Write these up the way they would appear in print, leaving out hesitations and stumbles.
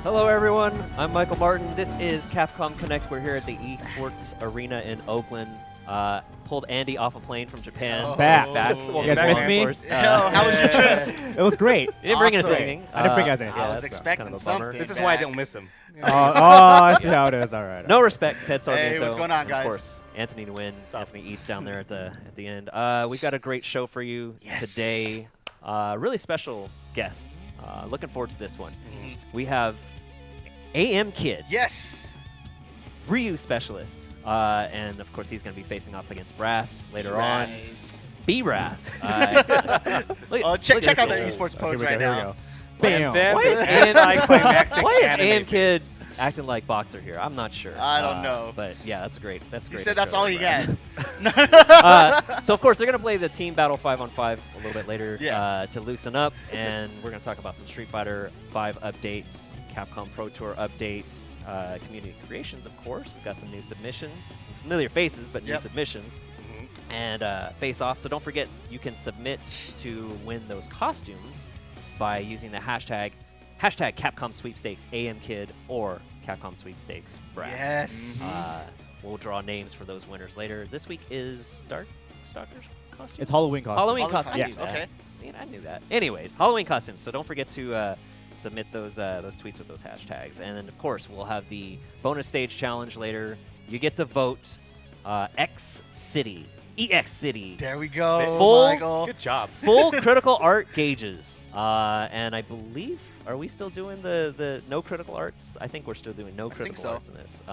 Hello, everyone. I'm Michael Martin. This is Capcom Connect. We're here at the Esports Arena in Oakland. Pulled Andy off a plane from Japan. Oh. Back. Well, You guys missed me? How was your trip? It was great. You didn't bring us Awesome. anything. I didn't bring us anything. I was that's expecting kind of a bummer. something. This is why I don't miss him. I see how it is. All right. No respect, Ted Sargento. Hey, what's going on, and guys? Of course, Anthony Nguyen. Anthony Eats down there at the end. We've got a great show for you today. Really special guests. Looking forward to this one. We have AM Kid. Yes. Ryu specialist. And of course, he's going to be facing off against Brass later on. B-Ras. Check out the esports post right now. Bam. Why is AM Kid acting like Boxer here? I'm not sure. I don't know. But yeah, that's great. That's great. You said that's all he has. gets. So of course they're gonna play the team battle 5-on-5 a little bit later to loosen up, and we're gonna talk about some Street Fighter 5 updates, Capcom Pro Tour updates, community creations. Of course, we've got some new submissions, some familiar faces, but new submissions, and face off. So don't forget, you can submit to win those costumes by using the hashtag Capcom Sweepstakes AM Kid or Capcom Sweepstakes Brass. Yes. We'll draw names for those winners later. This week is Darkstalker's costume. It's Halloween costume. Halloween costume. Yeah. I knew that. Okay. Man, I knew that. Anyways, Halloween costumes. So don't forget to submit those tweets with those hashtags. And then of course we'll have the bonus stage challenge later. You get to vote EX City. There we go, Full- Michael. Good job. Full critical art gauges. And I believe, are we still doing the no critical arts? I think we're still doing no critical so. arts in this.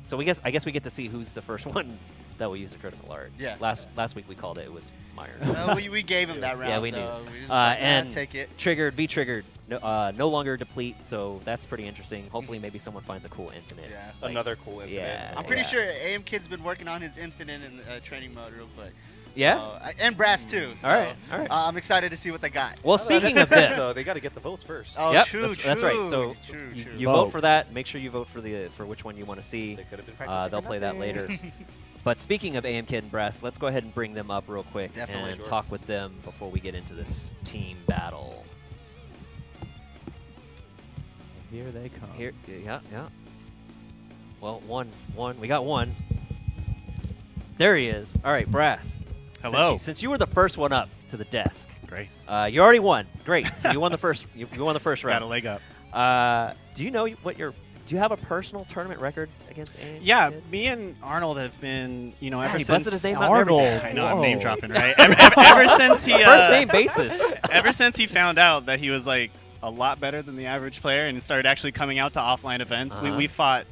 So I guess we get to see who's the first one that will use a critical art. Yeah. Last week we called it. It was Myers. We gave him that round. Yeah, we knew. though. We just And take it. Triggered, V-triggered, no longer deplete. So that's pretty interesting. Hopefully, maybe someone finds a cool infinite. Yeah. like- Another cool infinite. Yeah. I'm pretty sure AM Kid's been working on his infinite in training mode real quick. Yeah. And Brass too. So, All right. I'm excited to see what they got. Well, speaking of this, So they got to get the votes first. Oh, yep, true, that's right. So true. you vote for that. Make sure you vote for which one you want to see. They could have been practicing. They'll for play that nothing. later. But speaking of AM Kid and Brass, let's go ahead and bring them up real quick Definitely. and talk with them before we get into this team battle. Here they come. Here, yeah. Well, one. We got one. There he is. All right, Brass. Hello. Since you were the first one up to the desk, Great. you already won. Great. So you won the first. You won the first round. Got a leg up. Do you know what your? Do you have a personal tournament record against AM? Yeah, Kid? me and Arnold have been, ever he since busted his name out and Arnold. everything. I know I'm Whoa. name dropping, right? Ever since he First name basis. ever since he found out that he was like a lot better than the average player and started actually coming out to offline events, we fought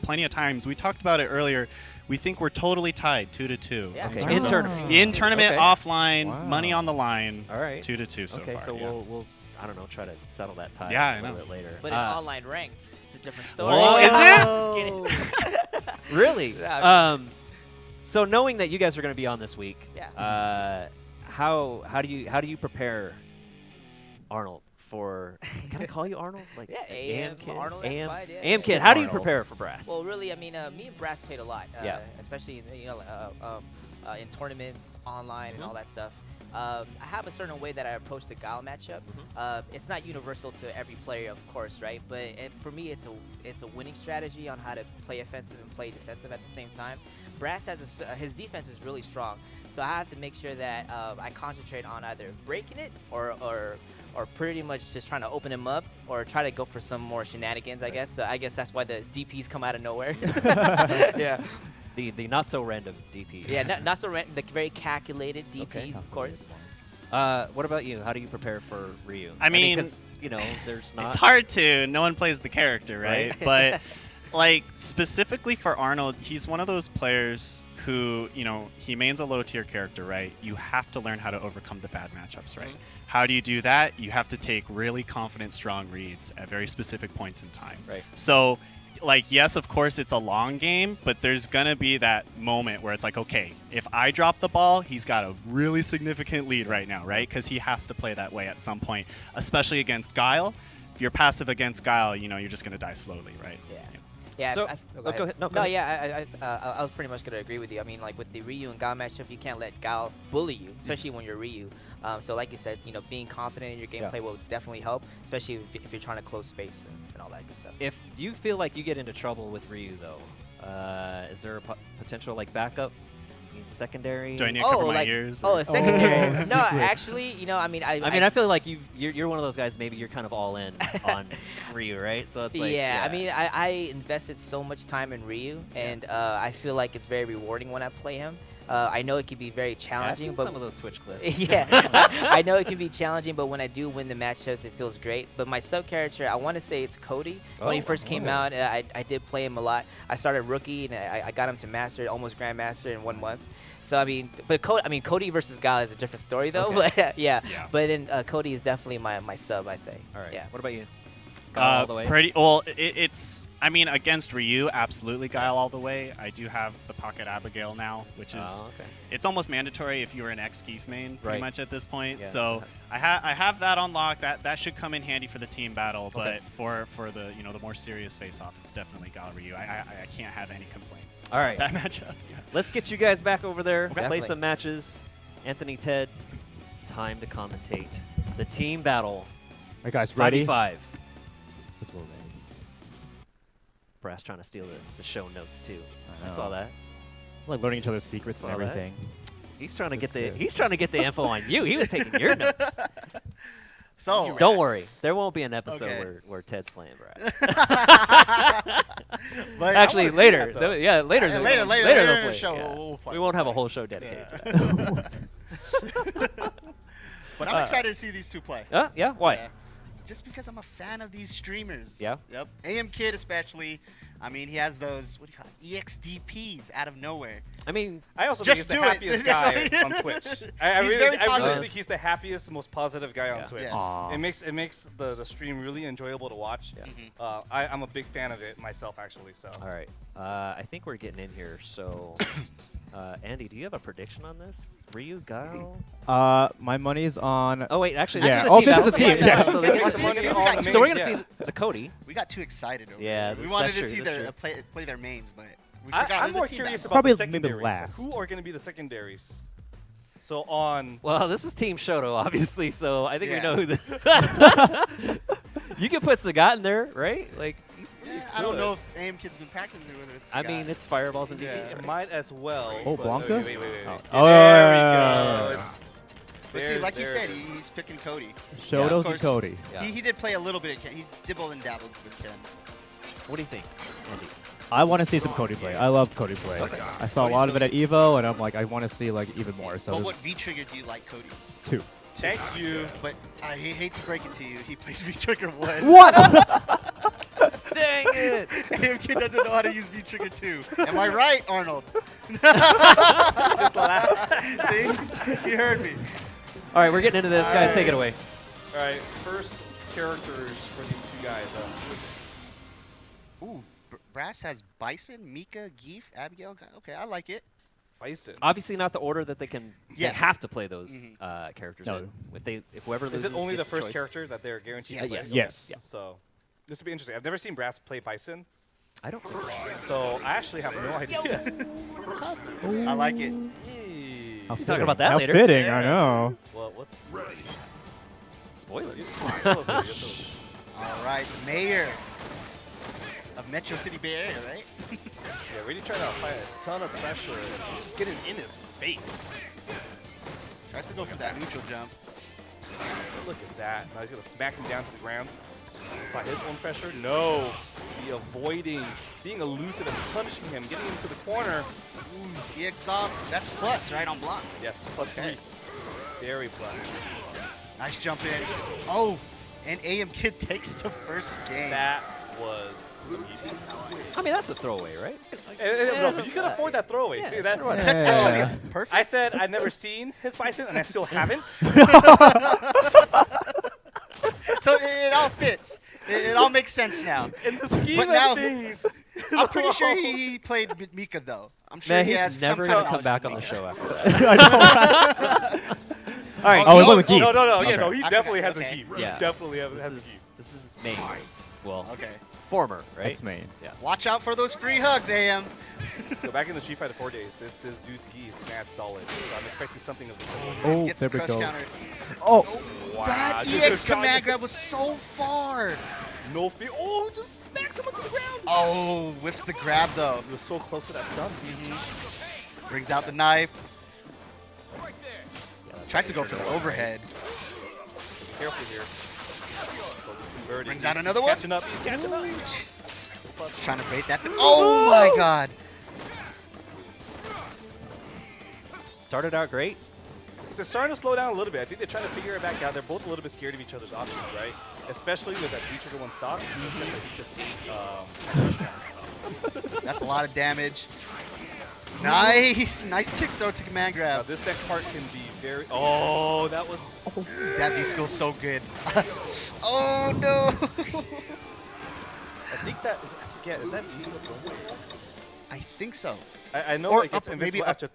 plenty of times. We talked about it earlier. We think we're totally tied 2-2. Yeah, okay. Wow. In tournament. In tournament, Okay. offline, Wow. money on the line. All right. 2-2 so Okay, far. so yeah. we'll I don't know, try to settle that tie Yeah, a I little know. bit later. But in online ranked, it's a different story. Whoa, is it? Just kidding. Really? Yeah. So knowing that you guys are going to be on this week, Yeah. how do you prepare Arnold for? Can I call you Arnold? Like Yeah, AM Kid. Arnold, that's AM, fine, yeah. AM Kid. Just How do you Arnold. prepare for Brass? Well, really, I mean, me and Brass played a lot. Yeah. Especially in tournaments, online, and all that stuff. I have a certain way that I approach the Guile matchup. It's not universal to every player, of course, right? But for me, it's a winning strategy on how to play offensive and play defensive at the same time. Brass has his defense is really strong, so I have to make sure that I concentrate on either breaking it or pretty much just trying to open him up or try to go for some more shenanigans, I guess. So I guess that's why the DPs come out of nowhere. Yeah. The not so random DP. Yeah, not so the very calculated DPs, Okay. of course. What about you? How do you prepare for Ryu? I mean, 'cause, there's not. It's hard to. No one plays the character, right? But like specifically for Arnold, he's one of those players who, he mains a low tier character, right? You have to learn how to overcome the bad matchups, right? How do you do that? You have to take really confident, strong reads at very specific points in time. Right. So, like, yes, of course, it's a long game, but there's going to be that moment where it's like, okay, if I drop the ball, he's got a really significant lead right now, right? Because he has to play that way at some point, especially against Guile. If you're passive against Guile, you're just going to die slowly, right? Yeah. Yeah. So- go go ahead. No, go No, ahead. yeah, I was pretty much gonna agree with you. I mean, like with the Ryu and Gal matchup, you can't let Gal bully you, especially when you're Ryu. So like you said, being confident in your gameplay will definitely help, especially if you're trying to close space and all that good stuff. If you feel like you get into trouble with Ryu, though, is there a potential like backup, secondary? Do I need to cover my like ears? oh, or- a secondary. No, Secrets. actually, I mean, I feel like you're one of those guys. Maybe you're kind of all in on Ryu, right? So it's like I mean, I invested so much time in Ryu, and I feel like it's very rewarding when I play him. I know it can be very I've challenging, seen but some of those Twitch clips. yeah, I know it can be challenging, but when I do win the matchups, it feels great. But my sub character, I want to say it's Cody. When he first came out, I did play him a lot. I started rookie, and I got him to master, almost grandmaster in 1 month. So I mean, but Cody versus Gal is a different story though. But yeah. But then Cody is definitely my sub, I say. All right. Yeah. What about you? Guile all the way? Pretty well. It's. I mean, against Ryu, absolutely Guile all the way. I do have the Pocket Abigail now, which is okay. it's almost mandatory if you're an X-Geef main, pretty Right. much at this point. Yeah. So I have that unlocked. That should come in handy for the team battle. Okay. But for the the more serious face-off, it's definitely Guile Ryu. I can't have any complaints. All right. about that matchup. Yeah. Let's get you guys back over there. Play Definitely. some matches. Anthony, Ted, time to commentate the team battle. Are you guys ready? 5v5. Let's move in. Brass trying to steal the show notes too. I know. saw that. Like learning each other's secrets and Saw that. everything. He's trying to get This the is- he's trying to get the info on you. He was taking your notes. So Don't worry, there won't be an episode Okay. where Ted's playing Brass. But Actually, wanna see later. that, though. later. Yeah, they'll later in the play. show, Yeah. we'll play. We won't have a whole show dedicated to that. But I'm excited to see these two play. Yeah. Why? Yeah. Just because I'm a fan of these streamers. Yeah? Yep. AM Kid especially. I mean, he has those EXDPs out of nowhere. I mean, I also Just think he's the do it. happiest That's guy all- on Twitch. He's I really very positive. think he's the happiest, most positive guy on Yeah. Twitch. Yes. Aw. It makes the stream really enjoyable to watch. Yeah. I'm a big fan of it myself, actually. So all right. I think we're getting in here. So, Andy, do you have a prediction on this? Ryu, Guile? My money's on. Oh wait, actually, Yeah. this Oh, is the this team is the battle. team, yeah. So, Well, so see, we're we gonna, got two so we're gonna mains, see the Cody. We got too excited over Yeah, here. We that's wanted to true, see that's their true. play their mains, but we forgot. I'm there's a more team curious battle. about Probably the maybe secondaries. last. Who are going to be the secondaries? So on. Well, this is Team Shoto, obviously. So I think we Yeah. know who this. You can put Sagat in there, right? Like, Yeah, I don't know if AM Kid's been practicing whether it's. I mean, it's fireballs and Yeah. DPs. It right? might as well. Oh, but- Blanca? Wait. Oh, There we yeah. go. But see, like you said, he's picking Cody. Shotos of and course. Cody. Yeah. He did play a little bit of Ken. He dibbled and dabbled with Ken. What do you think, Andy? I want to see some Cody play. I love Cody play. I saw a lot of it at Evo, and I'm like, I want to see like even more. So But what this V-trigger do you like Cody? 2. Thank you. But I hate to break it to you, he plays V-trigger 1. What? Dang it! AM Kid doesn't know how to use V-trigger 2. Am I right, Arnold? Just laugh. See? You heard me. All right, we're getting into this, guys. Take it away. All right, first characters for these two guys. Ooh, Brass has Bison, Mika, Geef, Abigail. Okay, I like it. Bison. Obviously, not the order that they can. Yeah. They have to play those Mhm. characters. No. In. If whoever Is loses, it only the gets first choice. character that they're guaranteed Yes. to play? Yes. Yeah. So this will be interesting. I've never seen Brass play Bison, I don't. so I actually have no idea. I like it. Hey. How talking about that How later. fitting, Yeah. I know. Well, what's Spoilers. All right, Mayor of Metro City Bay Area, right? Yeah, really trying to apply a ton of pressure, just getting in his face. Tries to go for that neutral jump. Look at that. Now he's gonna smack him down to the ground. By his own pressure, no. Be avoiding, being elusive and punishing him, getting him to the corner. EX off. That's plus, right, on block. Yes, plus Okay. 3. Very plus. Nice jump in. Oh, and AM Kid takes the first game. That was. I mean, that's a throwaway, right? No, but you can afford that throwaway. Yeah, See that? sure. That's Yeah. actually perfect. I said I'd never seen his Bison, and I still haven't. So it all fits. It all makes sense now. In the scheme But now- of things. I'm pretty sure he played with Mika, though. I'm sure Man, he he's has never some gonna kind come of back on knowledge the of Mika. show after that. All right. Oh, it no, was a Geef. No. Okay. Yeah, no, he I definitely forgot. has Okay. a key. Yeah. Definitely has a key. This is main. Well, Okay. Former, right? X-main. Yeah. Watch out for those free hugs, AM. So back in the Street Fighter 4 days, this dude's gi is mad solid. So I'm expecting something of the similar. Oh, Gets there the we crush go. counter. Oh, Wow. That dude, EX this guy command gets grab was so far. No fear. Oh, just smack someone to the ground. Oh, whips the grab though. He was so close to that stun. Brings out the knife. Yeah, that's Tries to how go they for the trigger overhead. Careful here. So just converting. Brings out He's another one. Catching up. He's catching up. Trying to bait that. Oh my god. Started out great. They're starting to slow down a little bit. I think they're trying to figure it back out. They're both a little bit scared of each other's options, right? Especially with that D-trigger one stock. That's a lot of damage. Nice. Nice tick throw to command Now grab. this next part can be very. Oh, that was. That V-skill's so good. Oh no. I think that is. I forget. Is that V-skill? I think so. I know Or like it's up- invincible maybe up- after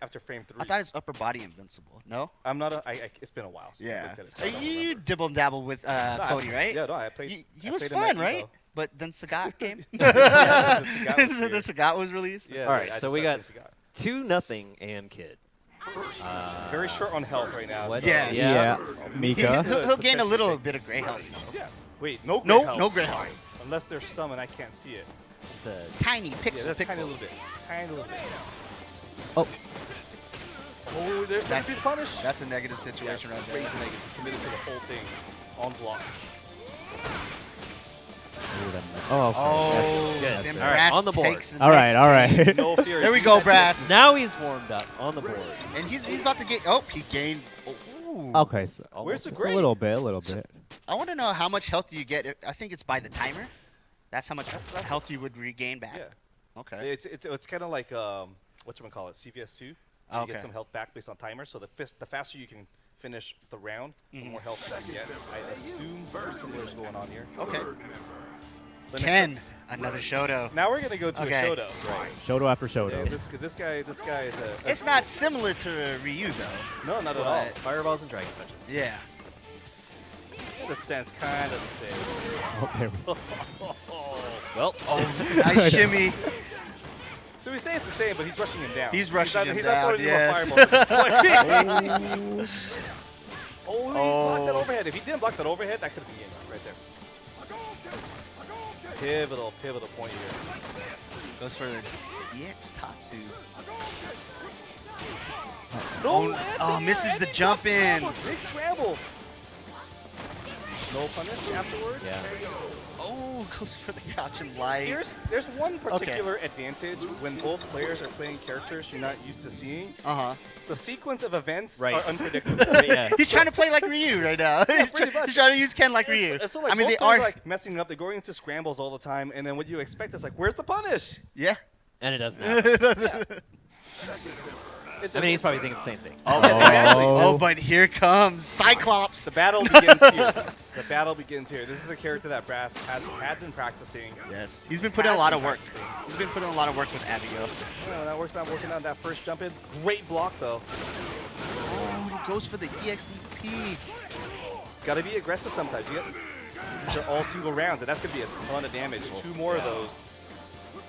after frame 3. I thought it's upper body invincible. No? I'm not a. It's been a while. Since I Yeah. looked at it, so I don't You remember. dibble and dabble with Cody, right? Yeah, no, I played. He I was played in fun, that right? Evo. But then Sagat came. Yeah, the Sagat was The here. Sagat was released. Yeah. All right, I so just we started got playing 2-0 AM Kid. Very short on health right now. What? so- Yeah. yeah. Mika. He'll gain a little bit of gray health. Yeah. Wait, no gray No, health. no gray health. Unless there's some and I can't see it. It's a Tiny Yeah, pixel, that's tiny pixel. little bit. Tiny little bit. Oh, Oh, there's That's- the punish. That's a negative situation right Crazy there. negative. Committed to the whole thing on block. oh, okay. Oh, Good. then All right, Brass on the board. takes the All right, next all game. right. No fear. There we Use go, that Brass. Now he's warmed up on the board. And he's about to get. Oh, he gained. Ooh. Okay, so Where's the just grade? a little bit, a little bit. I want to know how much health do you get. I think it's by the timer. That's how much health you would regain back. Yeah. Okay. It's kind of like whatchamacallit, CVS2. You Okay. get some health back based on timer. So the faster you can finish the round, the more health you get. I assume something similar is going on here. Okay. The next Ken, another Shoto. up- Now we're gonna go to Okay. a Shoto. Right. Shoto after Yeah, Shoto. this guy is a. It's not similar to Ryu though. No, not at all. But- Fireballs and dragon punches. Yeah. In a sense, kind of the same. Oh, there we Well, Nice shimmy. So we say it's the same, but he's rushing him down. He's rushing him he's down, not throwing yes. him a fireball. Oh, he blocked that overhead. If he didn't block that overhead, that could have been game right there. Pivotal point here. Goes for the EX Tatsu. No, Oh, misses the jump in. Big scramble. No punish afterwards. yeah. Oh, goes for the CHUN-LI. There's one particular advantage when both players are playing characters you're not used to seeing. Uh-huh. The sequence of events Right. are unpredictable. Yeah. He's trying to play like Ryu right now. he's, pretty much. he's trying to use Ken like Ryu. So like I mean, both they players are. like messing up. They're going into scrambles all the time, and then what you expect is like, where's the punish? Yeah. And it doesn't happen. Yeah. It's I just- mean, he's probably thinking the same thing. Oh, but here comes Cyclops. The battle begins here. The battle begins here. This is a character that Brass had been practicing. Yes. He's been putting a lot of work. He's been putting a lot of work with Abigail. Oh, that work's not working on that first jump in. Great block though. Oh, he goes for the EXDP. Got to be aggressive sometimes. These are all single rounds, and that's gonna be a ton of damage. Two more of those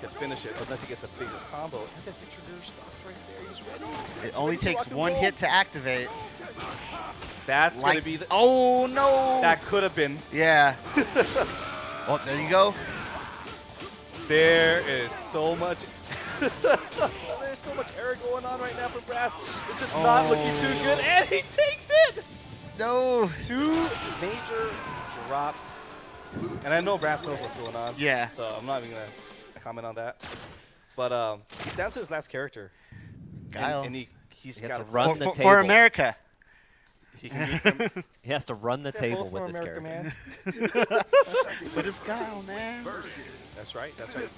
to finish it, unless he gets a bigger combo. And then the trigger stops right there. He's ready. It only Ready to takes rock and one roll. hit to activate. That's Like, gonna be the. oh no! That could have been. Yeah. Oh, there you go. There is so much. There's so much error going on right now for Brass. It's just not looking too good, and he takes it. No. Two major drops, and I know Brass knows what's going on. Yeah. So I'm not even gonna comment on that. But he's down to his last character. Kyle. And he's He has got to to run the For table. America. He can move from He has to run the table with this America, character. man. But it's Kyle, man. That's right. That's right.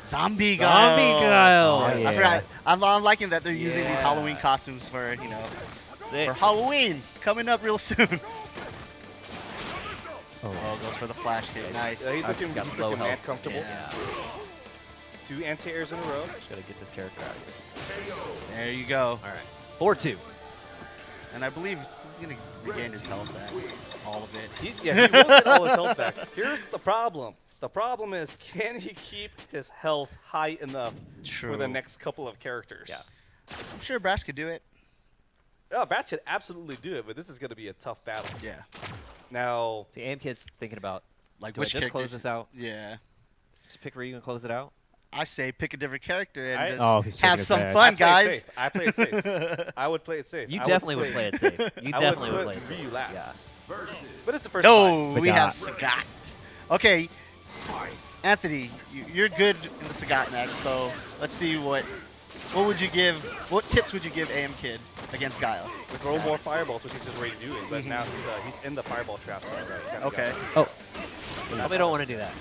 Zombie Kyle. Zombie Kyle. Oh, I yeah. forgot. I'm liking that they're using these Yeah. Halloween costumes for, Sick. for Halloween. Coming up real soon. Oh. Oh, goes for the flash hit. Nice. He's looking, got he's low looking mad health. comfortable. Yeah. Two anti-airs in a row. Just gotta get this character out of here. There you go. All right. 4-2. And I believe he's going to regain his health back. All of it. He will get all his health back. Here's the problem. The problem is, can he keep his health high enough for the True. next couple of characters? Yeah. I'm sure Brass could do it. Oh, Bats could absolutely do it, but this is going to be a tough battle. Yeah. Now, See, AM Kid's thinking about, Like do I which just close characters- this out? Yeah. Just pick Ryu and close it out? I say pick a different character and Oh, just he's shaking have his some head. fun, I play it guys. safe. I play it safe. I would play it safe. You I definitely would play it safe. You I definitely would would put play it Ryu safe. last. Yeah. But it's the first No, fight. we have Sagat. Sagat. Okay, Anthony, you're good in the Sagat match, so let's see what would you give? What tips would you give AM Kid against Guile? with Throw Sagat? more fireballs, which he's just already doing. But now he's in the fireball trap. So he's kinda Okay. Oh, Probably don't want to do that.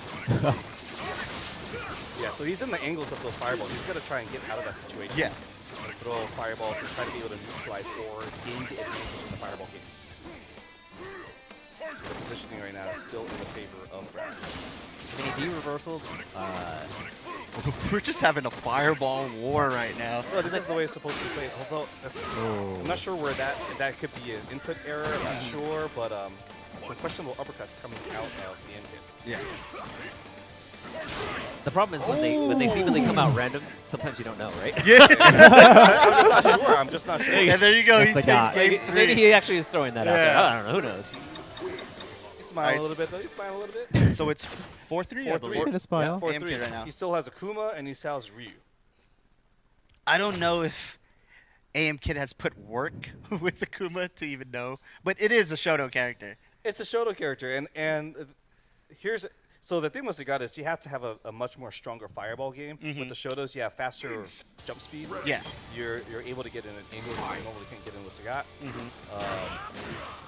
Yeah, so he's in the angles of those fireballs. He's going to try and get out of that situation. Yeah. Throw fireballs and try to be able to neutralize or gain the advantage in the fireball game. The positioning right now is still in the favor of Brass. Any D reversals? We're just having a fireball war right now. Well, this is the way it's supposed to be played. Although I'm not sure where that could be an input error. I'm not sure, but some questionable uppercuts coming out of the end hit. Yeah. The problem is when they seemingly come out random, sometimes you don't know, right? I'm just not sure. And there you go. That's He Sagat. takes game Maybe, maybe 3. he actually is throwing that out there. Yeah. I don't know. Who knows? He's smiling a little bit, though. He's smiling a little bit. So it's 4-3. I 4-3. believe. gonna smile. Yeah, 4-3. AM Kid right now. He still has Akuma and he still has Ryu. I don't know if AM Kid has put work with Akuma to even know, but it is a Shoto character. It's a Shoto character, and here's so the thing with Sagat is you have to have a much more stronger fireball game. With the Shotos, you have faster jump speed. Yeah. You're able to get in an angle that you normally can't get in with Sagat. oh,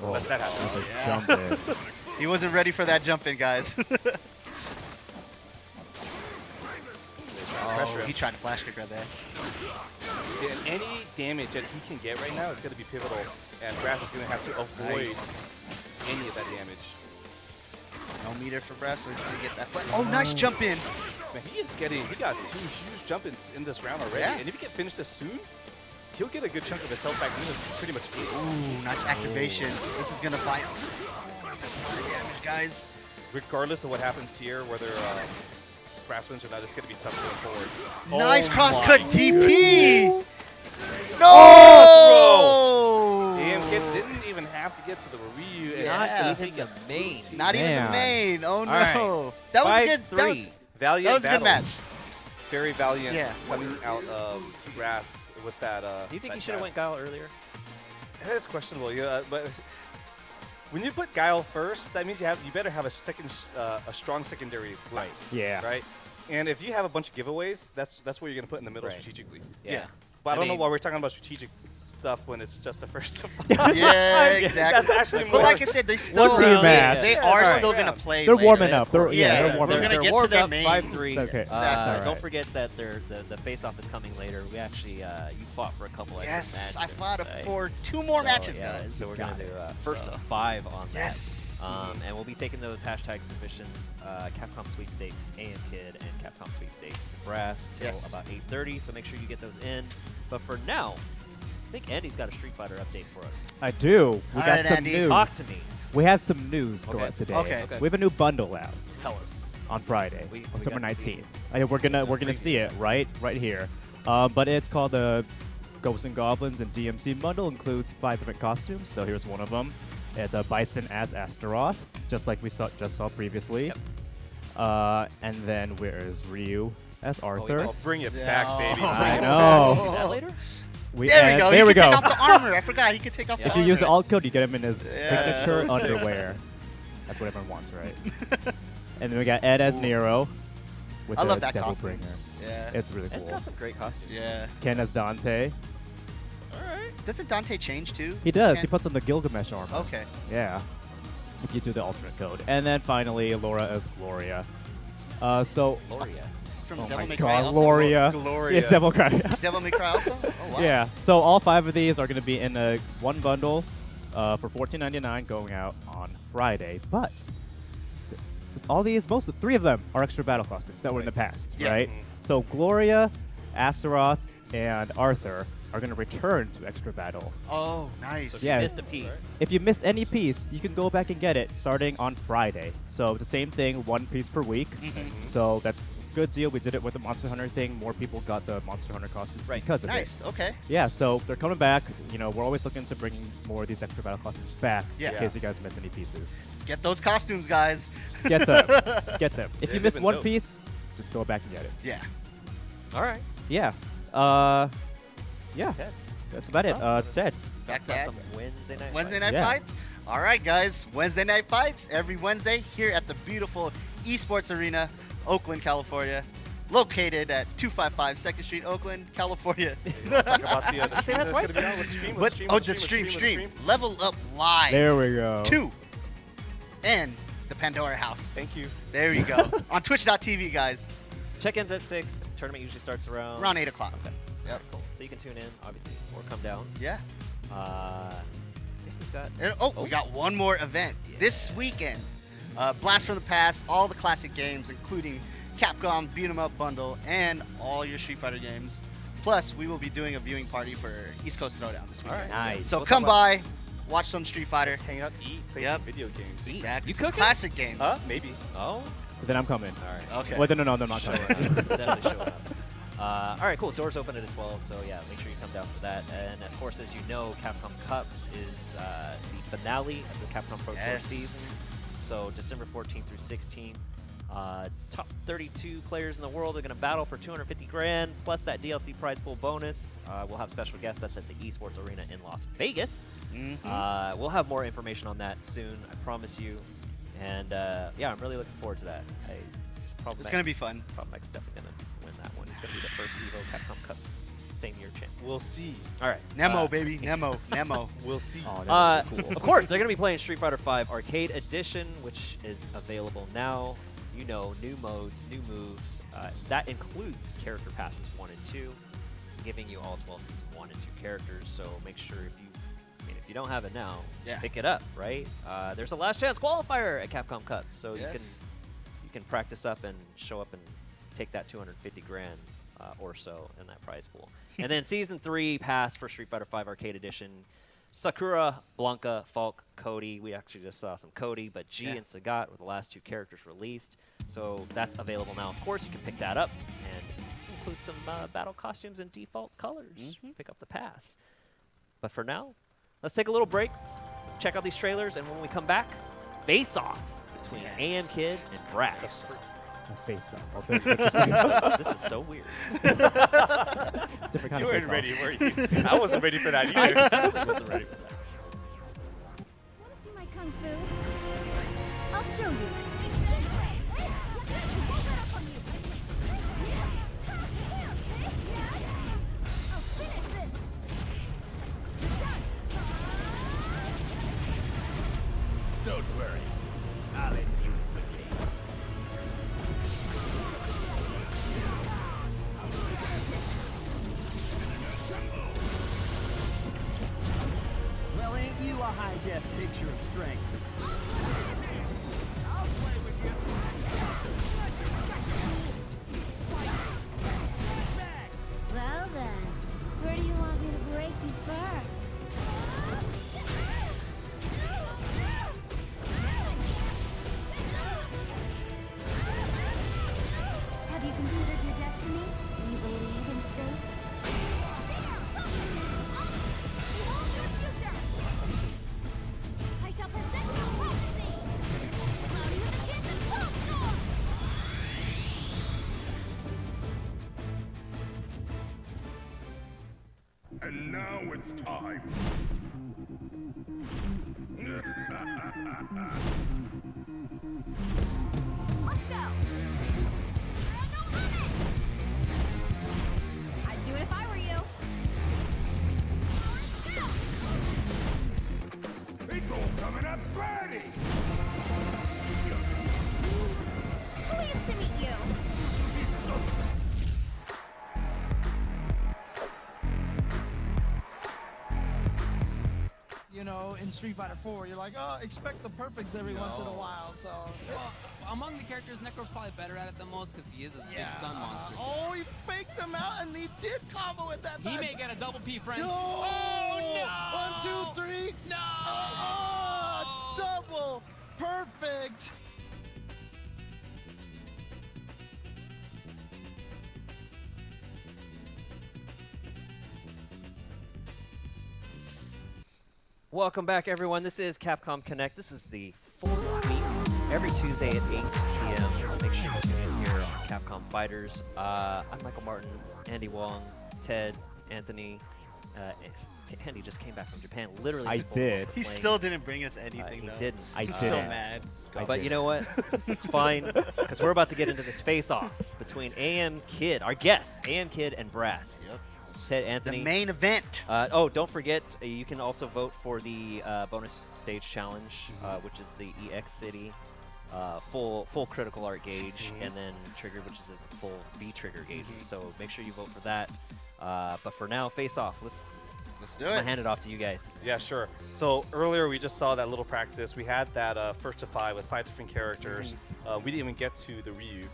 Unless that happens. that's a Yeah. jump in. He wasn't ready for that jump in, guys. Pressure. He tried to flash kick right there. And any damage that he can get right now is going to be pivotal, and Brass is going to have to avoid Nice. any of that damage. No meter for Brass, so he's going to get that flash. Oh, nice jump in. Man, he got 2 huge jump-ins in this round already, Yeah. and if he can finish this soon, he'll get a good chunk of his health back. This is pretty much it. Ooh, nice activation. This is going to buy. That's a lot of damage, guys. Regardless of what happens here, whether Brass wins or not, it's going to be tough going forward. Nice Oh cross-cut my DP. goodness. No! Oh, AM Kid didn't even have to get to the Ryu. And Yeah. Not even the main. Not even the Man. main. Oh, no. right. That was a good. That was, 5-3. Valiant that was a good battle. match. Very valiant Yeah. coming out of Brass with that. Do you think that he should have grab. went Guile earlier? It's questionable, yeah. But when you put Guile first, that means you better have a strong secondary blast. Yeah. Right. And if you have a bunch of giveaways, that's where you're gonna put in the middle Right. strategically. Yeah. But I don't know mean- why we're talking about strategic stuff when it's just a first to Yeah, exactly. That's actually But more. like I said, they still One team match. They Yeah, are it's still alright. gonna play. They're later. warming up. They're, Yeah, they're they're warming gonna up. get to warmed their up mains. 5-3. It's okay. That's all right. Don't forget that the face-off is coming later. We actually you fought for a couple extra Yes, I matches, fought right? for 2 more So, matches, yeah, guys. So we're gonna Got do it. first 5 on Yes. that. And we'll be taking those hashtag submissions, Capcom Sweepstakes, AM Kid, and Capcom Sweepstakes Brass till Yes. about 8:30. So make sure you get those in. But for now, I think Andy's got a Street Fighter update for us. I do. We All got right, some Andy. news. Talk to me. We have some news Okay. going today. Okay. We have a new bundle out Tell us. on Friday, We October got to see 19th. We're gonna preview. see it right here. But it's called the Ghosts and Goblins and DMC bundle. Includes 5 different costumes. So here's one of them. It's a Bison as Astaroth, just like we just saw previously. Yep. And then where is Ryu as Arthur? Oh, bring it Yeah. back, baby. Oh. I See know. that later? There we go. There he we can go. take off the armor. I forgot. He could take off Yeah. the If armor. you use the alt code, you get him in his Yeah. signature So sick. underwear. That's what everyone wants, right? And then we got Ed as Ooh. Nero with I the love that Devil costume. Bringer. Yeah. It's really It's cool. got some great costumes. Yeah. Ken as Dante. Doesn't Dante change too? He does. Ken? He puts on the Gilgamesh armor. Okay. Yeah. If you do the alternate code. And then finally, Laura as Gloria. So, Gloria. From oh Devil my May Cry god, also? Gloria. Gloria. It's Devil Cry. Devil May Cry also? Oh, wow. Yeah. So all 5 of these are going to be in one bundle for $14.99 going out on Friday. But all these, 3 of them are extra battle costumes that were in the past, Yeah. right? Mhm. So Gloria, Astaroth, and Arthur are going to return to Extra Battle. Oh, nice. So if Yeah. you missed a piece. If you missed any piece, you can go back and get it starting on Friday. So it's the same thing, 1 piece per week. So that's a good deal. We did it with the Monster Hunter thing. More people got the Monster Hunter costumes because of Nice. it. Okay. Yeah, so they're coming back. You know, we're always looking to bring more of these Extra Battle costumes back Yeah. in case you guys miss any pieces. Get those costumes, guys. Get them. Get them. If Yeah, you they've missed been one dope. piece, just go back and get it. Yeah. All right. Yeah. Yeah. Ted. That's about it. Ted. Back Talk about to some Wednesday night. Wednesday fights. night Yeah. fights. All right, guys. Wednesday night fights every Wednesday here at the beautiful Esports Arena, Oakland, California. Located at 255 2nd Street, Oakland, California. Talk about the Say stream that that's twice? going to be on. Let's stream. What? Let's stream. Oh, let's the stream, stream. let's stream. Level Up Live. There we go. 2. And the Pandora House. Thank you. There you go. On twitch.tv, guys. Check-ins at 6. Tournament usually starts around. Around 8 o'clock. Okay. Yep. Cool. So you can tune in, obviously, or come down. Yeah. I think we've got. And, we got one more event this weekend. Blast from the Past, all the classic games, including Capcom Beat 'em Up Bundle and all your Street Fighter games. Plus, we will be doing a viewing party for East Coast Throwdown this weekend. Nice. So Let's come talk by, watch some Street Fighter. Let's hang out, eat, play Yep. some video games. Exactly. You Some cooking? classic games. Maybe. Oh. Then I'm coming. All right. Okay. Wait, no, I'm not Show coming. up. Definitely show up. All right, cool. Doors open at 12, so yeah, make sure you come down for that. And of course, as you know, Capcom Cup is the finale of the Capcom Pro Tour Yes. season. So December 14th through 16th. Top 32 players in the world are going to battle for 250 grand, plus that DLC prize pool bonus. We'll have special guests. That's at the Esports Arena in Las Vegas. We'll have more information on that soon, I promise you. And yeah, I'm really looking forward to that. It's gonna be fun. Probable's definitely going to win that one. It's going to be the first Evo Capcom Cup same year champ. We'll see. All right. Nemo, baby. Nemo. Nemo. We'll see. Oh, that would be cool. Of course, they're going to be playing Street Fighter V Arcade Edition, which is available now. You know, new modes, new moves. That includes character passes 1 and 2, giving you all 12 season 1 and 2 characters. So make sure if you don't have it now, Yeah. pick it up. Right? There's a last chance qualifier at Capcom Cup, so Yes. you can practice up and show up and take that 250 grand or so in that prize pool. And then season 3 pass for Street Fighter V Arcade Edition. Sakura, Blanca, Falk, Cody. We actually just saw some Cody, but G and Sagat were the last 2 characters released. So that's available now. Of course, you can pick that up and include some battle costumes and default colors. Pick up the pass. But for now, let's take a little break, check out these trailers, and when we come back, face off between AM Kid and Brax. Face up. I'll This is so weird. different kind You of weren't face ready, were you? I wasn't ready for that I either. definitely wasn't ready for that. Want to see my kung fu? I'll show you. This way. Hold that up on you. I'll finish this. Don't worry. I'll end you quickly. Well, ain't you a high-def picture of strength? I'll play with you. Well then, where do you want me to break you first? Have you considered your destiny? Do you believe in fate? Behold your future! I shall present you prophecy! Cloudy with a chance of soulstorm! And now it's time. Let's go! No limit! I'd do it if I were you. Let's It's all coming up ready. go! Pleased to meet you. You know, in Street Fighter 4. You're like, oh, expect the perfects every once in a while. So Well, among the characters, Necro's probably better at it than most because he is a big stun monster. Oh, he faked them out and he did combo at that time. He may get a double P, friends. No! Oh, no! 1, 2, 3. No! Oh, double perfect. Welcome back, everyone. This is Capcom Connect. This is the fourth week, every Tuesday at 8 p.m. Make sure you tune in here on Capcom Fighters. I'm Michael Martin, Andy Wong, Ted, Anthony. Andy just came back from Japan. Literally, I just before did. He playing. still didn't bring us anything, He though. didn't. He's still mad. But you know what? It's fine, because we're about to get into this face-off between AM Kid, our guests, AM Kid and Brass. Yep. Ted, Anthony. The main event. Oh, don't forget, you can also vote for the bonus stage challenge, which is the EX City full critical art gauge, and then trigger, which is a full V trigger gauge. So make sure you vote for that. But for now, face off. Let's do I'm gonna it. hand it off to you guys. Yeah, sure. So earlier we just saw that little practice. We had that first to 5 with 5 different characters. We didn't even get to the Ryu.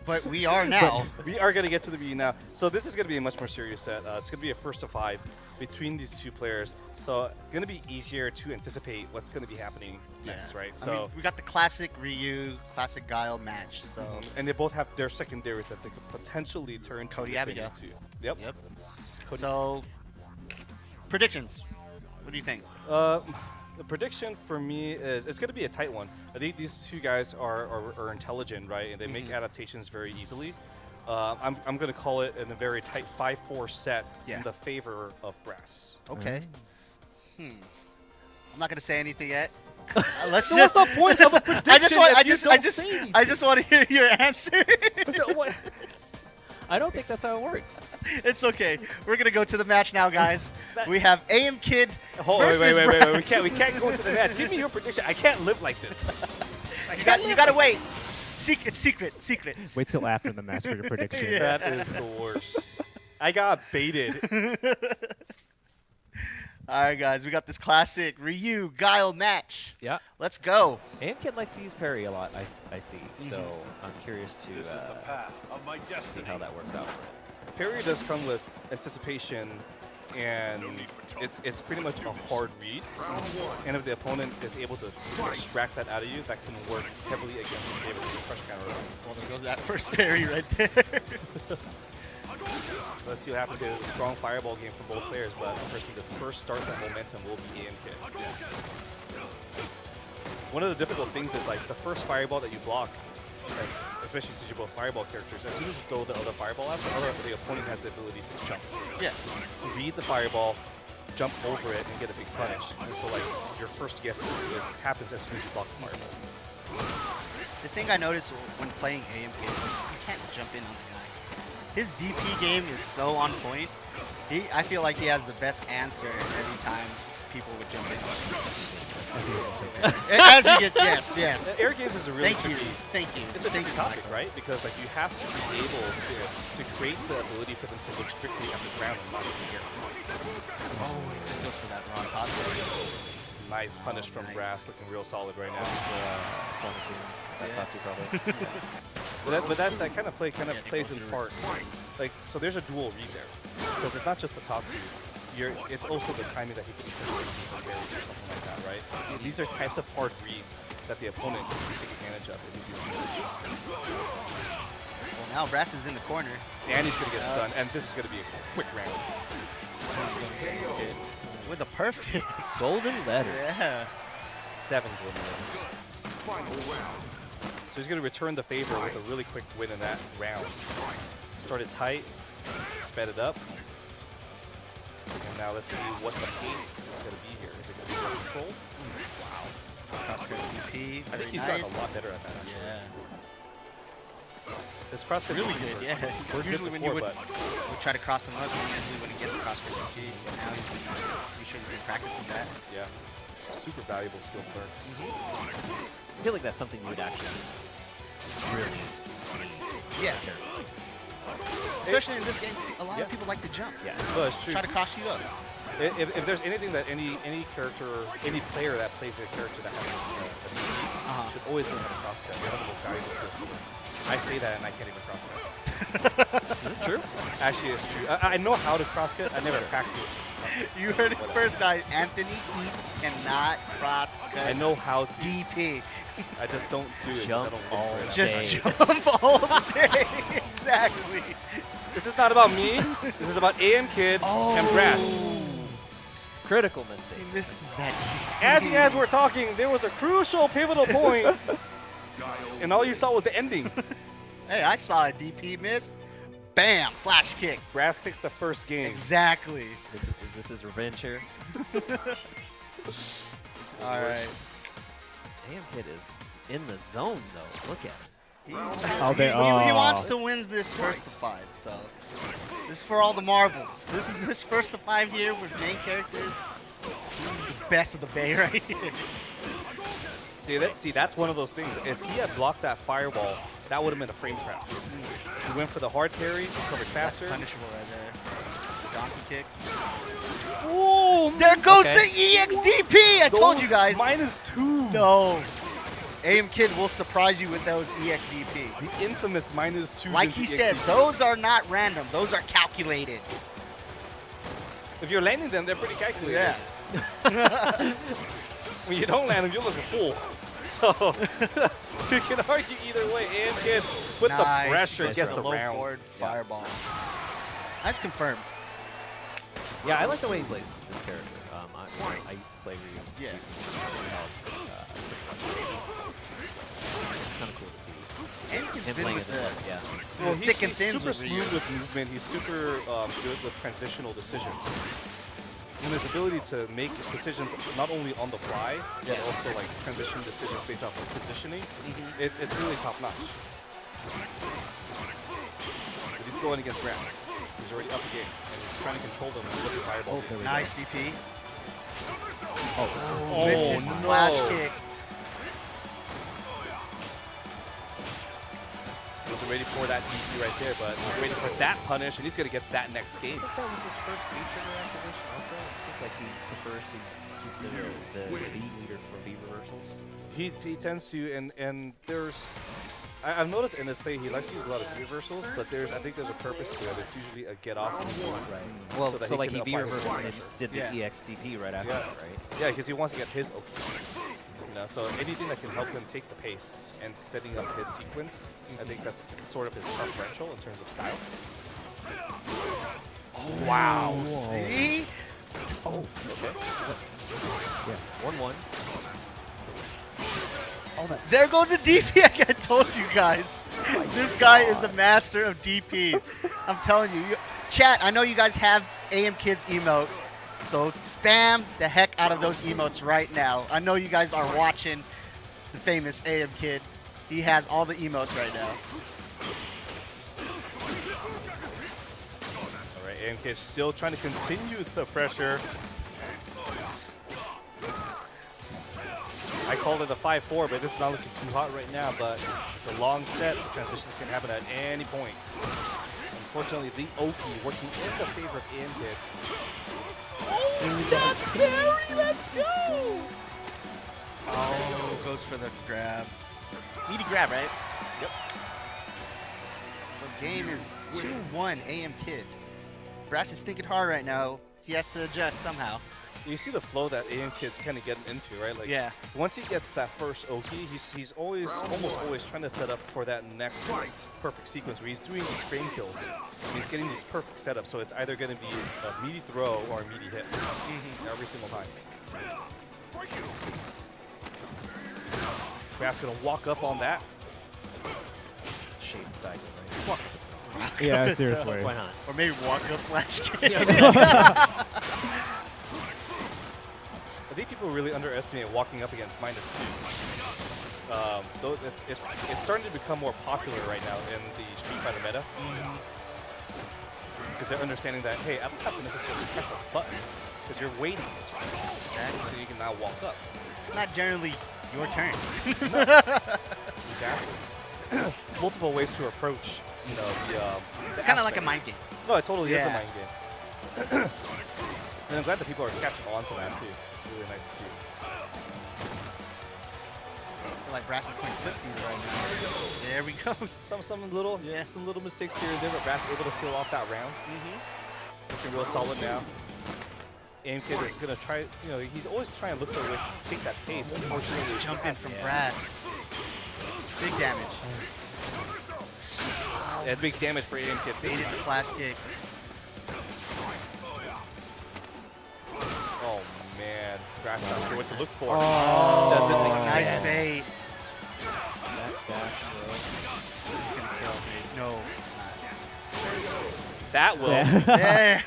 But we are now. We are going to get to the Ryu now. So this is going to be a much more serious set. It's going to be a first to 5 between these two players. So going to be easier to anticipate what's going to be happening next, right? I mean, we got the classic Ryu, classic Guile match. So and they both have their secondaries that they could potentially turn to. Cody if they Abigail. need to. Yep. Cody. So predictions. What do you think? The prediction for me is it's going to be a tight one. I think these two guys are intelligent, right? And they make adaptations very easily. I'm going to call it in a very tight 5-4 set in the favor of Brass. Okay. I'm not going to say anything yet. Let's So just. what's the point of a prediction? I just want to hear your answer. I don't think that's how it works. It's okay. We're gonna go to the match now, guys. We have AM Kid versus wait. Brass. We can't go to the match. Give me your prediction. I can't live like this. You gotta wait. Secret. Wait till after the match for your prediction. That is the worst. I got baited. All right, guys. We got this classic Ryu Guile match. Yeah. Let's go. AM Kid likes to use parry a lot, I see. So I'm curious to This is the path of my see destiny. how that works out. Parry does come with anticipation, and it's pretty much a hard read. And if the opponent is able to extract that out of you, that can work heavily against the able to crush counter. Well, there goes that first parry right there. Let's see what happens. It's a strong fireball game for both players, but personally, the first start that momentum will be AM Kid. One of the difficult things is like the first fireball that you block, especially since you're both fireball characters, as soon as you throw the other fireball out, the opponent has the ability to jump. Yeah. Read the fireball, jump over it, and get a big punish. And so like your first guess happens as soon as you block the fireball. The thing I noticed when playing AM Kid is you can't jump in on the guy. His DP game is so on point. I feel like he has the best answer every time people would jump in. As you get, yes. Air games is a really Thank you. It's a tricky topic, right? Because like you have to be able to create the ability for them to look strictly at the ground and not in the air. Oh, it just goes for that raw toss. Nice punish from nice. Brass, looking real solid right now. But that kind of plays in part. Like, so there's a dual read there. Because it's not just the Tatsu. It's also the timing that he can anticipate or something like that, right? These are types of hard reads that the opponent can take advantage of. Well, now Brass is in the corner. And he's going to get stunned, and this is going to be a quick round. With a perfect. Golden letter. Yeah. 7 golden letters. So he's going to return the favor with a really quick win in that round. Started tight, sped it up. And now let's see what the pace is going to be here. Is it going to be more controlled? Wow. Cross-cut DP. I think he's gotten a lot better at that. Yeah. This cross-cut Really good, yeah. Usually when you would try to cross him up, you usually wouldn't get the cross-cut DP. Now you should be practicing that. Yeah. Super valuable skill to learn. I feel like that's something you would actually really. Yeah. Especially in this game, a lot of people like to jump. Yeah. Well, it's true. Try to cross you up. If there's anything that any character, any player that plays a character that has a should always learn how to crosscut. One of the most valuable skills to learn. I say that and I can't even crosscut. Is this true? Actually, it's true. I know how to crosscut. I never practiced. You heard it first, guys. Anthony Eats cannot crosscut. I know how to. DP. I just don't do it. Jump I don't all look for it. day. Just jump all day. Exactly. This is not about me. This is about AM Kid and Brass. Critical mistake. He misses that. As we're talking, there was a crucial, pivotal point, and all you saw was the ending. Hey, I saw a DP miss. Bam! Flash kick. Brass takes the first game. Exactly. Is this his revenge here? All right. Damn, kid is in the zone though. Look at it. He wants to win this first to 5, so this is for all the marbles. This first to 5 here with main characters. The best of the bay right here. See, that's one of those things. If he had blocked that fireball, that would have been a frame trap. He went for the hard parry, covered faster. That's punishable right there. Donkey kick. Ooh, there goes the EXDP! I told you guys. -2. No. AM Kid will surprise you with those EXDP. The infamous -2. Like he said, those are not random. Those are calculated. If you're landing them, they're pretty calculated. Yeah. When you don't land them, you look a fool. So you can argue either way. AM Kid with the pressure gets the low round. forward fireball. That's confirmed. Yeah, I like the way he plays this character. I used to play Ryu. Yeah. It's kind of cool to see. And Him playing it, yeah. Well, thick and he's thins super with smooth Ryu. with movement. He's super good with transitional decisions. And his ability to make decisions not only on the fly, but also like transition decisions based off of positioning, it's really top notch. But he's going against Brass. He's already up a game, and he's trying to control them with the fireball. Nice DP. Oh, misses the flash kick. Wasn't ready for that DP right there, but he's waiting for that punish, and he's going to get that next game. I think that was his first V trigger activation also. It seems like he prefers to keep the V meter for V reversals. He tends to, and there's, I've noticed in this play he likes to use a lot of V reversals, but I think there's a purpose to it. It's usually a get off. Right. Well, so like he V reversed and then did the EXDP right after that, right? Yeah, because he wants to get his open. You know, so anything that can help him take the pace and setting up his sequence, I think that's sort of his preferential in terms of style. Oh, wow. See? Oh, okay. Yeah, 1-1. Oh, there goes the DP. I told you guys. This guy is the master of DP. I'm telling you. Chat, I know you guys have AM Kid's emote. So spam the heck out of those emotes right now. I know you guys are watching the famous AM Kid. He has all the emotes right now. All right, AM Kid still trying to continue the pressure. I called it a 5-4, but this is not looking too hot right now, but it's a long set. Transitions can happen at any point. Unfortunately, the Oki working in the favor of AM Kid. Oh, that parry! Let's go! Oh, goes for the grab. Meaty grab, right? Yep. So game is 2-1 AM Kid. Brass is thinking hard right now. He has to adjust somehow. You see the flow that AM Kid's kind of getting into, right? Like, yeah. Once he gets that first Oki, he's almost always trying to set up for that next perfect sequence where he's doing these frame kills. And he's getting these perfect setups, so it's either going to be a meaty throw or a meaty hit every single time. Brass going to walk up on that. Shades of Tiger, right? Yeah, seriously. Why not? Or maybe walk up flash kick. I think people really underestimate walking up against -2. Though it's starting to become more popular right now in the Street Fighter meta. Because they're understanding that, hey, I don't have to necessarily press a button, because you're waiting, so you can now walk up. It's not generally your turn. Exactly. Multiple ways to approach, you know, the it's kind of like a mind game. No, it totally is a mind game. And I'm glad that people are catching on to that too. It's really nice to see. I feel like Brass is playing footsies right now. There we go. Some little mistakes here and there, but Brass able to seal off that round. Looking real solid now. Aim Kid is gonna try. You know, he's always trying to look for a way to take that pace. Unfortunately, Jump in from Brass. Big damage. Yeah, big damage for Aim Kid. Baited the flash kick. Oh man, Brass not sure what to look for. Oh, doesn't think nice can. bait. That dash No. That will. There.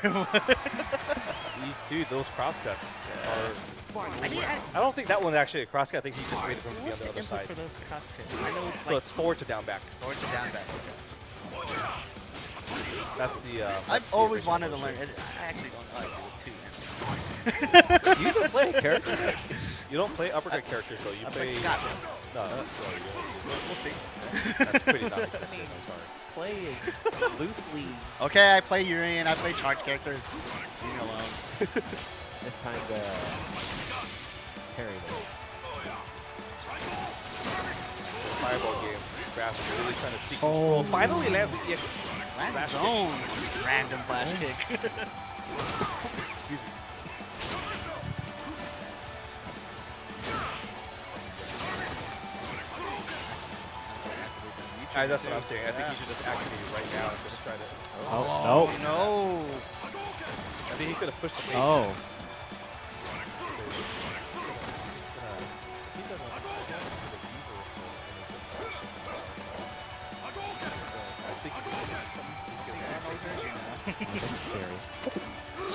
Those crosscuts are. I don't think that one actually a crosscut. I think he just waited for him to be on the other side. For those crosscuts? I know it's So like it's forward to down back. forward to down back. That's the. I've always wanted to learn it. I actually don't know how to do it too. You don't play characters. You don't play uppercut characters though. You I play. play Scott. No, we'll see. That's pretty not excessive. I'm sorry. Play is loosely. Okay, I play Urian. I play charge characters. Leave me alone. It's time to parry them. Fireball game. Brass is really trying to seek control. Finally lands the EX. Flash zone. Random flash kick. Excuse me. That's what I'm saying. I think he should just activate it right now and just try to. Oh, No. I think he could have pushed the base. oh. That's scary.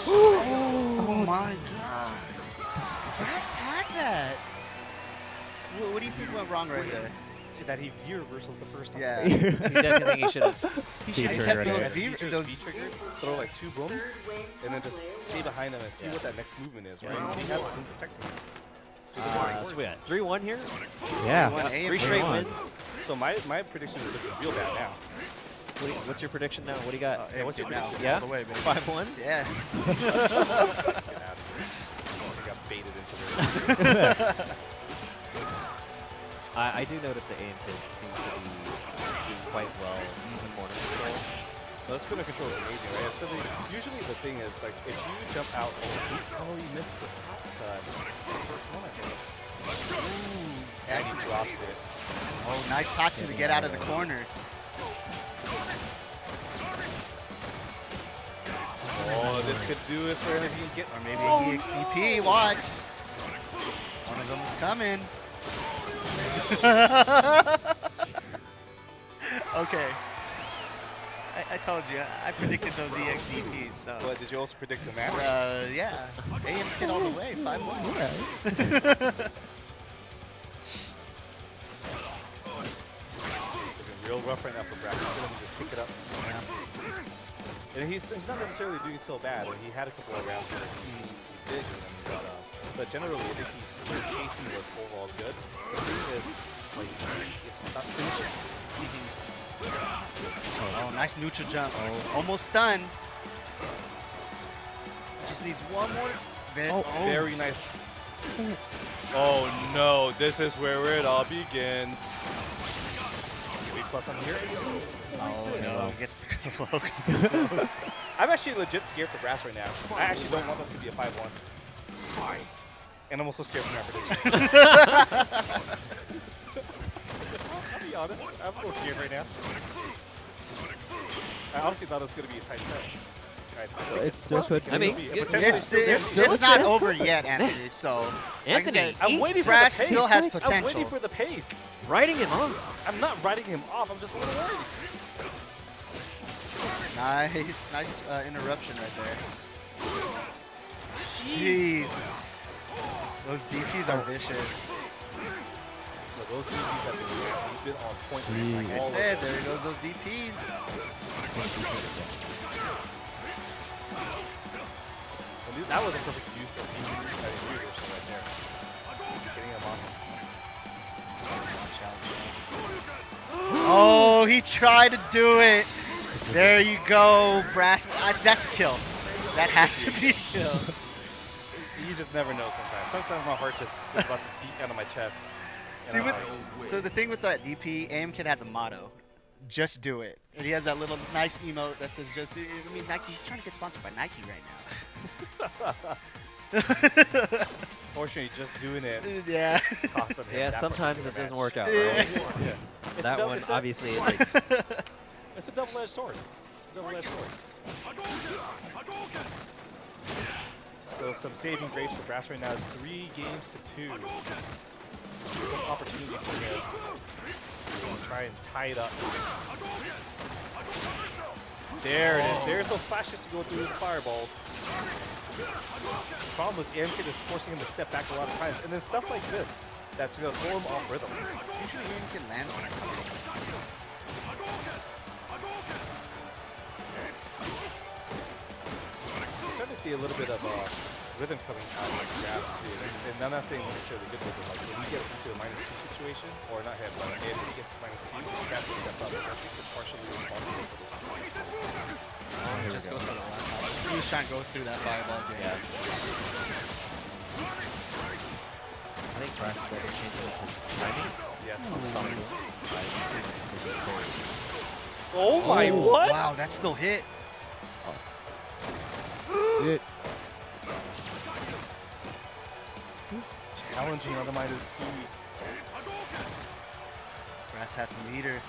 Oh my god. Brass had that. What do you think went wrong right there? That he V-reversal the first time. Yeah. So you definitely think he should have. He should should have have kept kept those those Those V V-triggers, throw like 2 booms, and then just stay behind them and see what that next movement is, right? He has been protecting him. So we got 3-1 here. Yeah. One AM 3 straight 3-1. wins. So my prediction is looking real bad now. What's your prediction now? What do you got? Yeah, what's your prediction? Yeah? All the way, baby. 5-1? Yeah. Get out of here. I got baited into there. I do notice that AM Kid seems to be doing quite well in the corner control. No, this corner control is amazing, right? So usually the thing is, like, if you jump out, you missed the first one, I think. Ooh, and he drops it. Oh, nice Tatsu to get out of the corner. Oh, this could do it for him if he can get. Or maybe an EXDP. Watch. One of them is coming. Okay. I told you. I predicted those EXDPs. So. What, did you also predict the match? Yeah. AM Kid all the way. 5-1. Looking real rough right now for Brack. He's going to just pick it up. And he's not necessarily doing so bad. He had a couple of rounds where he did, but generally I think his chasing was overall good. The thing is, like, it's not finishing. Oh, nice neutral jump. Oh, almost stunned. Just needs one more. Very nice. Oh no, this is where it all begins. Big plus on here. Oh no, gets the close. I'm actually legit scared for Brass right now. I actually don't want this to be a 5-1. And I'm also scared from that prediction. I'll be honest, I'm a little scared right now. I honestly thought it was going to be a tight set. It's still could. I mean, it's not over yet, Anthony. So Anthony, I'm waiting for the Brass pace. still has I'm potential. waiting for the pace. writing him off. I'm not writing him off. I'm just a little worried. Nice interruption right there. Jeez. Those DPs are vicious. So those DPs have been on point. Like I said, there goes those DPs. And that was a perfect use of reversal right there. Getting him on. Oh, he tried to do it. There you go, Brass. That's a kill. That has to be a kill. just never know sometimes. Sometimes my heart just is about to beat out of my chest. See, so the thing with that DP, AimKid has a motto. Just do it. And he has that little nice emote that says just do it. I mean, Nike, he's trying to get sponsored by Nike right now. Fortunately, just doing it. Yeah. Costs him Yeah, that sometimes it particular doesn't match. work out. Yeah. Right? Yeah. That one, obviously, it's like, It's a double-edged sword. Double-edged sword. So some saving grace for Brass right now is 3 games to 2. Good opportunity for him to try and tie it up. There it is. There's those flashes to go through the fireballs. The problem was AimKid is forcing him to step back a lot of times. And then stuff like this, that's going to throw him off rhythm. Usually AimKid lands on it. You're starting to see a little bit of rhythm coming out of Brass too. And I'm not saying necessarily good rhythm, like when he gets into a -2 situation, or not him, but if he gets -2, Brass will step up. I think it's partially responsible for this. Just goes for the last one. He's trying to go through that fireball. yeah. I think Brass is better changing up his timing. Yes. Sonic moves. Oh my, what? Wow, that still hit. Challenging other minded teams. Brass has some meter.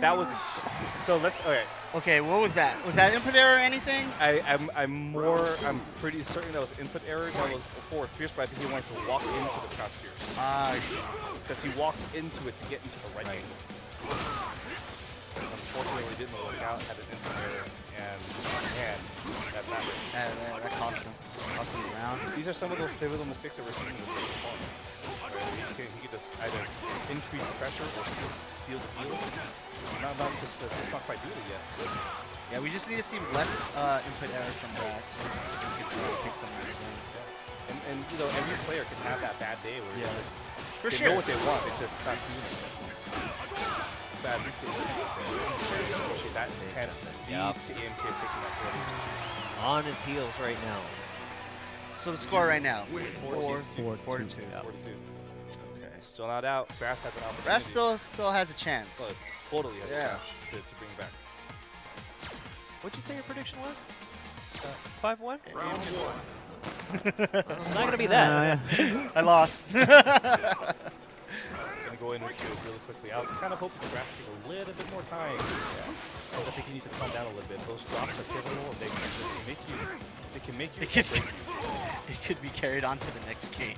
That was so let's okay. Okay, what was that? Was that input error or anything? I'm pretty certain that was input error. That was forward fierce, but I think he wanted to walk into the crouch fierce. Because he walked into it to get into the right. Unfortunately, didn't work out. Had an input error, and man, That cost him. Cost him the round. these are some of those pivotal mistakes that we're seeing in the first part. Right? He could just either increase the pressure or seal the deal. Just not quite doing it yet. Yeah, we just need to see less input error from Brass. Pick some And you know, every player can have that bad day where they sure. know what they want, it's just not doing it. Bad mistake. Especially that intent. These AimKid taking that 40. On his heels right now. So the score right now? 4-2. 4-2. Yeah. 4-2. Okay. Still not out. Brass has an opportunity. Brass still has a chance. Oh, totally has a Yeah. chance to bring it back. What'd you say your prediction was? 5-1? It's not going to be that. I lost. Gonna go into it really quickly. I kind of hope the Brass take a little bit more time. I think he needs to calm down a little bit. Those drops are pivotal, and they can make you. It could be carried on to the next game.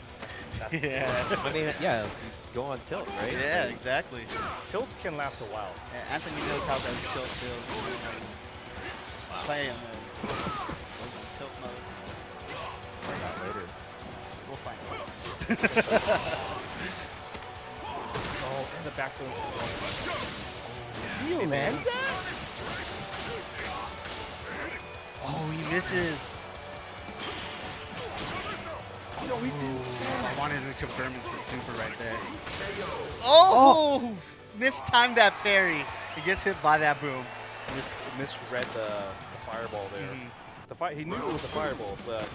Yeah. I mean, yeah, you go on tilt, right? Yeah, exactly. Tilts can last a while. Yeah, Anthony knows how that tilt feels. Play on the tilt mode. Find out later. We'll find out. Oh, and the back throw. He lands that? Oh, he misses. No, we didn't. I wanted to confirm it's the super right there. Oh! Mistimed that parry. He gets hit by that boom. Misread the fireball there. He knew it was a fireball, but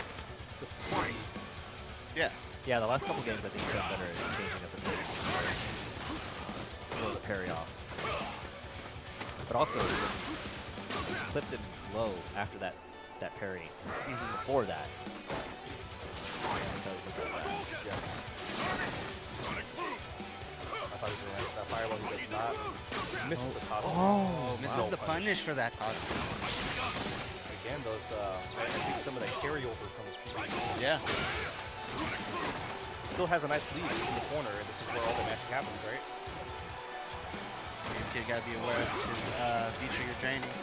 the speed. Yeah. Yeah, the last couple games I think he's done better at changing up the tilt. Throw the parry off. But also, clipped him low after that parry. Before that. Yeah. I thought he was going to that fireball. He does not. Misses the top. Misses the punish for that toss. Again, those I think some of that carryover from his previous game. Yeah. Still has a nice lead in the corner, and this is where all the magic happens, right? You gotta be aware of his V-trigger draining.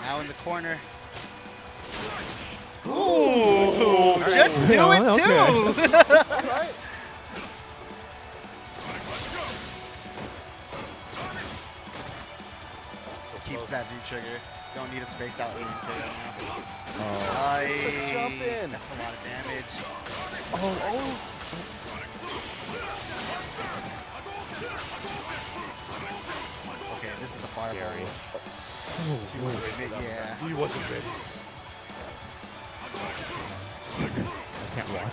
Now in the corner. Ooh! Just do it too! Right. Keeps that V-trigger. Don't need a space out lane to Jump in. That's a lot of damage. Okay, this is a fireball. He wasn't ready. Yeah. He wasn't ready. Can't watch.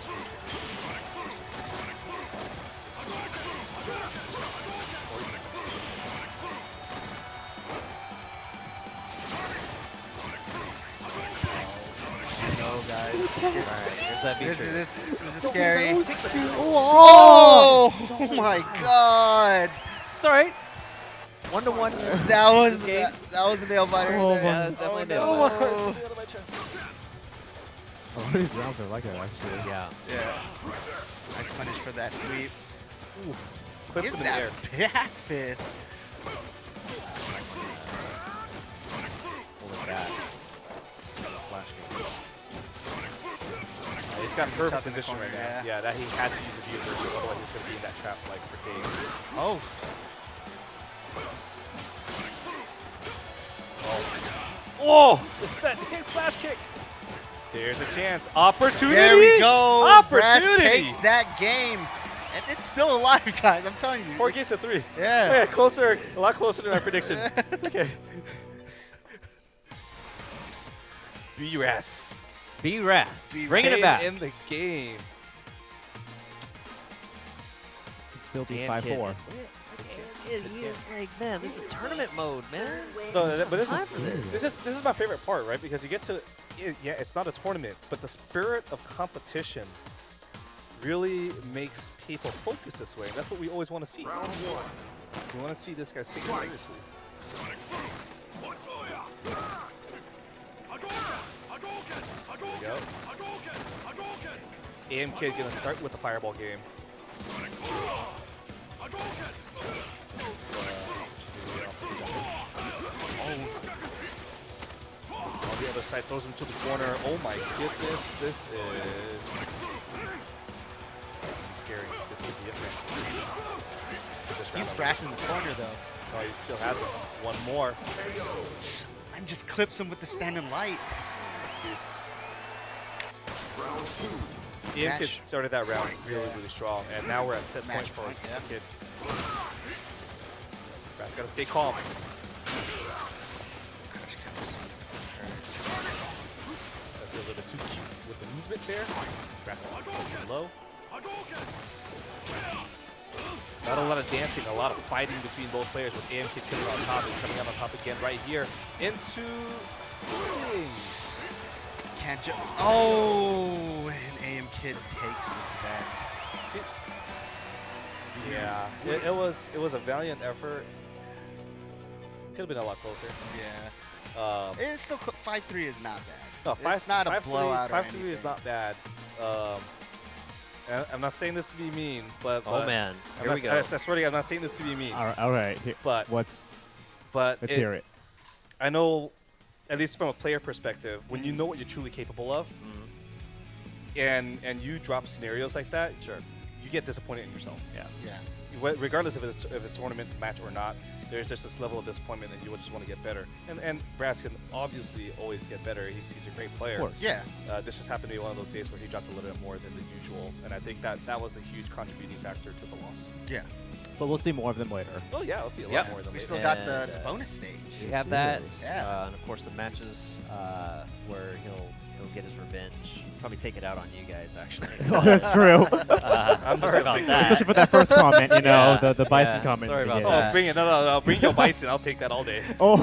No, guys. Alright, here's that This feature. is scary. Oh! Oh my god! It's alright. 1-to-1. That was game. that was a nail biter. Oh, there. Yeah, it's definitely a nail no. biter. A lot of these rounds are like that, actually. Yeah. Yeah. Nice punish for that sweep. Clips Gives him in the that air. back fist. Hold it back. Flash game. He's got perfect Tough in the position corner, right now. Yeah, that he had to use a view versus, otherwise he's going to be in that trap like for days. Oh. Oh! That hit splash kick! There's a chance. Opportunity! There we go. Brass Opportunity! takes that game. And it's still alive, guys. I'm telling you. 4 It's- games to 3. Yeah. Okay, closer. A lot closer to my prediction. Okay. BRAS. B-Ras. Bringing it back. in the game. Could still be Damn kid. 5-4. He is like, man, this is tournament mode, man. No, but this Time is, for this. this is my favorite part, right? Because you get to, yeah, it's not a tournament, but the spirit of competition really makes people focus this way. That's what we always want to see. We want to see this guys take it seriously. There we go. AM Kid gonna start with the fireball game. On the other side, throws him to the corner. Oh my goodness, this could be scary. This could be it, man. He's brass in the corner, though. Oh, he still has it. One more. And just clips him with the standing light. Ian Match. Kid started that round really, really strong, and now we're at set point Match for point, yeah. Kid. Brass gotta stay calm. That's a little bit too cute with the movement there. Brass goes low. Not a lot of dancing, a lot of fighting between both players with AM Kid coming on top and coming out on top again right here into Can't jump. Oh, and AM Kid takes the set. Yeah, it was a valiant effort. Could have been a lot closer. Yeah. It's still 5-3 is not bad. No, It's not a blowout or 5-3 is anything. not bad. And I'm not saying this to be mean, but Oh, man. Here we go. I swear to God, I'm not saying this to be mean. All right. Here, But let's but hear it. I know, at least from a player perspective, when you know what you're truly capable of, and you drop scenarios like that, Sure. you get disappointed in yourself. Yeah. Yeah. Regardless if it's a tournament match or not, there's just this level of disappointment that you just want to get better. And Brass can obviously always get better. He's a great player. Of course. Yeah. This just happened to be one of those days where he dropped a little bit more than the usual, and I think that was a huge contributing factor to the loss. Yeah. But we'll see more of them later. Oh yeah, I'll see a Yep. lot more than We later. still got the And, bonus stage. We have that, Yeah. and of course some matches where he'll get his revenge. Probably take it out on you guys, actually. Oh, that's true. I'm just Sorry gonna about pick that. Especially for that first comment, you know, Yeah. the Bison Yeah. comment. Sorry about yeah. that. Oh, bring it! No, bring your bison. I'll take that all day. Oh.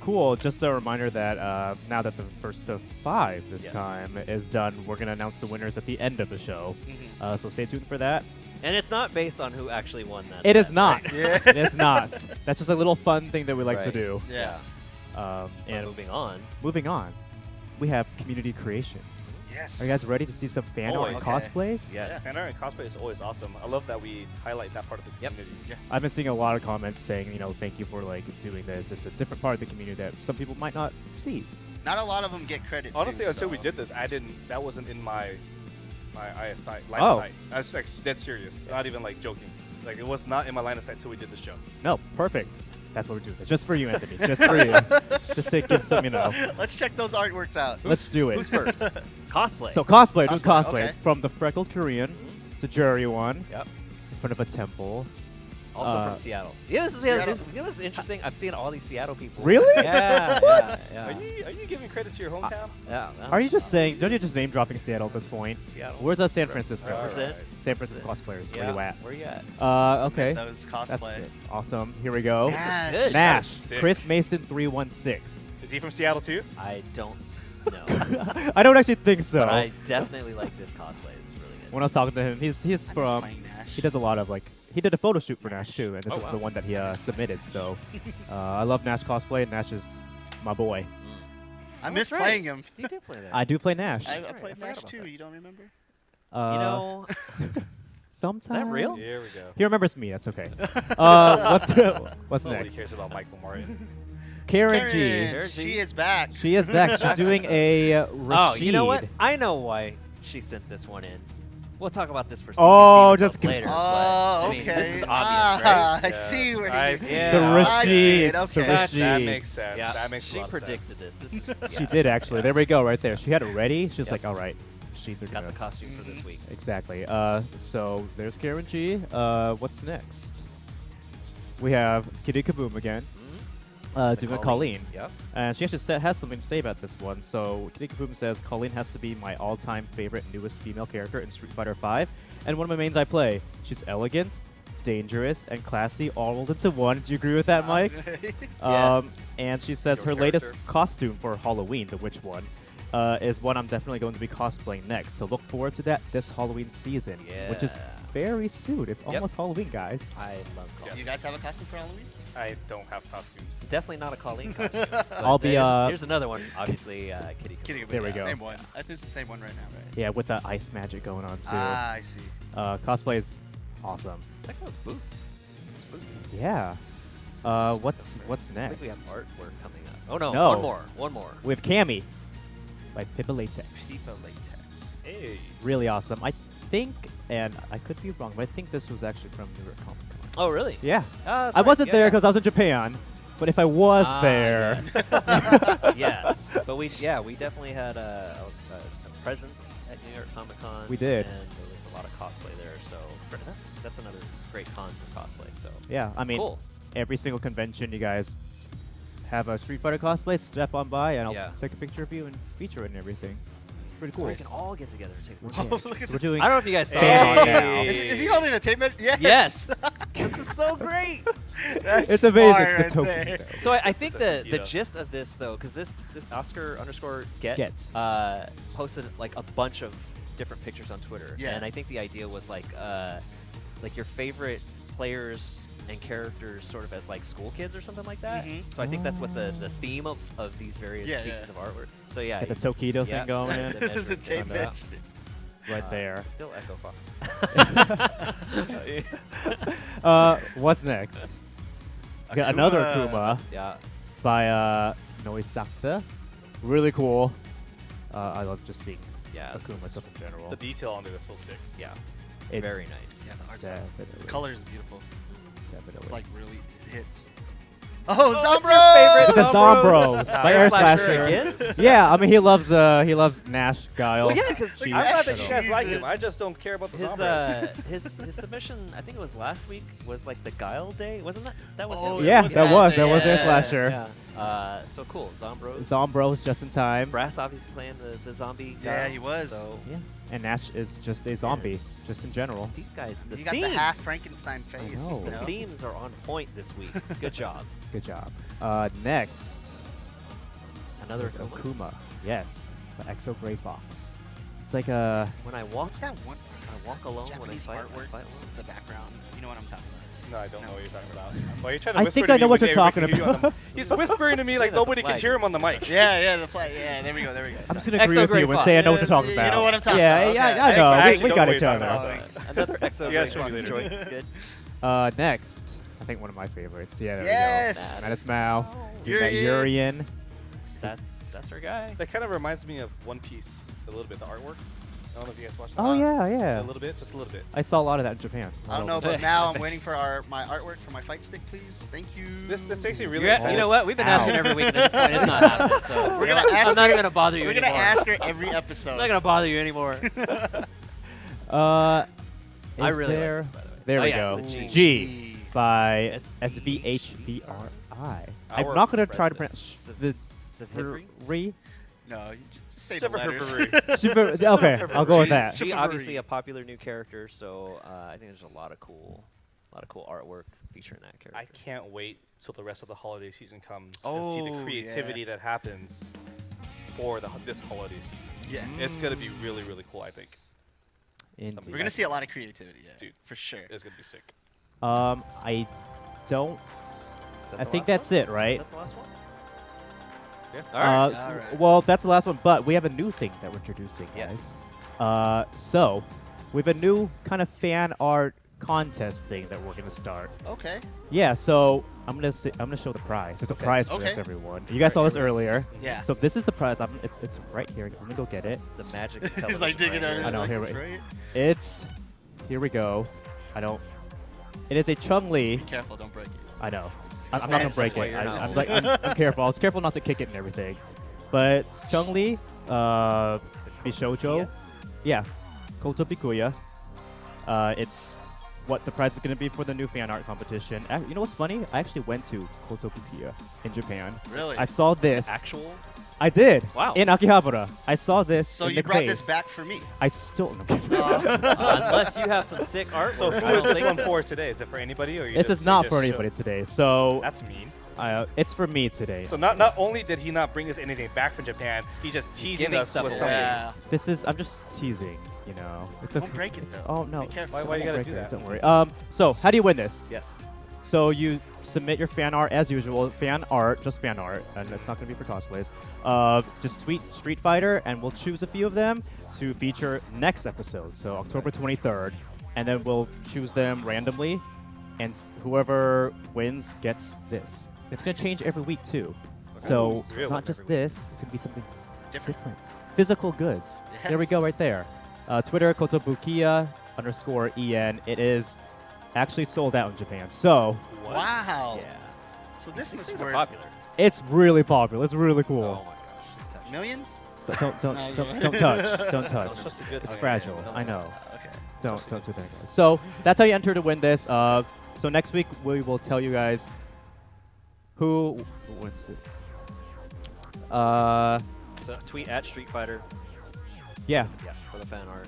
Cool. Just a reminder that now that the first to 5 this Yes. time is done, we're gonna announce the winners at the end of the show. Mm-hmm. So stay tuned for that. And it's not based on who actually won that. It is set, not. right? Yeah. It is not. That's just a little fun thing that we like to Right. do. Yeah. And And moving on. we have community creations. Yes. Are you guys ready to see some fan art and Okay. cosplays? Yes. Yeah, fan art and cosplay is always awesome. I love that we highlight that part of the Yep. community. Yeah. I've been seeing a lot of comments saying, thank you for doing this. It's a different part of the community that some people might not see. Not a lot of them get credit. Honestly, too, until we so- did this, that wasn't in my line of sight. I was like dead serious, not even like joking. Like it was not in my line of sight until we did this show. No, perfect. That's what we're doing. Just for you, Anthony. Just for you. Just to give some, Let's check those artworks out. Let's do it. Who's first? Cosplay. So cosplay, do Cosplay, cosplay. okay. It's from the freckled Korean to Jury one Yep. in front of a temple. Also from Seattle. Yeah, this is it was interesting. I've seen all these Seattle people. Really? Yeah. Are you giving credit to your hometown? Yeah. Are you just saying? Don't you just name dropping Seattle at this point? Seattle. Where's San Francisco? Represent. San Francisco cosplayers. Where you at? Where you at? Okay. Those That's cosplay. it. Awesome. Here we go. This is Nash. good. Nash. sick. Chris Mason 316. Is he from Seattle too? I don't know. I don't actually think so. But I definitely like this cosplay. It's really good. When I was talking to him, he's from. playing Nash. He does a lot of like. He did a photo shoot for Nash too, and this Oh, was wow. the one that he submitted. So I love Nash cosplay. Nash is my boy. I Oh, miss that's right. playing him. You do play that. I do play Nash. I That's right, I played forgot Nash about too. that. You don't remember? You know, sometimes. real? Here we go. He remembers me. That's okay. What's Nobody next? cares about Michael Martin. Karen G. Karen G. She is back. She is back. She's doing a Rashid. oh, you know what? I know why she sent this one in. We'll talk about this for Oh, CBC just results later. Oh, but, I mean, okay. this is obvious, right? I see where I he's see. The Yeah. I see it, Rashids. The okay. That Rashids. makes sense. Yeah, That makes a she lot of predicted sense. this. This is, She yeah. did actually. There we go, right there. She had it ready. She's Yep. like, all right, sheets are Got gonna. the costume for this week. Exactly. So there's Karen G. What's next? We have Kitty Kaboom again. Doing a Colleen. Yep. And she actually has something to say about this one. So Kitty Kaboom says, Colleen has to be my all-time favorite newest female character in Street Fighter V, and one of my mains I play. She's elegant, dangerous, and classy, all rolled into one. Do you agree with that, Mike? Yeah. And she says Your her latest character. costume for Halloween, the witch one, is one I'm definitely going to be cosplaying next. So look forward to that this Halloween season, which is Yeah. very soon. It's Yep. almost Halloween, guys. I love Yes. Colleen. You guys have a costume for Halloween? I don't have costumes. Definitely not a Colleen costume. but I'll be, Here's another one. Obviously, Kitty. Kaboom. Kitty There we go. Same one. I think it's the same one right now, right? Yeah, with the ice magic going on too. Ah, I see. Cosplay is awesome. Check those boots. Those boots. Yeah. What's I think next? we have artwork coming up. Oh no, No. one more. We have Cammy by Pippa Latex. FIFA latex. Hey. Really awesome. I think, and I could be wrong, but I think this was actually from New York Comic Con. Oh really? Yeah. That's I right, wasn't yeah. there because I was in Japan, but if I was there, Yes. Yes. But we definitely had a presence at New York Comic Con. We did. And there was a lot of cosplay there. So that's another great con for cosplay. So yeah, I mean, cool. every single convention you guys have a Street Fighter cosplay, step on by and I'll Yeah. take a picture of you and feature it and everything. It's pretty cool. We can all get together and take We're, photos. doing- look at so we're doing. I don't know if you guys saw Fan this. art now. Is he holding a tape measure? Yes. Yes. This is so great. That's It's amazing. smart It's the right token. there. though. So I think the Yeah. gist of this though, because this Oscar_get Get. posted like a bunch of different pictures on Twitter, Yeah. and I think the idea was like your favorite players and characters sort of as like school kids or something like that. Mhm. So I think that's what the theme of these various Yeah, pieces yeah. of artwork. So yeah, Get the Tokido yeah, thing going the measuring The tape tape on measure. that. right there. Still Echo Fox. What's next? We got another Akuma Yeah. by Noisakta. Really cool. I love just seeing Yeah. this Akuma is- stuff in general. The detail on it is so sick. Yeah. It's Very nice. Yeah, the art style. Definitely. The color is beautiful. Definitely. It's like really hits. Oh, what's Zombro! your favorite It's a Zombros by Air Slasher. again? Yeah, I mean he loves Nash Guile. Well, yeah, because Cheese. I'm glad that you Shut guys up. like him. I just don't care about the his Zombros. his submission, I think it was last week, was like the Guile Day, wasn't that? That was Oh, it. Yeah, was that bad. was Air Yeah. Slasher. Yeah. So cool. Zombros. Zombros just in time. Brass obviously playing the zombie. Yeah, Guile, he was. So Yeah, and Nash is just a zombie, just in general. these guys, the You got the themes, half Frankenstein face. know. You The know? themes are on point this week. Good job. Good job. Next, Another there's Akuma. Akuma. Yes, the Exo Gray Fox. It's like a. When I walk, What's that one I walk alone. When I Japanese fight, I artwork? fight alone. The background. You know what I'm talking about. No, I don't No. know what you're talking about. Well, you're trying to I whisper think to I me know what when you're talking everybody can hear you on about. the- He's whispering to me like That's a nobody can flag. hear him on the mic. Yeah, the flag. Yeah, there we go. There we go. I'm just gonna agree with Exo Gray you and Fox. say I know what you're Yes, talking you about. know what I'm talking yeah, about. Yeah, Okay. I know. I We actually got don't know each what you're other. talking Another Exo. Yeah, Gray show me Fox later. joint. Good. Next, I think one of my favorites. Yeah, there Yes. we go. Menace Mao. You got Urien. Urien. That's our guy. That kind of reminds me of One Piece a little bit, the artwork. I don't know if you guys watched Oh that. yeah, A yeah. little bit, just a little bit. I saw a lot of that in Japan. I don't know, bit. but now I'm waiting for my artwork for my fight stick, please. Thank you. This makes me really You excited. know what? We've been Ow. asking every week, and at this point, it's not happening. So We're you know gonna what? ask I'm not her- even gonna bother you We're anymore. gonna ask her every episode. I'm not gonna bother you anymore. I I is really there? like this, by the way. There Oh, we yeah, go. the G. G. by SVHVRI. I'm Our not going to try to president. pronounce Severi? No, you just say the letters. Okay, I'll go with that. G, obviously a popular new character, so I think there's a lot of cool artwork featuring that character. I can't wait till the rest of the holiday season comes and see the creativity that happens for this holiday season. Yeah. It's going to be really, really cool, I think. Indeed. We're gonna see a lot of creativity, Dude, for sure. It's going to be sick. I don't. Is that I the think last that's one? it, right? That's the last one? Yeah. All right. Alright. Well, that's the last one, but we have a new thing that we're introducing, Yes. guys. So, we have a new kind of fan art contest thing that we're gonna start. Okay. Yeah, so I'm gonna show the prize. There's a prize for this, Okay. everyone. You guys saw this earlier. Yeah. So this is the prize. It's right here. I'm gonna go get it. The magic of television. He's like digging right out. here. I know, like, here it's we- right. It's here we go. It is a CHUN-LI. Be careful, don't break it. I know. I'm not gonna That's break why it. you're not I'm like I'm careful. I was careful not to kick it and everything. But it's CHUN-LI, Bishoujo, yeah, KOTOBUKIYA. It's what the prize is gonna be for the new fan art competition. You know what's funny? I actually went to KOTOBUKIYA in Japan. Really? I saw this. Actual? I did. Wow. In Akihabara. I saw this. So in you the brought case. this back for me. I still. Unless you have some sick art. So who is this one for today? Is it for anybody? Or This is not for anybody today. So That's mean. it's for me today. So not only did he not bring us anything back from Japan, he's just teasing giving us stuff with away. something. Yeah. I'm just teasing. You know. It's Don't break it, though. Oh no. Be careful. Why I you won't gotta break do it, that? Don't worry. So how do you win this? Yes. So you submit your fan art as usual, fan art, and it's not going to be for cosplays. Just tweet Street Fighter, and we'll choose a few of them to feature next episode, so October 23rd, and then we'll choose them randomly, and whoever wins gets this. It's going to change every week too, so It's real it's not one just every week. this. It's going to be something Different. different. Physical goods. There we Yes. go, right there. Twitter KOTOBUKIYA_EN. It is actually sold out in Japan, so. Wow. Yeah. So this These was things are worth popular. It's really popular. It's really Oh cool. my gosh. It's touching. millions? So don't No, touch. Don't touch. It's just a good It's thing. fragile. I know. Okay. Don't do that, guys. So that's how you enter to win this. So next week we will tell you guys who wins this. So tweet at Street Fighter. Yeah. Yeah, for the fan art.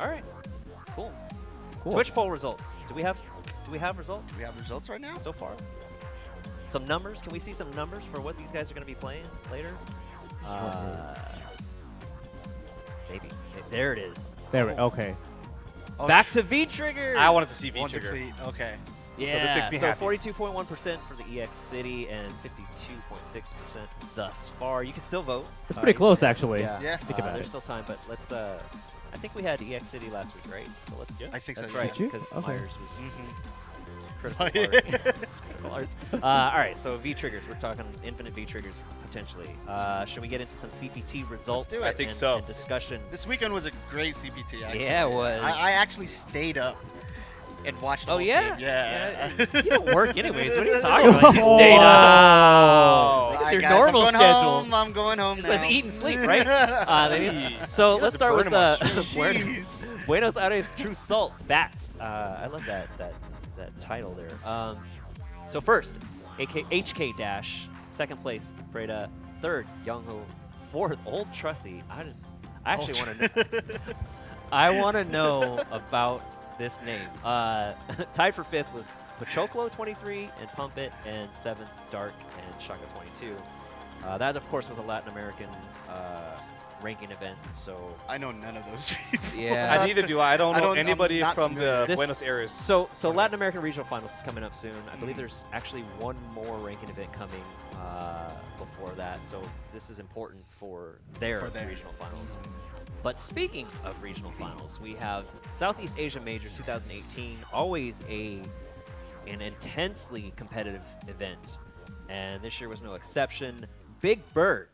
All right. Cool. Cool. Twitch poll results. Do we have results? Do we have results right now? so far? Some numbers? Can we see some numbers for what these guys are going to be playing later? Maybe. There it is. There we. Okay. Oh, Back to V-Trigger. I wanted to see One V-Trigger. complete. Okay. Yeah. this makes me happy. 42.1% for the EX City and 52.6% thus far. You can still vote. It's pretty close, easily. actually. Yeah. Yeah. Think about There's it. still time, but let's. I think we had EX City last week, right? So let's. I think That's so. right. Did you? Because Okay. Myers was Mm-hmm. critical Oh, yeah. art. Critical arts. All right, so V triggers. We're talking infinite V triggers potentially. Should we get into some CPT results? do it. I think and, so. And discussion. This weekend was a great CPT. Actually. Yeah, it was. I actually stayed up and watched the Oh whole yeah. scene. Yeah. You don't work anyways. What are you talking about? You stayed up. It's Alright, your guys, normal I'm going schedule. Home. I'm going home It now. says eat and sleep, right? So let's start with Jeez. Buenos Aires True Salt Bats. I love that title there. So first, HK Dash, second place Preda, third Youngho, fourth Old Trusty. I actually want to know. I want to know about this name. Tied for fifth was Pachoclo 23 and Pump It, and seventh Dark and Shaka 22. That of course was a Latin American ranking event. So I know none of those people. yeah, Neither do I. I don't know I'm anybody not from familiar. the This- Buenos Aires. So Latin American Regional Finals is coming up soon. I believe there's actually one more ranking event coming before that. So this is important for their regional finals. But speaking of regional finals, we have Southeast Asia Major 2018, always an intensely competitive event. And this year was no exception. Big Bird,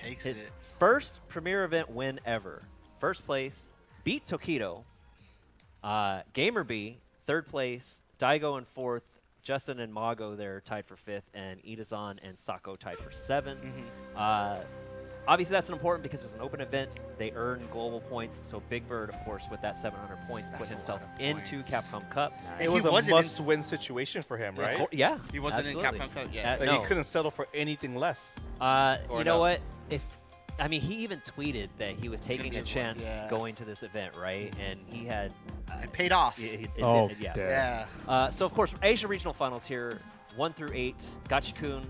Takes his it. first premier event win ever. First place, beat Tokido. Gamer B, third place. Daigo in fourth. Justin and Mago there tied for fifth. And Itazan and Sako tied for seventh. obviously that's important because it was an open event. They earned global points. So Big Bird, of course, with that 700 points, put himself into Capcom Cup. It was a must-win situation for him, right? Yeah, He wasn't absolutely. in Capcom Connect yet. Like, No. he couldn't settle for anything less. You know what? I mean, he even tweeted that he was taking a his one, chance yeah. going to this event, right? And he had It paid off. it Oh, did, yeah. damn. Yeah. So of course, Asia Regional Finals here, 1 through 8. Gachikun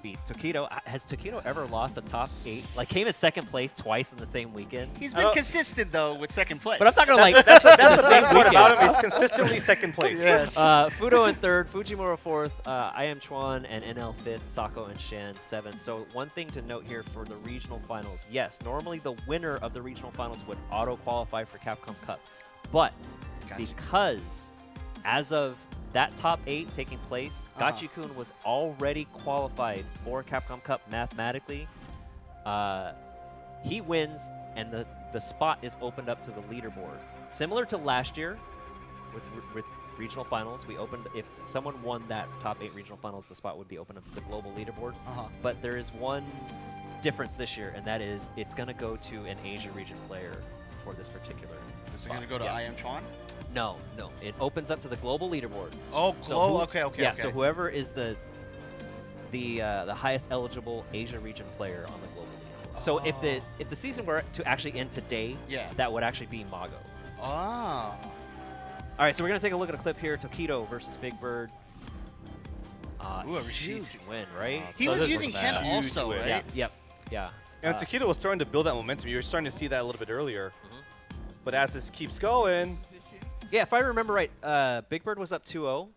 beats Tokido. Has Tokido ever lost a top 8? Like came in second place twice in the same weekend. He's been consistent though with second place. But I'm talking like That's the best same part about him. weekend. He's consistently second place. Yes. Fudo in 3rd, Fujimura 4th, I Am Chuan and NL 5th, Sako and Shan 7th. So one thing to note here for the regional finals, yes, normally the winner of the regional finals would auto-qualify for Capcom Cup. But because as of that top 8 taking place, Gachikun was already qualified for Capcom Cup mathematically. He wins, and the spot is opened up to the leaderboard. Similar to last year with regional finals, we opened, if someone won that top 8 regional finals, the spot would be opened up to the global leaderboard. But there is one difference this year, and that is it's going to go to an Asia region player for this particular Is it going to go to I Am Chuan? No. It opens up to the global leaderboard. Oh, okay. Yeah, so whoever is the highest eligible Asia region player on the global leaderboard. So if the season were to actually end today, that would actually be Mago. Oh. All right, so we're going to take a look at a clip here. Tokido versus Big Bird. Ooh, a huge win, right? He was using Ken also, right? Yeah. And Tokido was starting to build that momentum. You were starting to see that a little bit earlier. But as this keeps going... Yeah, if I remember right, Big Bird was up 2-0,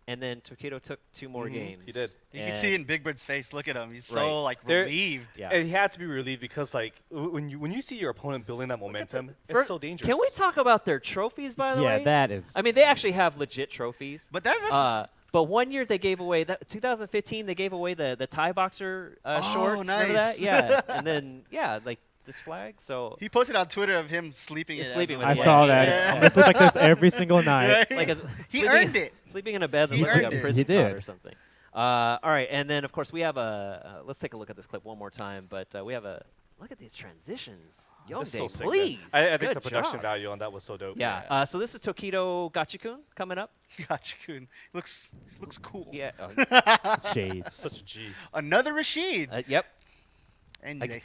and then Tokido took 2 more games. He did. You can see in Big Bird's face. Look at him. He's so like relieved. Yeah. And he had to be relieved because like when you see your opponent building that momentum, it's so dangerous. Can we talk about their trophies, by the way? Yeah, that is. I mean, they actually have legit trophies. But that's but one year they gave away 2015. They gave away the Thai boxer shorts. Nice. Remember that? Yeah. And then like this flag. So he posted on Twitter of him sleeping. Sleeping with I it. saw that. Yeah. I'm gonna sleep like this every single night. Right? He earned it. Sleeping in a bed that He looks like earned a it. prison He did. cot or something. All right, and then of course we have a. Let's take a look at this clip one more time. But we have a. Look at these transitions. That's Yongdae, so sick, man. please. I think Good the production job. value on that was so dope. Yeah. So this is Tokido Gachikun coming up. Gachikun looks cool. Yeah. Shades. Such a G. Another Rashid. Yep. And I-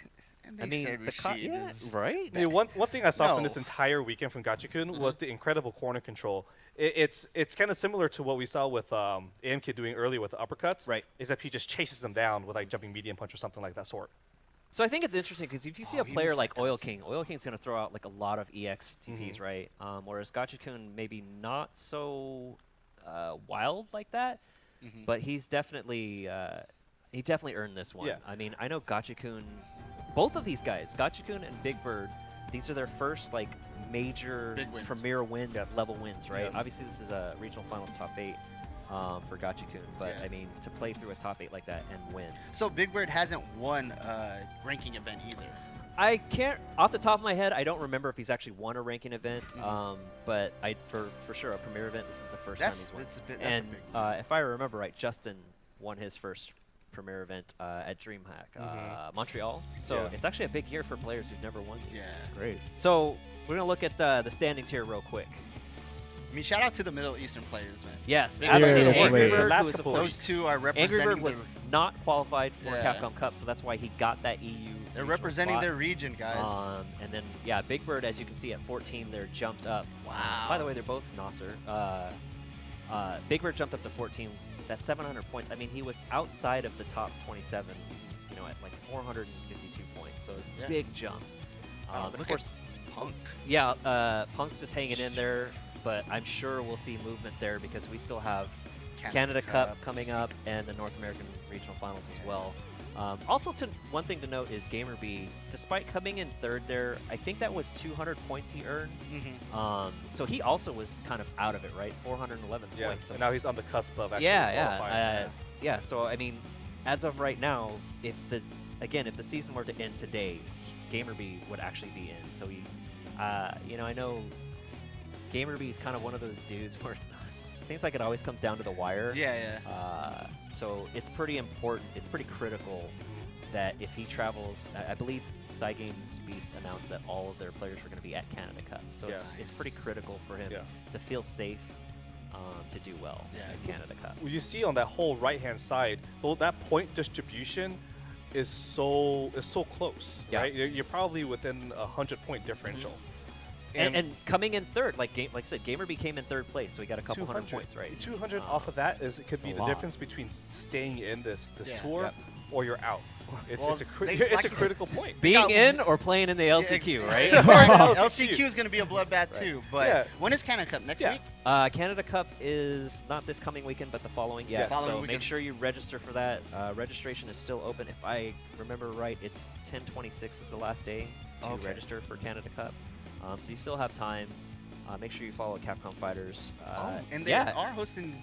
they said Rashid is right. I mean, one thing I saw from No. this entire weekend from Gachikun was the incredible corner control. It's kind of similar to what we saw with AMK doing earlier with the uppercuts. Right. Except he just chases them down with like jumping medium punch or something like that sort. So I think it's interesting because if you see a he player missed like that Oil King's going to throw out like a lot of EX TPs, right? Whereas Gachikun maybe not so wild like that, but he's definitely he definitely earned this one. Yeah. I mean, I know Gachikun, both of these guys, Gachikun and Big Bird, these are their first like major Big wins. premier win Yes. level wins, right? Yes. Obviously, this is a regional finals top 8 for Gachikun, but Yeah. I mean, to play through a top 8 like that and win. So Big Bird hasn't won a ranking event either. I can't, off the top of my head, I don't remember if he's actually won a ranking event, but for sure, a premier event, this is the first time he's won. That's a And big. if I remember right, Justin won his first premier event at DreamHack Montreal. So Yeah. it's actually a big year for players who've never won these. Yeah. Great. So we're going to look at the standings here real quick. I mean, shout out to the Middle Eastern players, man. Yes, Seriously. absolutely. Seriously. Angry The Bird, last who is, of couple course, Those two are Angry representing. Bird was not qualified for Yeah. Capcom Cup, so that's why he got that EU. They're regional representing spot. their region, guys. And then, yeah, Big Bird, as you can see at 14, they're jumped up. Wow. By the way, they're both Nasser. Big Bird jumped up to 14. That's 700 points. I mean, he was outside of the top 27, at like 452 points. So it's a Yeah. big jump. Look of at course, Punk. yeah, Punk's just hanging in there, but I'm sure we'll see movement there because we still have Canada Cup coming up and the North American Regional Finals as well. Also, one thing to note is GamerB, despite coming in 3rd there, I think that was 200 points he earned. So he also was kind of out of it, right? 411 Yeah. points. So And now he's on the cusp of actually yeah. qualifying. So I mean, as of right now, if the season were to end today, GamerB would actually be in. So he, I know GamerB is kind of one of those dudes where it seems like it always comes down to the wire. Yeah. So it's pretty important. It's pretty critical that if he travels, I believe Cygames Beast announced that all of their players were going to be at Canada Cup. So it's pretty critical for him to feel safe, to do well at Canada Cup. Well, you see on that whole right-hand side, though that point distribution is so close, right? You're probably within a 100-point differential. And coming in third, like I said, Gamer became in third place, so he got a couple hundred points, right? 200 off of that could be the difference between staying in this tour or you're out. It's a critical point. Being in or playing in the LCQ, right? LCQ is going to be a bloodbath too. But when is Canada Cup? Next week? Canada Cup is not this coming weekend, but the following. Yeah. So make sure you register for that. Registration is still open. If I remember right, it's 10/26 is the last day to register for Canada Cup. So you still have time. Make sure you follow Capcom Fighters. And they are hosting.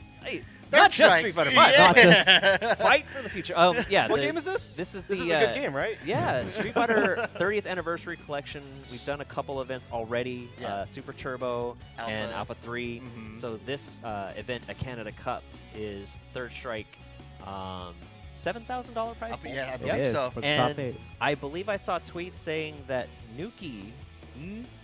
Not just Street Fighter 5. Not just Fight for the Future. What game is this? This is a good game, right? Yeah, Street Fighter 30th Anniversary Collection. We've done a couple events already. Super Turbo and Alpha 3. So this event at Canada Cup is Third Strike. $7,000 prize pool. Yeah, I believe so. For the and top 8. I believe I saw tweets saying that Nuki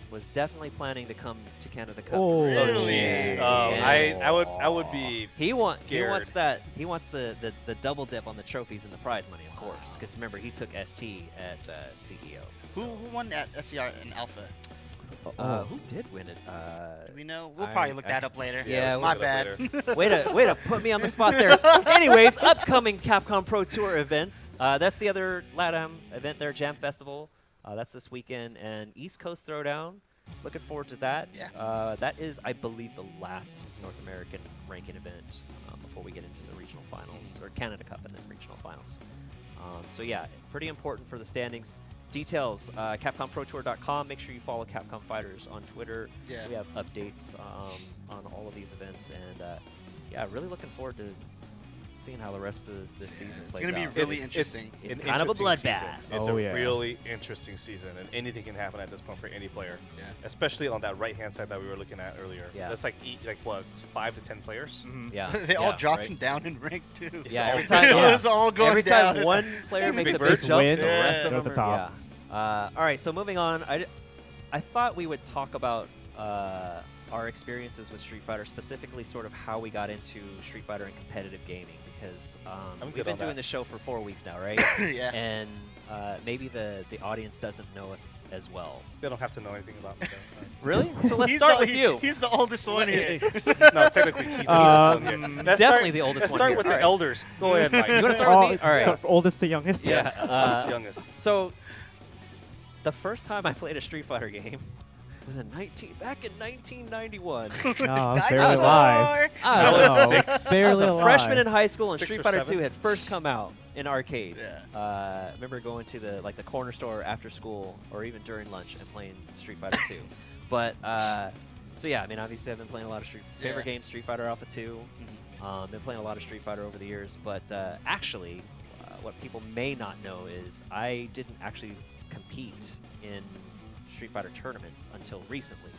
was definitely planning to come to Canada Cup. Oh, jeez. I would be. He wants scared. He wants the double dip on the trophies and the prize money, of course. Because remember, he took ST at CEO. So. Who won at SCR and Alpha? Who did win it? Do we know? We'll probably look that up later. Yeah, my bad. way to put me on the spot there. Anyways, upcoming Capcom Pro Tour events. That's the other LATAM event there, Jam Festival. That's this weekend, and East Coast Throwdown. Looking forward to that. That is, I believe, the last North American ranking event before we get into the regional finals, or Canada Cup and then regional finals. So yeah, pretty important for the standings. Details, CapcomProTour.com. Make sure you follow Capcom Fighters on Twitter. We have updates on all of these events, and really looking forward to seeing how the rest of this season plays out. It's going to be really interesting. It's kind of a bloodbath. It's a really interesting season, and anything can happen at this point for any player. Especially on that right-hand side that we were looking at earlier. That's like what, 5 to 10 players? They all dropping down in rank too. Every time, it's all going every down. time one player makes a big jump, wins, the rest of go them at the top. all right, so moving on, I thought we would talk about our experiences with Street Fighter, specifically sort of how we got into Street Fighter and competitive gaming, because we've been doing the show for 4 weeks now, right? And maybe the audience doesn't know us as well. They don't have to know anything about me. Really? So let's start with you. He's the oldest one here. No, technically, he's the oldest one here. Definitely the oldest one. Let's start with the elders. Go ahead, Mike. You want to start with me? All right. So oldest to youngest? Yes. Oldest to youngest. So the first time I played a Street Fighter game was back in 1991. No, I was barely alive. I was barely a alive. freshman in high school, and 6 Street or Fighter 7? 2 had first come out in arcades. I remember going to the corner store after school, or even during lunch, and playing Street Fighter 2. But so yeah, I mean, obviously I've been playing a lot of favorite games, Street Fighter Alpha 2. Been playing a lot of Street Fighter over the years, but actually, what people may not know is I didn't actually compete in Street Fighter tournaments until recently.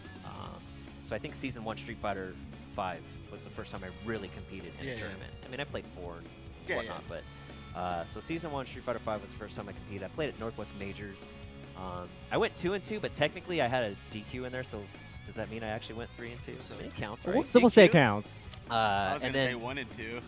So I think Season 1 Street Fighter 5 was the first time I really competed in a tournament. I mean, I played 4 and whatnot, but so Season 1 Street Fighter 5 was the first time I competed. I played at Northwest Majors. I went 2-2, but technically I had a DQ in there, so does that mean I actually went 3-2? I mean, it counts, right? We'll say it counts. I was going to say 1 and 2.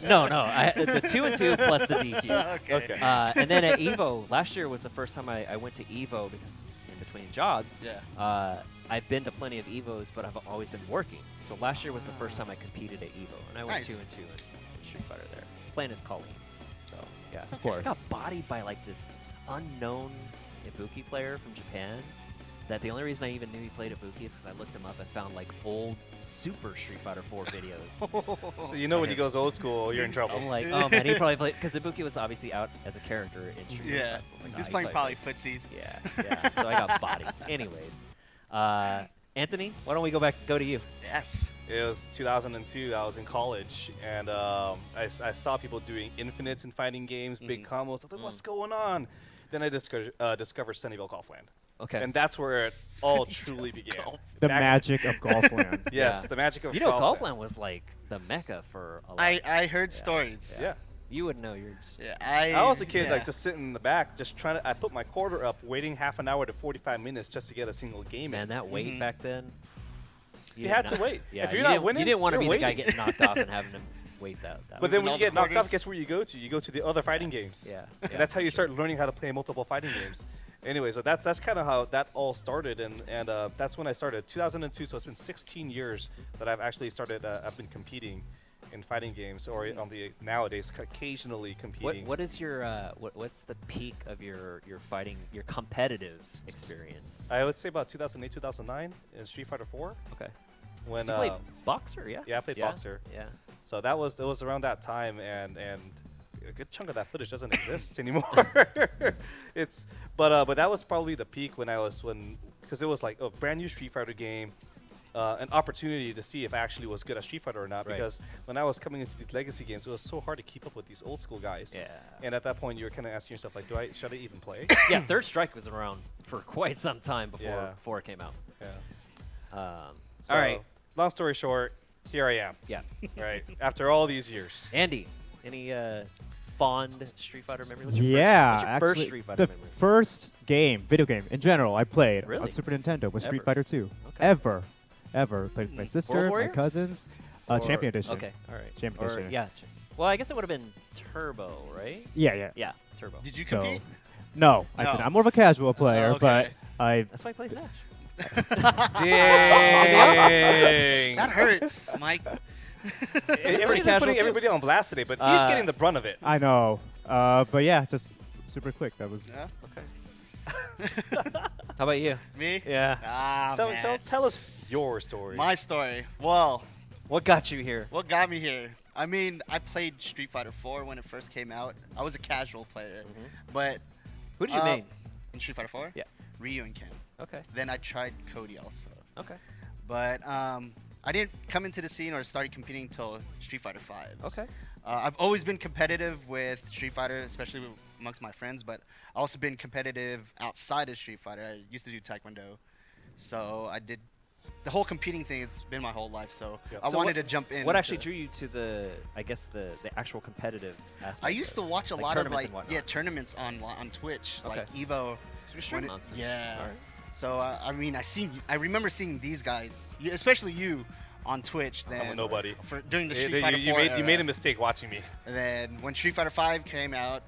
No, the 2 and 2 plus the DQ. Okay. And then at EVO, last year was the first time I went to EVO because in between jobs. I've been to plenty of EVOs, but I've always been working. So last year was the first time I competed at EVO, and I went 2 and 2 in Street Fighter there, playing as Colleen. So yeah, of course. I got bodied by like this unknown Ibuki player from Japan. That the only reason I even knew he played Ibuki is because I looked him up and found like old Super Street Fighter 4 videos. So you know when he goes old school, you're in trouble. I'm like, oh man, he probably played, because Ibuki was obviously out as a character in Street Fighter. So like, he's playing probably footsies. Yeah. So I got bodied. Anyways, Anthony, why don't we go to you? Yes. It was 2002. I was in college, and I saw people doing infinites in fighting games, big combos. I thought, what's going on? Then I discovered Sunnyvale Golfland. Okay. And that's where it all truly began. The magic of Golfland. Yes, the magic of Golfland. You know, Golfland was like the mecca for a lot. I heard stories. Yeah. You would know. You're just Yeah, I was a kid, yeah. like just sitting in the back, just trying to. I put my quarter up, waiting half an hour to 45 minutes just to get a single game man. in. That wait back then. You had to wait. Yeah, If you're you not didn't- winning, you didn't want to you're be the guy waiting. getting knocked off and having to wait that. But then Losing when all you the get knocked off, quarters. guess where you go to? You go to the other fighting games. Yeah. And yeah. that's how you start learning how to play multiple fighting games. Anyway, so that's kind of how that all started, and that's when I started. 2002, so it's been 16 years that I've actually started. I've been competing in fighting games, or on the nowadays occasionally competing. What is your what's the peak of your fighting, your competitive experience? I would say about 2008, 2009 in Street Fighter 4. Okay. When So you played boxer, yeah? yeah, I played boxer. Yeah. So it was around that time, and a good chunk of that footage doesn't exist anymore. But that was probably the peak because it was like a brand new Street Fighter game, an opportunity to see if I actually was good at Street Fighter or not. Right. Because when I was coming into these legacy games, it was so hard to keep up with these old school guys. Yeah. And at that point, you were kind of asking yourself like, should I even play? Yeah, Third Strike was around for quite some time before it came out. Yeah. All right. Long story short, here I am. Yeah. Right. After all these years. Andy, any fond Street Fighter memory? What's your Yeah, what's your first actually, Street Fighter the memory? first video game in general I played Really? on Super Nintendo was Street Ever? Fighter 2. Okay. Ever. Played with my World sister, my Warrior? cousins. Or- Champion Edition. Okay, all right. Champion Or- Edition. Yeah. Well, I guess it would have been Turbo, right? Yeah. Yeah, Turbo. Did you So- compete? No, I No. didn't. I'm more of a casual player, okay. but I That's why he plays Nash. Dang. That hurts, Mike. Everybody's casual putting too. everybody on blast today, but he's getting the brunt of it. know. But yeah, just super quick. That was Yeah. How about you? Me? Yeah. Ah, man. Tell us your story. My story. Well, What got you here? what got me here? I mean, I played Street Fighter 4 when it first came out. I was a casual player, but Who did you main? in Street Fighter 4? Yeah. Ryu and Ken. Okay. Then I tried Cody also. Okay. But I didn't come into the scene or started competing until Street Fighter 5. Okay. I've always been competitive with Street Fighter, especially amongst my friends, but I've also been competitive outside of Street Fighter. I used to do Taekwondo. So I did the whole competing thing. It's been my whole life, so Yeah. I So wanted to jump in. What actually to- drew you to the actual competitive aspect? I used to watch a lot of tournaments and whatnot? tournaments on Twitch, Okay. like Evo. So you're a stream when it- monster. yeah. All right. So I mean, I remember seeing these guys, especially you, on Twitch. Then I'm a nobody. during the You, Street Fighter 4 you era. made a mistake watching me. And then when Street Fighter 5 came out,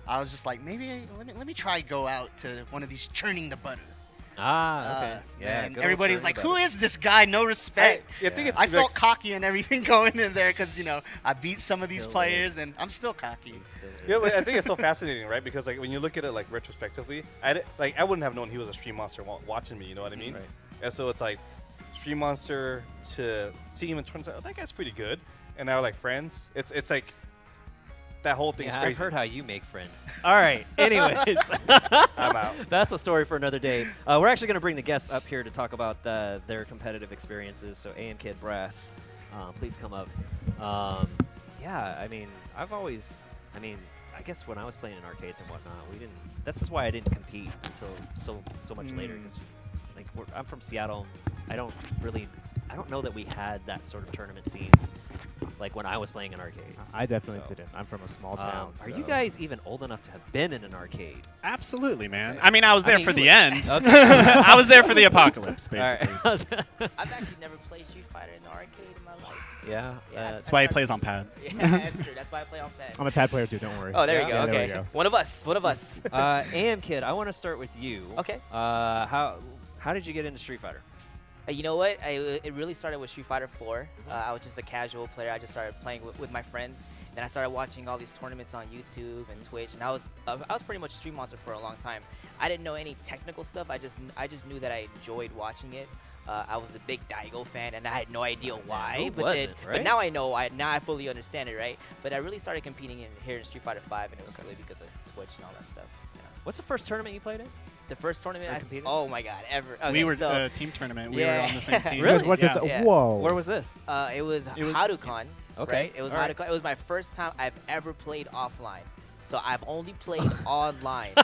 I was just like, maybe let me try go out to one of these churning the butter. Ah, okay. Yeah. And good old everybody's churning like, the who butter. is this guy? No respect. I think it's I felt like- cocky and everything going in there because I beat some of these Still players is. and I'm still cocky. He still is. Yeah, but I think it's so fascinating, right? Because like when you look at it like retrospectively, I wouldn't have known he was a stream monster watching me. You know what I mean? Right. And so it's like stream monster to see him and turns out, oh, that guy's pretty good, and now like friends. It's like that whole thing is Yeah, crazy. I've heard how you make friends. All right. Anyways, I'm out. that's a story for another day. We're actually going to bring the guests up here to talk about their competitive experiences. So AM Kid Brass, please come up. Yeah, I mean, I guess when I was playing in arcades and whatnot, This is why I didn't compete until so much later. Because like I'm from Seattle. I don't know that we had that sort of tournament scene. Like when I was playing in arcades. I definitely didn't. I'm from a small town. Are you guys even old enough to have been in an arcade? Absolutely, man. I mean, I was there mean, for you the would- end. Okay. I was there for the apocalypse, All basically. right. I've actually never played Street Fighter in the arcade in my life. Yeah. Yeah, That's why he plays on pad. Yeah, that's true. That's why I play on pad. I'm a pad player too. Don't worry. Oh, there Yeah, you go. yeah, there Okay. we go. One of us. One of us. AM Kid, I want to start with you. Okay. How did you get into Street Fighter? You know what? It really started with Street Fighter 4. I was just a casual player. I just started playing with my friends. Then I started watching all these tournaments on YouTube and Twitch, and I was pretty much Stream Monster for a long time. I didn't know any technical stuff. I just knew that I enjoyed watching it. I was a big Daigo fan, and I had no idea why. Who but wasn't, right? but now I know. Now I fully understand it, right? But I really started competing here in Street Fighter 5, and it was really because of Twitch and all that stuff. Yeah. What's the first tournament you played in? The first tournament Or I competed? oh my god, ever. Okay, We were so, team tournament. We Yeah. were on the same team. Really? What Yeah. does? Yeah. Whoa. Where was this? it was It was- Hadouken. Okay. Right? It was All right. Hadouken. It was my first time I've ever played offline. So I've only played online.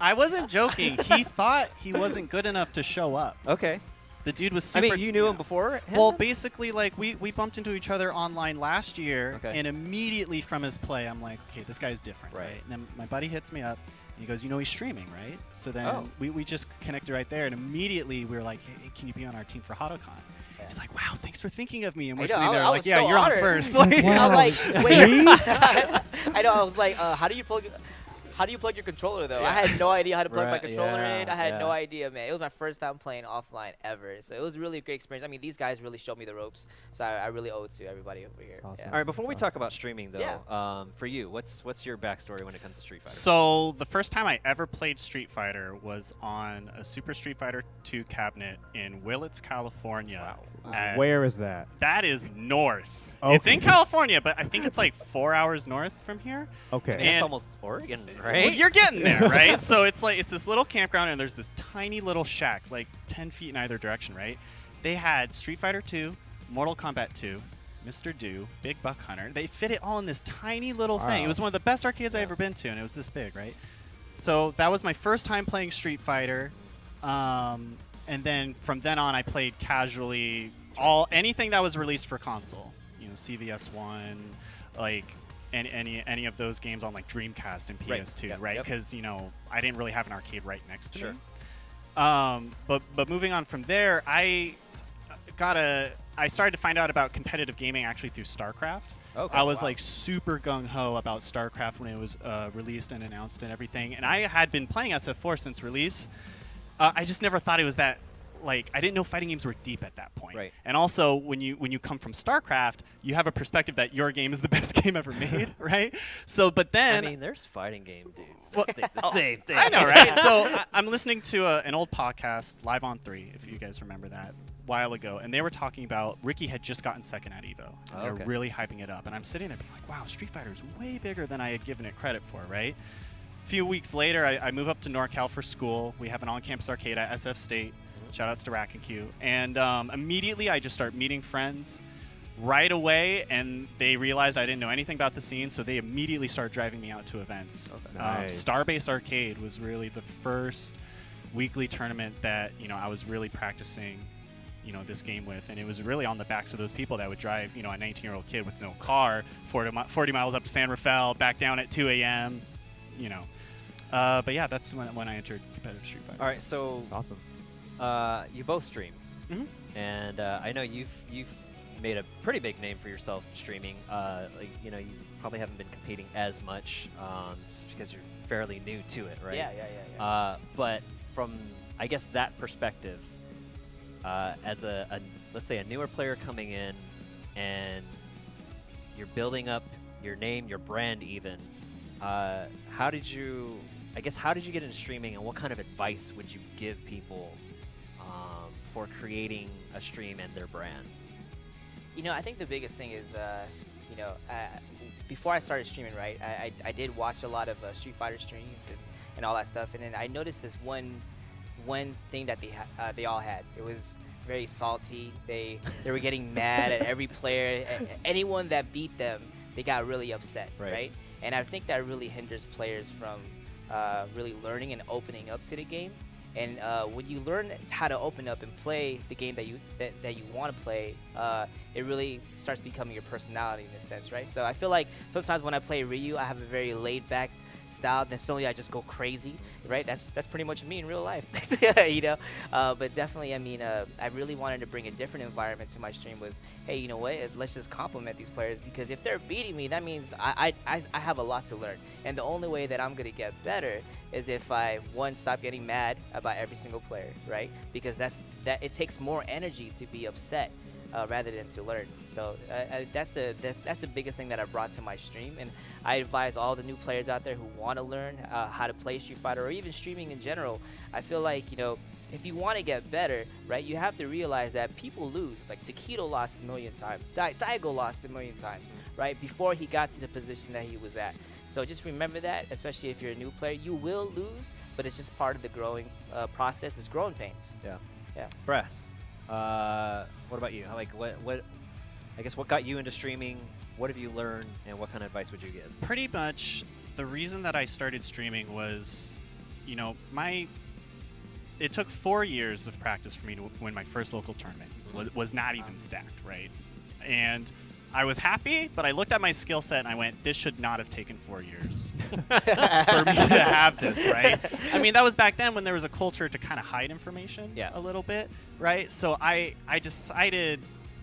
I wasn't joking. He thought he wasn't good enough to show up. Okay. The dude was I super. mean, you knew him before? Well, basically, like we bumped into each other online last year, Okay. and immediately from his play, I'm like, okay, this guy's different, Right. right? And then my buddy hits me up, and he goes, you know, he's streaming, right? So then Oh. we just connected right there, and immediately we were like, hey, can you be on our team for HOTOCON? He's like, wow, thanks for thinking of me. And we're I know, sitting there I like, was yeah, so you're honored. on first. Like, I'm like, wait. I know. I was like, how do you plug your controller though? I had no idea how to plug my Right, controller in. yeah, I had no yeah. idea, man. It was my first time playing offline ever, so it was really a great experience. I mean, these guys really showed me the ropes, so I really owe it to everybody over here. That's awesome. Yeah. All right, before we That's talk awesome. about streaming, though, Yeah. for you, what's your backstory when it comes to Street Fighter? So the first time I ever played Street Fighter was on a Super Street Fighter 2 cabinet in Willits, California. at- Where is that? That is north. It's in Okay. California, but I think it's like 4 hours north from here. Okay. I mean, and- it's almost Oregon, Well, right? you're getting there, right? So it's like it's this little campground, and there's this tiny little shack, like 10 feet in either direction, right? They had Street Fighter 2, Mortal Kombat 2, Mr. Do, Big Buck Hunter. They fit it all in this tiny little thing. It Wow. was one of the best arcades I ever been to, and it was this big, right? So that was my first time playing Street Fighter, and then from then on, I played casually anything that was released for console. You know, CVS1, like any of those games on like Dreamcast and Right. PS2, Yep, right? yep. Because you know I didn't really have an arcade right next to Sure. me. But moving on from there, I started to find out about competitive gaming actually through StarCraft. Okay, I was wow. like super gung ho about StarCraft when it was released and announced and everything, and I had been playing SF4 since release. I just never thought it was that. Like, I didn't know fighting games were deep at that point. Right. And also, when you come from StarCraft, you have a perspective that your game is the best game ever made, right? So, but then I mean, there's fighting game dudes Well, that think the same thing. I know, right? So I'm listening to an old podcast, Live on 3, if you guys remember that, a while ago, and they were talking about Ricky had just gotten second at Evo. And Okay. They're really hyping it up, and I'm sitting there being like, wow, Street Fighter is way bigger than I had given it credit for, right? A few weeks later, I move up to NorCal for school. We have an on-campus arcade at SF State. Shout outs to Rack and Q. And immediately I just start meeting friends right away, and they realized I didn't know anything about the scene, so they immediately start driving me out to events. Okay. Nice. Starbase Arcade was really the first weekly tournament that I was really practicing this game with, and it was really on the backs of those people that would drive a 19-year-old kid with no car 40 miles up to San Rafael, back down at 2 a.m. But yeah, that's when I entered competitive Street Fighter. All right, so That's awesome. you both stream, Mhm. and I know you've made a pretty big name for yourself streaming. You probably haven't been competing as much just because you're fairly new to it, right? Yeah. But from I guess that perspective, as let's say a newer player coming in, and you're building up your name, your brand, even. How did you get into streaming, and what kind of advice would you give people for creating a stream and their brand? I think the biggest thing is, before I started streaming, right, I did watch a lot of Street Fighter streams and all that stuff, and then I noticed this one thing that they all had. It was very salty. They were getting mad at every player. Anyone that beat them, they got really upset, right? And I think that really hinders players from really learning and opening up to the game. And when you learn how to open up and play the game that you want to play, it really starts becoming your personality in a sense, right? So I feel like sometimes when I play Ryu, I have a very laid-back style. Then suddenly I just go crazy, right? That's pretty much me in real life, But definitely, I really wanted to bring a different environment to my stream. Was, hey, you know what? Let's just compliment these players, because if they're beating me, that means I have a lot to learn. And the only way that I'm gonna get better is if I stop getting mad about every single player, right? Because it takes more energy to be upset rather than to learn. So that's the biggest thing that I brought to my stream, and I advise all the new players out there who want to learn how to play Street Fighter, or even streaming in general. I feel like if you want to get better, right, you have to realize that people lose. Like Takedo lost a million times, Daigo lost a million times, right, before he got to the position that he was at. So just remember that, especially if you're a new player, you will lose, but it's just part of the growing process. It's growing pains. Yeah. Brass. What about you? Like, what got you into streaming? What have you learned, and what kind of advice would you give? Pretty much the reason that I started streaming was, my it took 4 years of practice for me to win my first local tournament. Was not even stacked, right? And I was happy, but I looked at my skill set and I went, this should not have taken 4 years for me to have this, right? I mean, that was back then when there was a culture to kind of hide information a little bit, right? So I decided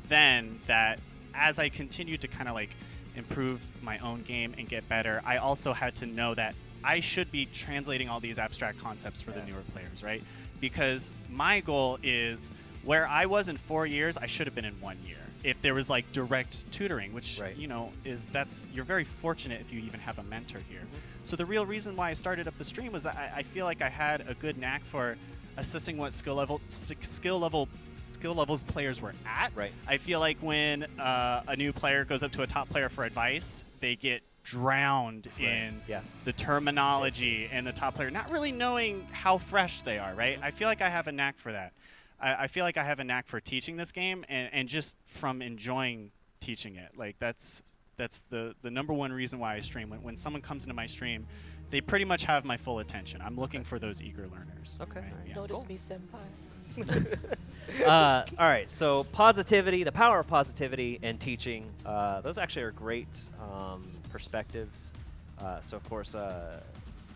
then that as I continued to kind of like improve my own game and get better, I also had to know that I should be translating all these abstract concepts for the newer players, right? Because my goal is where I was in 4 years, I should have been in 1 year. If there was like direct tutoring, which you know you're very fortunate if you even have a mentor here. So the real reason why I started up the stream was that I feel like I had a good knack for assessing what skill levels players were at. Right. I feel like when a new player goes up to a top player for advice, they get drowned in the terminology and the top player not really knowing how fresh they are, right? I feel like I have a knack for that. I feel like I have a knack for teaching this game and just from enjoying teaching it. Like that's the number one reason why I stream. When someone comes into my stream, they pretty much have my full attention. I'm looking for those eager learners. Okay. Right? Nice. Yeah. Notice me, senpai. All right, so positivity, the power of positivity and teaching, those actually are great perspectives. So, of course,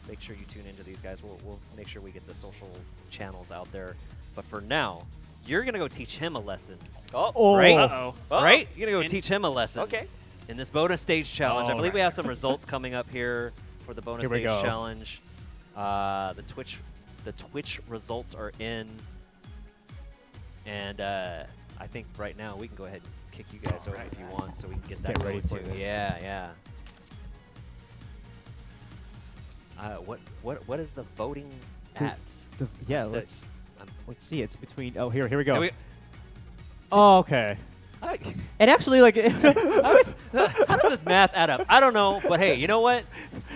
make sure you tune into these guys. We'll make sure we get the social channels out there. But for now, you're going to go teach him a lesson. Oh. Right? Uh-oh. Right? You're going to go teach him a lesson. Okay. In this bonus stage challenge. I Oh, believe we have some results coming up here for the bonus Here we stage go. challenge. The Twitch results are in. And I think right now we can go ahead and kick you guys over if you want, so we can get that Get ready going for too. this. Yeah. What is the voting at? Yeah, What's let's see. It's between. Oh, here we go. Here we- Oh, okay. And actually, like, how does this math add up? I don't know, but hey, you know what?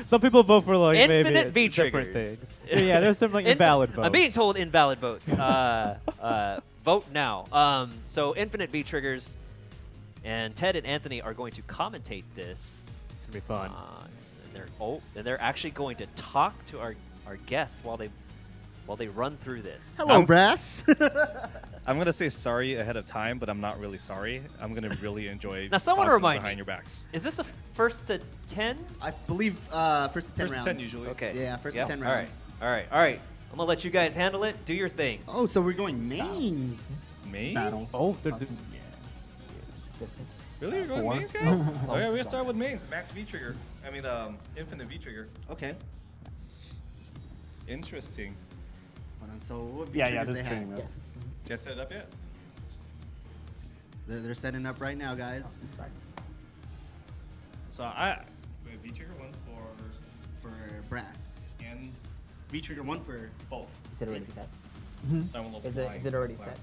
some people vote for like Infinite maybe V different triggers. things. Yeah, there's some like invalid votes. I'm being told invalid votes. Vote now. So infinite V triggers, and Ted and Anthony are going to commentate this. It's gonna be fun. And they're actually going to talk to our guests while they run through this. Hello, Brass. I'm going to say sorry ahead of time, but I'm not really sorry. I'm going to really enjoy Now, someone talking remind behind me. your backs. Is this a first to 10? I believe first to 10 First rounds. to 10 usually. Okay. Yeah, first to 10 rounds. All right. I'm gonna let you guys handle it. Do your thing. Oh, so we're going mains. Mains? Oh, Really? You're going mains, guys? Oh, yeah, we're going to start with mains. Max V trigger. I mean, infinite V trigger. Okay. Interesting. Hold on, so what yeah, features this they is have? training. Yes. Just set it up yet? They're setting up right now, guys. So V trigger one For Brass. and V trigger 1 for both. Is it already set? Is it already set?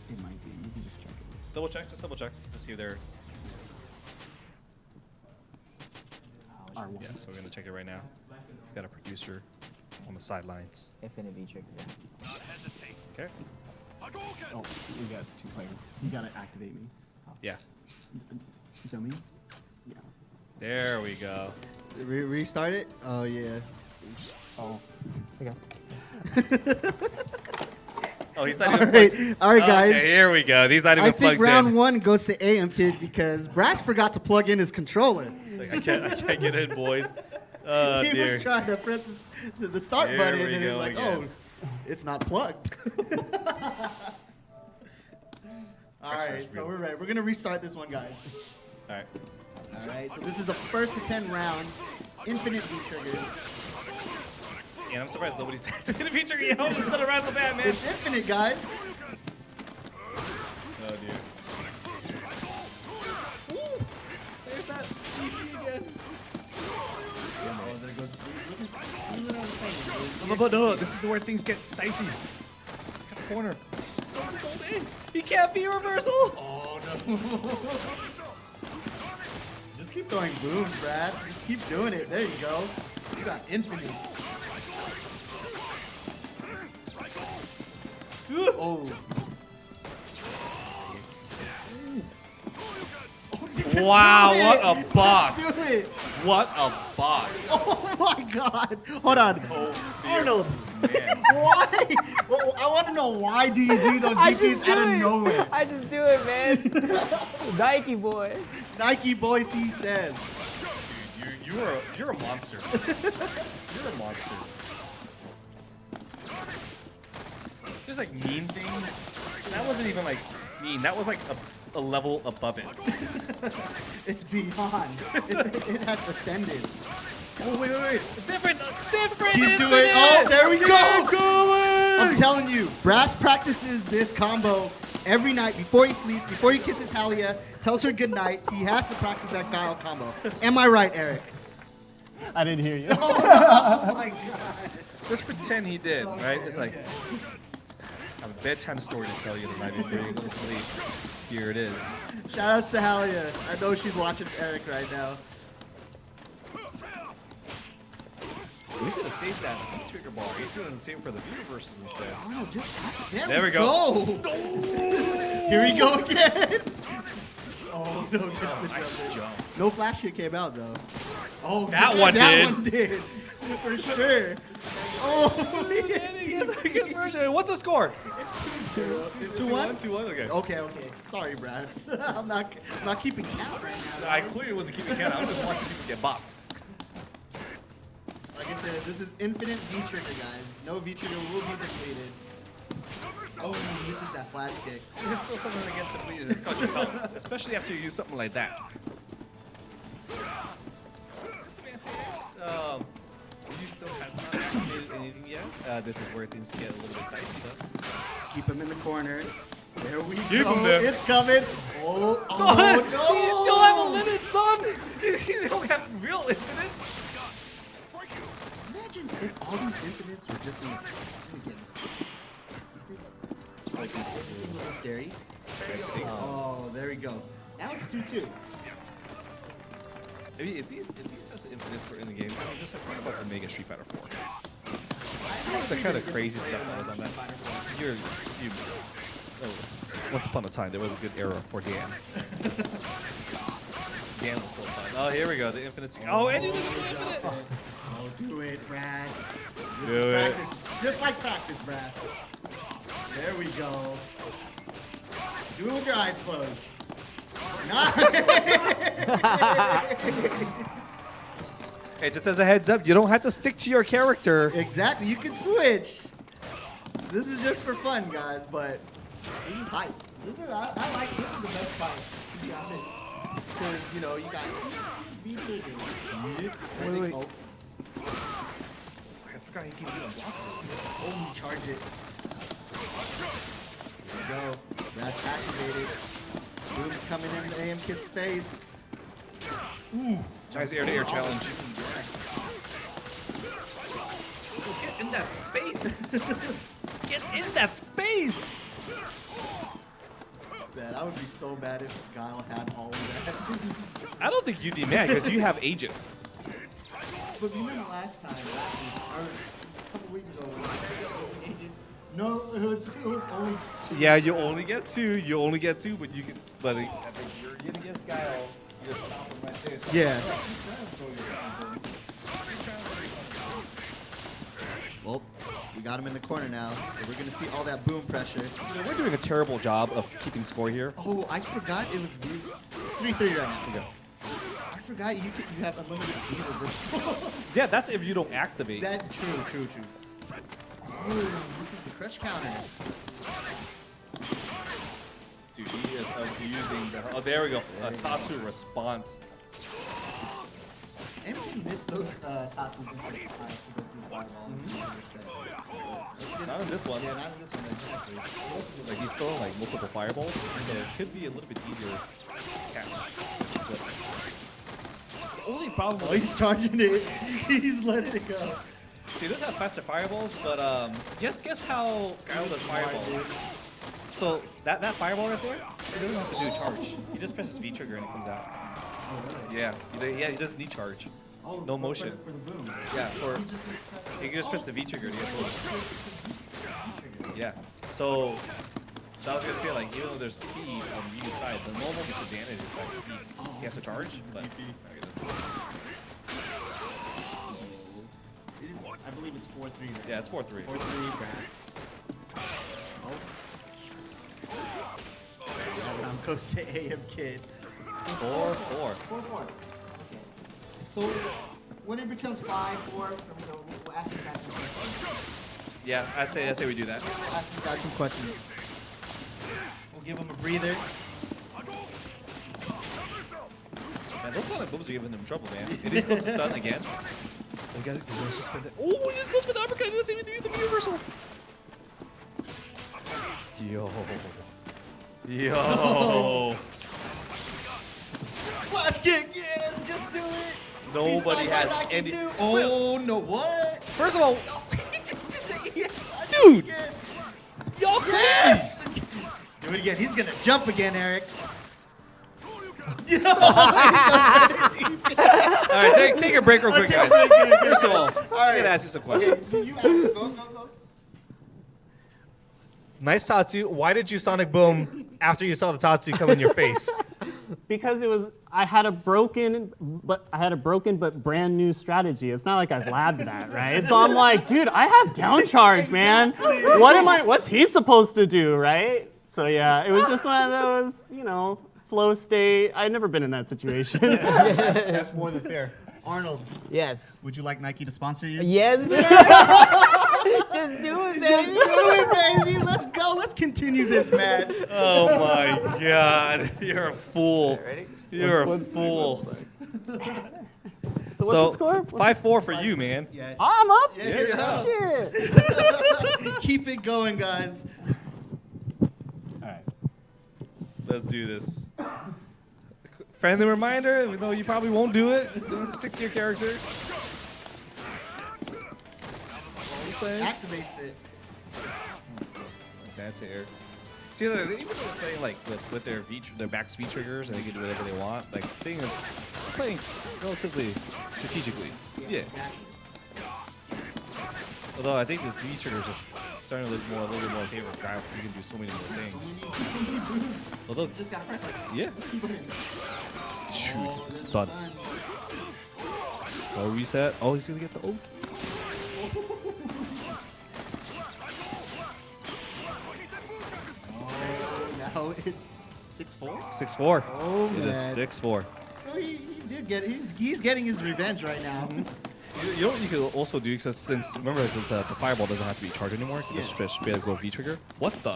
It might be. You can just check it. Double check, just double check to see if they're. R1. Yeah, so we're gonna check it right now. We've got a producer on the sidelines. Infinity trigger. Okay. Oh, we got 2 players. You gotta activate me. Yeah. Dummy. Yeah. There we go. restart it? Oh, yeah. Oh. Okay. Oh, he's not All even right, plugged. all right, guys. Okay, here we go. He's not even I plugged think round in. 1 goes to AM Kid because Brass forgot to plug in his controller. It's like, I can't get in, boys. Oh, He dear. was trying to press the start Here button, we and it's go like, again. oh, it's not plugged. All right, so we're ready. We're gonna restart this one, guys. All right. All right, so this is a first to 10 rounds, infinite V triggers. And I'm surprised nobody's taking a feature yet. It's not around the bat, man. It's infinite, guys. Oh, dear. There's that CP again. Oh, there goes No, this is where things get dicey. It's got a corner. He can't be reversal. Oh, no. Just keep throwing booms, Brass. Just keep doing it. There you go. You got infinite. Oh. Wow, what a boss. Do it. What a boss. Oh my God. Hold on. Oh, dear. Arnold. Man. Why? Well, know why do you do those DPs out of nowhere. I just do it, man. Nike boy. Nike boys, he says. You're a monster. You're a monster. There's like mean things. That wasn't even like mean. That was like a level above it. It's beyond. It has ascended. Oh wait. Different. Keep doing. Oh, there we go. I'm telling you, Brass practices this combo every night before he sleeps, before he kisses Halia, tells her good night. He has to practice that Guile combo. Am I right, Eric? I didn't hear you. Oh my god. Just pretend he did, right? It's like I have a bedtime story to tell you the night before you go to sleep. Here it is. Shout outs to Halia. I know she's watching Eric right now. He's gonna save that trigger bar. He's gonna save it for the Universes instead. Oh, just There we go. Here we go again. Oh no, gets the Nice jump. No flash hit came out though. Oh, That yeah, one that did. one did. For sure. Oh, What's the score? It's 2-2. 2-1. 2-1. Okay. Okay. Sorry, Brass. I'm not keeping count right now. I clearly wasn't keeping count. I'm just watching people get bopped. Like I said, this is infinite V-trigger, guys. No V-trigger will be depleted. Oh, this is that flash kick. There's still something that gets depleted. It's called your health, especially after you use something like that. You still have not activated anything yet. This is where things get a little bit dicey, though. Keep him in the corner. There we Keep go. him there. It's coming. Oh no! You still have a limit, son! You don't have real infinite. Imagine if all these infinites were just in again. It's like a little scary. Oh, there we go. Now it's 2-2. Maybe if these types of infinites were in the game, I mean, just like think about the Mega Street Fighter 4. That was the kind of crazy stuff that was on that. Once upon a time, there was a good era for Dan. Dan was so fun. Oh, here we go. The infinites. Oh, and it is infinite. Oh, do it, Brass. This Do is it. practice. Just like practice, Brass. There we go. Do it with your eyes closed. Hey, just as a heads up, you don't have to stick to your character. Exactly. You can switch. This is just for fun, guys, but this is hype. I like this is the best fight. To be honest. Because, you know, you got Wait. Oh, I forgot you can do unblockable. oh, you charge it. There we go. That's activated. Boom's coming in the AM Kid's face. Ooh. Nice air-to-air challenge. Get in that space. Get in that space. Man, I would be so mad if Guile had all of that. I don't think you'd be mad because you have Aegis. But remember last time, or a couple weeks ago, when Aegis, no, it was only 2. Yeah, you only get 2. You only get 2, but you can. But if you're getting against Guile, you're stopping right there. Yeah. Well, we got him in the corner now, so we're going to see all that boom pressure. We're doing a terrible job of keeping score here. Oh, I forgot it was 3-3 right now. I forgot you have unlimited speed reversal. Yeah, that's if you don't activate. That true. Ooh, this is the crush counter. Dude, he is abusing the. Oh, there we go. Tatsu response. And we missed those Tatsu Not in this one. Yeah, not in this one, exactly. Like he's throwing like multiple fireballs, so it could be a little bit easier to catch. But the only problem Oh, with he's charging it. He's letting it go. he does have faster fireballs, but guess how Guile does fireballs. So that fireball right there, he doesn't have to do a charge. He just presses V trigger and it comes out. Yeah, he doesn't need charge. Oh, No motion. For the boom. Yeah, he can just press the V trigger to get close. Yeah. So I was gonna say, like, even though there's speed on Ryu's side, the normal disadvantage is like he has to charge, but I believe it's 4-3. Right? yeah, it's 4-3. 4-3 Brass. goes to AM Kid. 4-4. 4-4. Okay. So when it becomes 5-4, we'll ask you guys some questions. Yeah, I say we do that. Ask you guys some questions. We'll give him a breather. Man, those Sonic booms are giving them trouble, man. It is supposed to stun again. Oh, he just goes for the uppercut. He doesn't even do the reversal. Yo. Flash kick, yes, just do it. Nobody has any. Oh no, what? First of all, He just did the flash dude, kick again. y'all crazy. Yes! Do it again. He's gonna jump again, Eric. Yo, All right, take a break real quick, guys. First of all, I'm gonna ask you some questions. you ask, go. Nice Tatsu. Why did you Sonic Boom after you saw the Tatsu come in your face? Because I had a broken but brand new strategy. It's not like I've labbed that, right? So I'm like, dude, I have down charge, man. What's he supposed to do, right? So yeah, it was just one of those, flow state. I've never been in that situation. That's more than fair. Arnold. Yes. Would you like Nike to sponsor you? Yes. Just do it, baby. Just do it, baby. Let's go. Let's continue this match. Oh my God, you're a fool. Ready? You're a fool. So what's the score? 5-4 for you, man. Yeah. I'm up. Yeah. Shit. Keep it going, guys. All right, let's do this. Friendly reminder, even though you probably won't do it, don't stick to your character. Activates it. That's here. See, even though they're playing like with their back speed triggers and they can do whatever they want, like thing is playing relatively strategically. Yeah. Although I think this V trigger is just starting to look a little bit more in favor of Guile because you can do so many more things. Although, Just gotta press it. yeah. Shoot, stun. Oh, reset. Oh, he's gonna get the ult. Now it's 6-4. 6-4. Oh, it is 6-4. So he did get he's getting his revenge right now. You know what you could also do, since the fireball doesn't have to be charged anymore, you can just straight go V trigger. What the?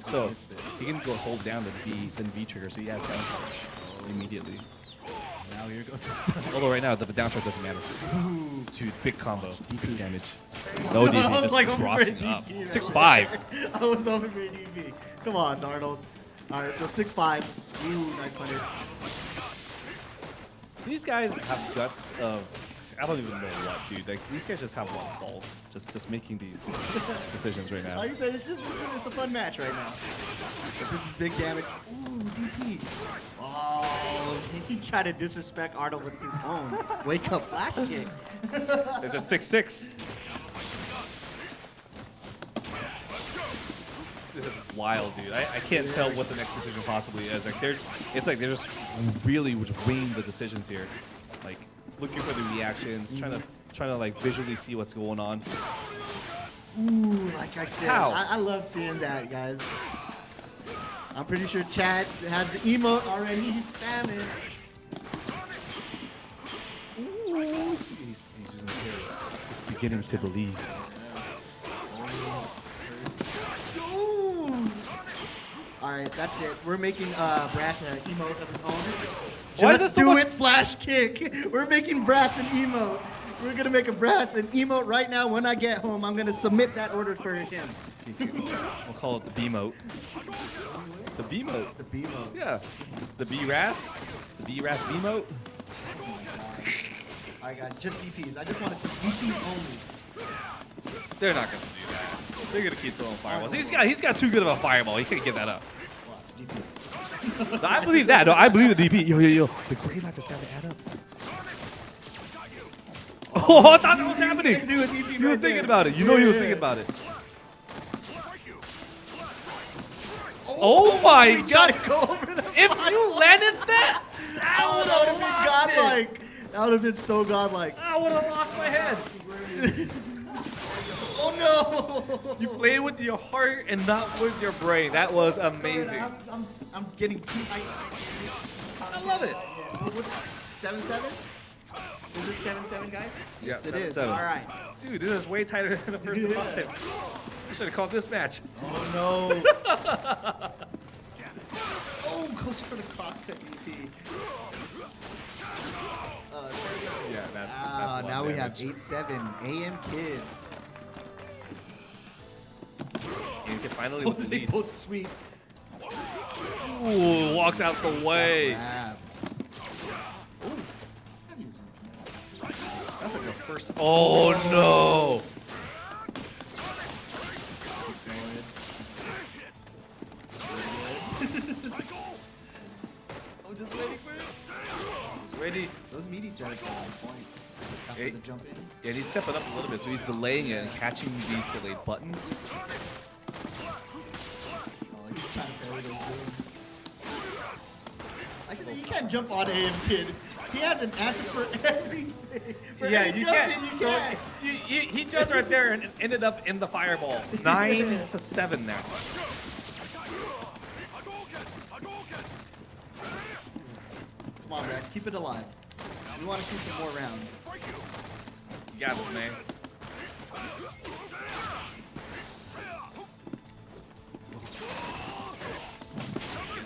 So he can go hold down the V trigger, so he has down charge immediately. Now here goes the stun. Although right now the down charge doesn't matter. Dude, big combo, big damage. No DP, I was just like crossing over up. DP, 6-5. I was over for DP. Come on, Darnold. All right, so 6-5. Ooh, nice punish. These guys have guts of, I don't even know what, dude. Like, these guys just have a lot of balls, just making these decisions right now. Like you said, it's a fun match right now. But this is big damage. Ooh, DP. Oh, he tried to disrespect Arnold with his own wake up flash kick. There's a 6-6. This is wild, dude. I can't tell what the next decision possibly is. Like, they're just really just weighing the decisions here, like looking for the reactions, trying to like visually see what's going on. Ooh, like I said, How? I love seeing that, guys. I'm pretty sure Chad has the emote already. He's spamming. Ooh, he's using the carry. He's beginning to believe. All right, that's it. We're making Brass an emote of his own. Why is Just this so do much- it, flash kick. We're making Brass an emote. We're gonna make a Brass an emote right now. When I get home, I'm gonna submit that order for him. We'll call it the B-mote. The B-mote. The B-mote. Yeah. The B-Ras. The B-Ras B-mote. All right, guys, just DPs. I just want to see DPs only. They're not gonna do that. They're gonna keep throwing fireballs. He's got too good of a fireball. He can't give that up. No, I believe that. No, I believe the DP. Yo. The gray life is starting to add up. Oh, I thought that was happening. You were thinking about it. You know you were thinking about it. Oh my God! If you landed that, that would have been godlike. That would have been so godlike. I would have lost my head. Oh no! You played with your heart and not with your brain. That was amazing. I'm getting too. I love it. 7-7? Is it 7-7, guys? Yeah, Yes, it 7-7. is. All right. Dude, this is way tighter than the first five. I should have called this match. Oh no! Oh, goes for the CrossFit EP. Yeah, that's now we have 8-7. AM Kid. You can finally Both they both sweep. Ooh, walks out the way. That's like the first. Oh no! I'm just waiting for it. He's ready. Those meaty setups are on point. After the jump in. Yeah, he's stepping up a little bit, so he's delaying it and catching these delayed buttons. Oh, he's trying to parry those moves. You can't jump on AM Kid. He has an answer for everything. For Yeah, every you jump can't. in, you So can't. he jumped right there and ended up in the fireball. 9-7 now. Come on, guys, keep it alive. We want to see some more rounds. You got this, man.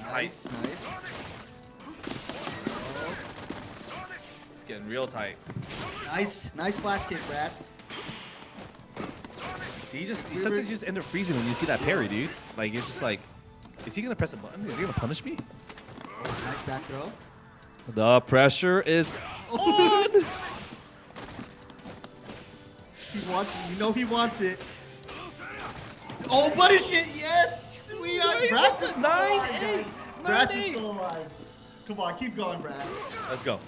Nice, nice. It's getting real tight. Nice flash kick, Brass. He sometimes just end up freezing when you see that parry, dude. Like, it's just like, is he gonna press a button? Is he gonna punish me? Nice back throw. The pressure is on. He wants it. You know he wants it. Oh, punish it! Yes! We are. Brass is 9-8. Brass is still alive. Come on, keep going, Brass. Let's go.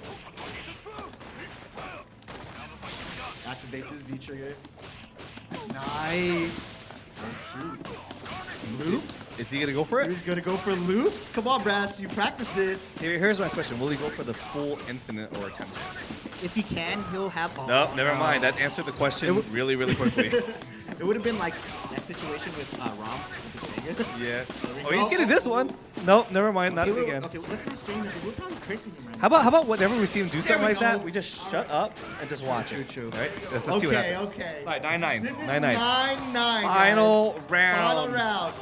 Activates his V trigger. Nice. Oh, shoot. Loops? Is he gonna go for it? He's gonna go for loops? Come on, Brass. You practice this. Here's my question. Will he go for the full infinite or attempt? If he can, he'll have all. No, never mind. That answered the question really, really quickly. It would have been like that situation with Rom. Yeah. Oh, he's getting this one. No, never mind. Not again. Okay, let's not say that. We're probably cursing him right How about whenever we see him do something we like go. that, we just shut up and just watch it. True. All right? Let's see what happens. Okay. All right, 9-9. This is 9-9. 9-9. Final guys. round. Final round.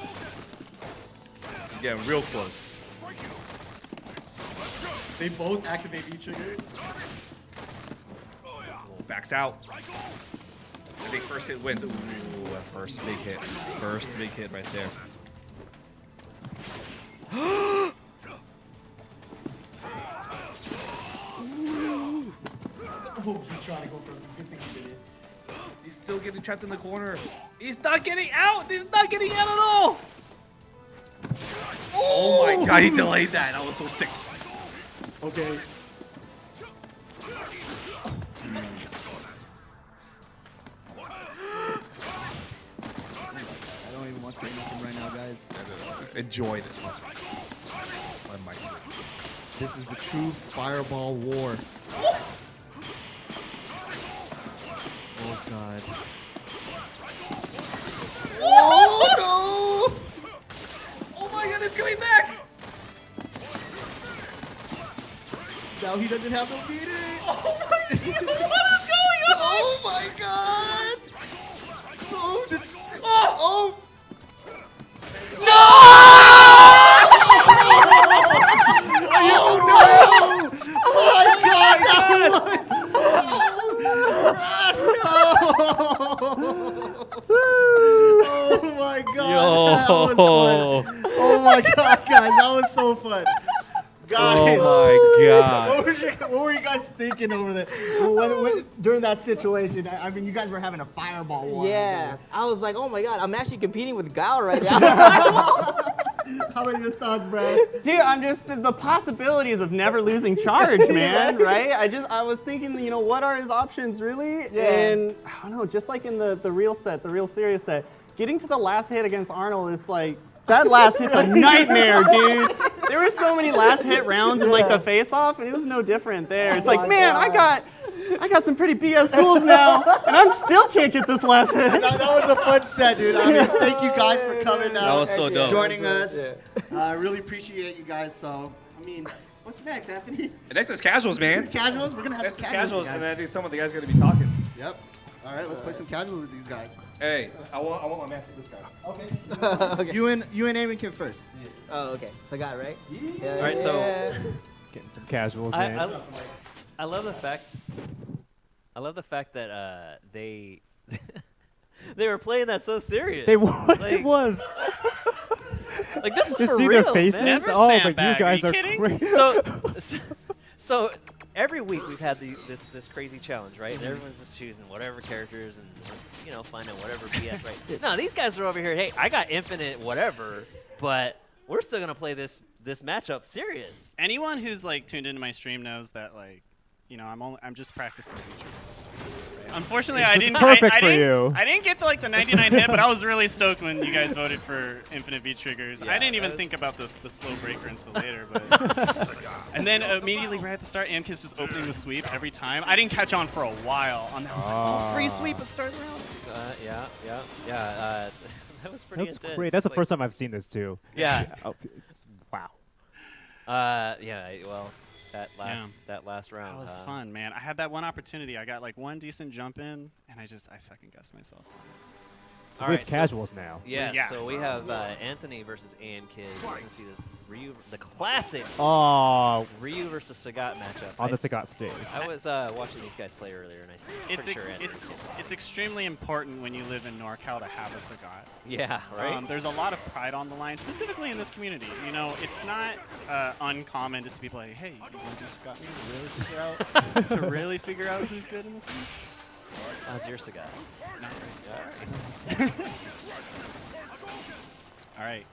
Getting real close. They both activate V triggers. Backs out. I think first hit wins. Ooh, first big hit. First big hit right there. Oh, he's trying to go for a good thing he did it. He's still getting trapped in the corner. He's not getting out. He's not getting out at all. Oh my god, he delayed that. That was so sick. Okay. I don't even want to say nothing right now, guys. Enjoy this. My mic. This is the true fireball war. Oh god. Oh no! Oh my god, it's coming back! Now he doesn't have no beating. Oh my god, what is going on? Oh my god! Oh, this. Oh! No! Oh no! Oh my god! Oh my god! That was fun. Oh my god, guys, that was so fun. Guys, oh my god! what were you guys thinking over there during that situation? I mean, you guys were having a fireball war. Yeah, I was like, oh my god, I'm actually competing with Gal right now. How are your thoughts, Brass? Dude, I'm just the possibilities of never losing charge, man. Right? I was thinking, you know, what are his options really? Yeah. And I don't know, just like in the real serious set, getting to the last hit against Arnold is like. That last hit's a nightmare, dude. There were so many last hit rounds in like the face-off, and it was no different there. It's like, man, I got I got some pretty BS tools now, and I'm still can't get this last hit. No, that was a fun set, dude. I mean, thank you guys for coming out. That was so dope. Joining us. I really appreciate you guys. So, I mean, what's next, Anthony? The next is casuals, man. Casuals? We're going to have Next some is casuals, casuals, and guys. I think some of the guys are going to be talking. Yep. All right, let's play some casuals with these guys. Hey, I want my man to this guy. Okay. Okay. You and Eamon Kim first. Oh, okay. Sagat, right? Yeah. All right, so Getting some casuals I, in. I love the fact. I love the fact that they they were playing that so serious. They what Like, it was. Like this was Just for see real, their faces. man. Never Oh, but you sandbag. guys Are are you kidding? crazy. So every week we've had this crazy challenge, right? And everyone's just choosing whatever characters and finding whatever BS, right? No, these guys are over here. Hey, I got infinite whatever, but we're still gonna play this matchup serious. Anyone who's like tuned into my stream knows that like, I'm just practicing features. Unfortunately, I didn't. perfect I for didn't, you. I didn't get to like the 99 hit, but I was really stoked when you guys voted for infinite V triggers. Yeah, I didn't even think about the slow breaker until later, but. And then immediately right at the start, Amkid's just opening with sweep every time. I didn't catch on for a while on that. I was like, free sweep at the start of the round. Yeah. That was pretty That's intense. great. That's the Like, first time I've seen this too. Yeah. Wow. Well, that last round. That was fun, man. I had that one opportunity. I got like one decent jump in, and I second guessed myself. All We right, have so- casuals now. Yeah, so we have Anthony versus Kid. You can see this Ryu, the classic Oh, Ryu versus Sagat matchup. on the Sagat stage. I was watching these guys play earlier, and I'm pretty sure Anthony's gonna win. It's extremely important when you live in NorCal to have a Sagat. Yeah, right? There's a lot of pride on the line, specifically in this community. It's not uncommon to see people like, hey, you want to just got me to really figure out who's good in this game? How's your Sagat? Not All right. All right.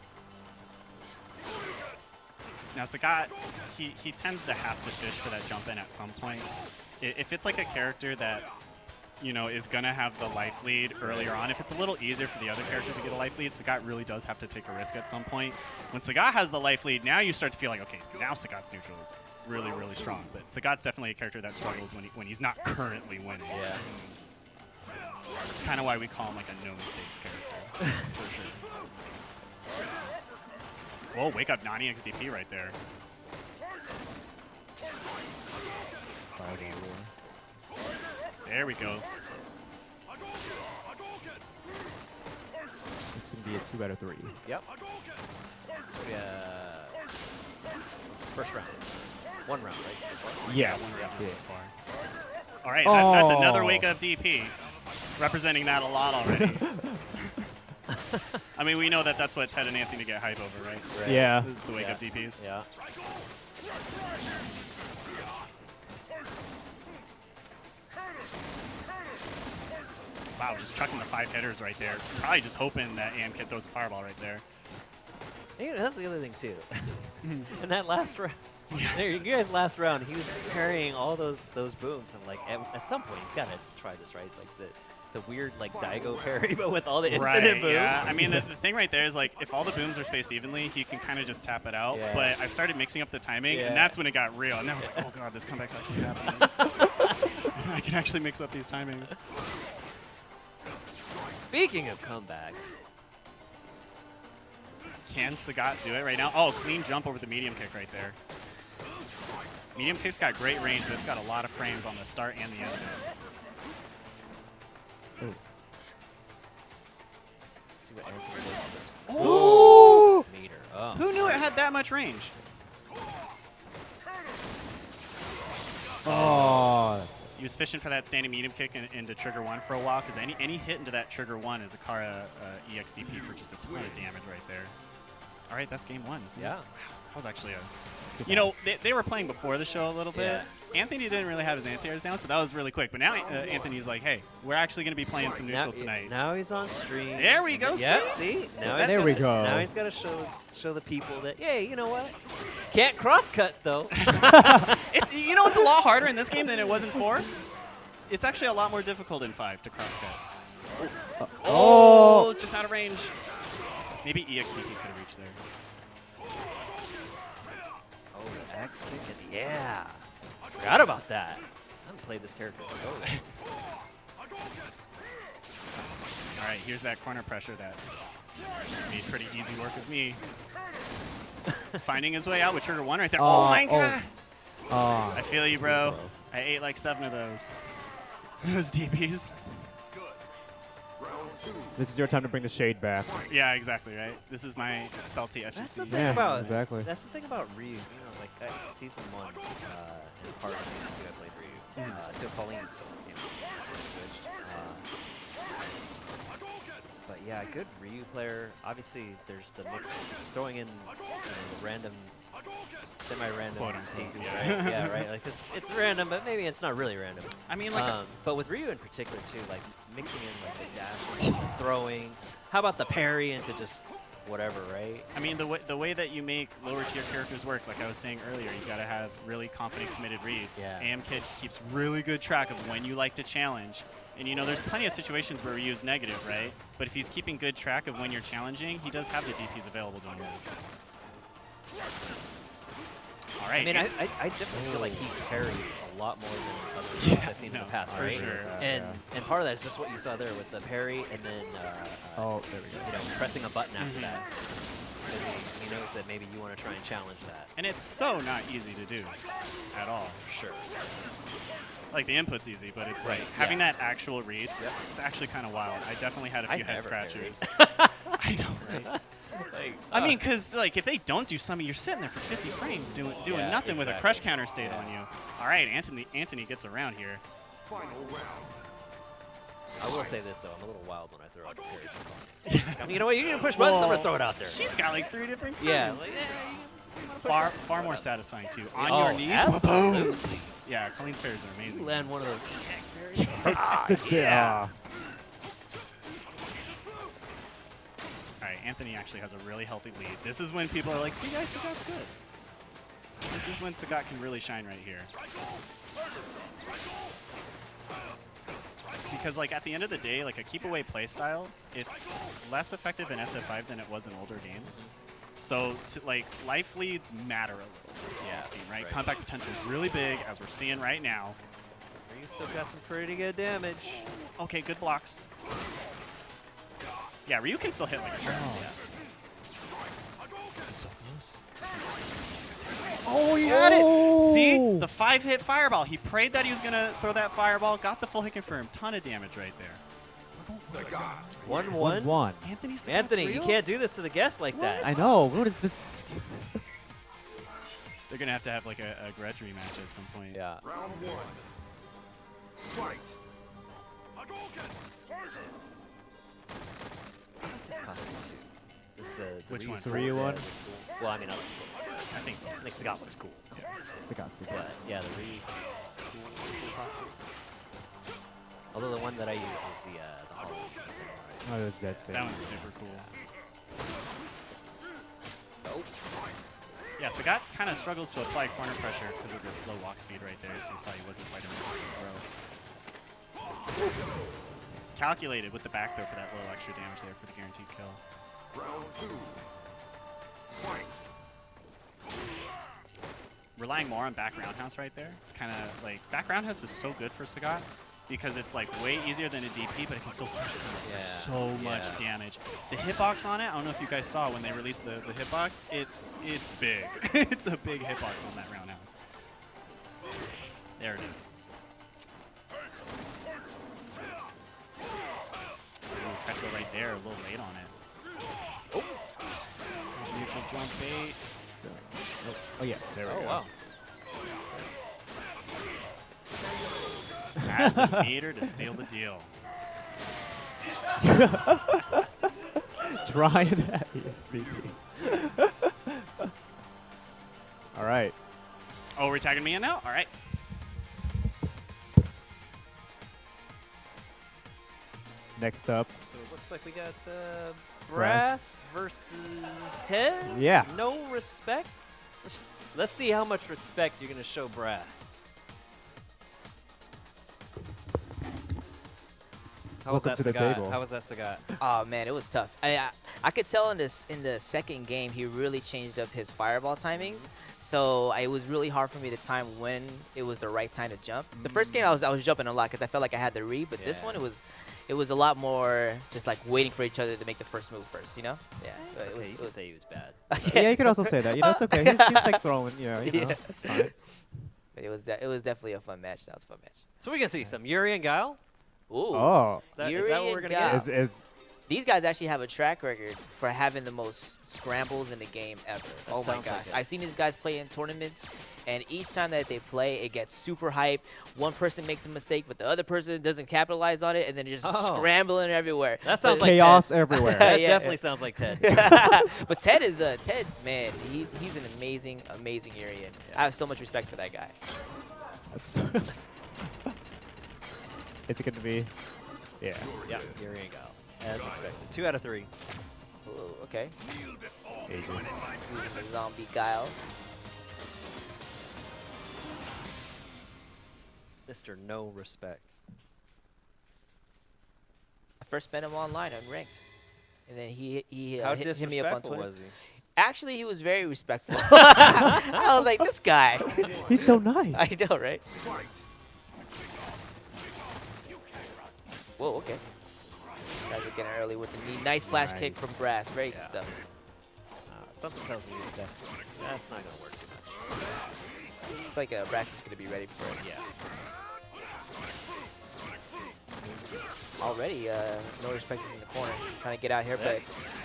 Now Sagat, he tends to have to fish for that jump in at some point. If it's like a character that is gonna have the life lead earlier on, if it's a little easier for the other character to get a life lead, Sagat really does have to take a risk at some point. When Sagat has the life lead, now you start to feel like, okay, so now Sagat's neutral is really, really strong. But Sagat's definitely a character that struggles when he's not currently winning. Yeah. That's kind of why we call him like a no mistakes character. For sure. Whoa, wake up Nani XDP right there. There we go. This can be a 2 out of 3. Yep. So this is first round. One round, right? Yeah. One round so far. All right, that's another wake up DP. Representing that a lot already. I mean, we know that that's what Ted and Anthony get hype over, right? Yeah. This is the wake up DPs. Yeah. Wow, just chucking the 5 hitters right there. Probably just hoping that Amkid throws a fireball right there. That's the other thing too. In that last round, you guys last round, he was carrying all those booms, and like at some point he's got to try this, right? Like the weird like Daigo parry, but with all the infinite booms. Yeah. I mean, the thing right there is like if all the booms are spaced evenly, he can kind of just tap it out. Yeah. But I started mixing up the timing, and that's when it got real. And I was like, oh god, this comeback's actually happening. I can actually mix up these timings. Speaking of comebacks, can Sagat do it right now? Oh, clean jump over the medium kick right there. Medium kick's got great range, but it's got a lot of frames on the start and the end of it. let's see what Anthony did on this. Oh! Meter. Oh. Who knew it had that much range? Oh. He was fishing for that standing medium kick into trigger 1 for a while, because any hit into that trigger 1 is a Kara EXDP for just a ton of damage right there. All right, that's game 1. So Yeah. That was actually they were playing before the show a little bit. Yeah. Anthony didn't really have his anti-airs down, so that was really quick. But now Anthony's like, hey, we're actually going to be playing some neutral tonight. Now he's on stream. There we go. Yeah, see? Now There we go. Now he's got to show the people that, hey, you know what? Can't cross-cut, though. It's a lot harder in this game than it was in 4. It's actually a lot more difficult in 5 to cross-cut. Oh, just out of range. Maybe EXDP could have reached there. Oh, the X kick. Yeah. Forgot about that. haven't played this character in so long. All right, here's that corner pressure that made pretty easy work with me. Finding his way out with trigger 1 right there. Oh my god! I feel you, bro. I ate like 7 of those. Those DPs. This is your time to bring the shade back. Yeah, exactly, right? This is my salty FGC. That's the thing about exactly. That's the thing about Ryu. You know, like season 1 and part of season 2, I played Ryu. Still Colleen, so you know, switched. But yeah, a good Ryu player. Obviously, there's the mix throwing in random, semi-random DP, right? Yeah, right. Like it's random, but maybe it's not really random. I mean, like, but with Ryu in particular too, like mixing in like the dash, the throwing. How about the parry into just whatever, right? I mean, the way that you make lower tier characters work, like I was saying earlier, you got to have really confident, committed reads. Yeah. AMKid keeps really good track of when you like to challenge. And, you know, there's plenty of situations where Ryu's negative, right? But if he's keeping good track of when you're challenging, he does have the DPs available to him. All right. I mean, I definitely feel like he carries a lot more than other games I've seen in the past, for right? sure. And part of that is just what you saw there with the parry and then Oh, there we go. you know, pressing a button after that. Because he knows that maybe you want to try and challenge that. And it's so not easy to do at all. For sure. Like, the input's easy, but it's like having that actual read, it's actually kind of wild. I definitely had a few head scratchers. I know, right? I mean, because, like, if they don't do something, you're sitting there for 50 frames doing nothing with a crush counter state on you. All right, Anthony gets around here. I will say this, though. I'm a little wild when I throw out the parries. I mean, you know what? You need to push buttons. I'm going to throw it out there. She's got, like, 3 different Yeah. kinds. Like, Far more satisfying, too. On oh, your knees. Absolutely. Boom. Yeah, Colleen parries are amazing. You land one of those X parries. Yeah. All right, Anthony actually has a really healthy lead. This is when people are like, see guys, Sagat's good. This is when Sagat can really shine right here. Because, like, at the end of the day, like, a keep-away playstyle, it's less effective in SF5 than it was in older games. So, like, life leads matter a little in this game, right? Comeback potential is really big, as we're seeing right now. You still got some pretty good damage. Okay, good blocks. Yeah, Ryu can still hit like a shark. Yeah. This is so close. Oh, he had it! See? The 5-hit fireball. He prayed that he was going to throw that fireball, got the full hit confirm. Ton of damage right there. 1-1? Anthony, you can't do this to the guests like that. I know. What is this? They're going to have like a grudge rematch at some point. Yeah. Round 1. Fight. This costume too. This the Which one? The Ryu one? Well, I mean, I think Sagat looks cool. Sagat. But yeah, the Ryu school costume. Although the one that I used was the Hollow Samurai. Oh, that's that. That one's super cool. Oh. Yeah, Sagat kind of struggles to apply corner pressure because of the slow walk speed right there, so you saw he wasn't quite enough to throw. Calculated with the back throw for that little extra damage there for the guaranteed kill. Round 2. Fight. Relying more on back roundhouse right there. It's kind of like back roundhouse is so good for Sagat because it's like way easier than a DP, but it can still push so much damage. The hitbox on it, I don't know if you guys saw when they released the hitbox. It's big. It's a big hitbox on that roundhouse. There it is. Ooh, tried to go right there, a little late on it. Oh! Neutral jump bait. Oh yeah, there we go. Oh wow. Add the meter to seal the deal. Trying that. All right. Oh, we're tagging me in now? All right. Next up. So it looks like we got Brass versus Ted. Yeah. No respect. Let's see how much respect you're going to show Brass. How was Welcome that to the Sagat? table. How was that Sagat? Oh man, it was tough. I could tell in the second game he really changed up his fireball timings. So it was really hard for me to time when it was the right time to jump. The first game I was jumping a lot because I felt like I had the read, but this one it was a lot more just like waiting for each other to make the first move first, you know? Yeah. It's it okay. You could was say he was bad. Yeah, you could also say that. You know, it's okay. He's like throwing, Yeah. it's fine. But it was definitely a fun match. That was a fun match. So we're gonna see some Yuri and Guile. Ooh. Oh. Is that Yuri what we're and gonna Guile. get? These guys actually have a track record for having the most scrambles in the game ever. Oh my sounds gosh. like it. I've seen these guys play in tournaments, and each time that they play, it gets super hype. One person makes a mistake, but the other person doesn't capitalize on it, and then they're just scrambling everywhere. That sounds like chaos Ted. everywhere. That definitely sounds like Ted. But Ted is Ted, man, he's an amazing Urian. I have so much respect for that guy. That's Is it going to be? Yeah. Yeah, Yuri and Guile, as expected. 2 out of 3. Ooh, okay. Ages. Using the zombie Guile. Mr. No Respect. I first met him online unranked, and then he How hit me up on disrespectful Twitter. was he? Actually, he was very respectful. I was like, this guy. He's so nice. I know, right? Whoa, okay. Guys are getting early with the knee. Nice flash kick from Brass. Very good stuff. Something tells me that's not gonna work too much. Looks like Brass is gonna be ready for it. Yeah. Already, no respect is in the corner. Trying to get out here, but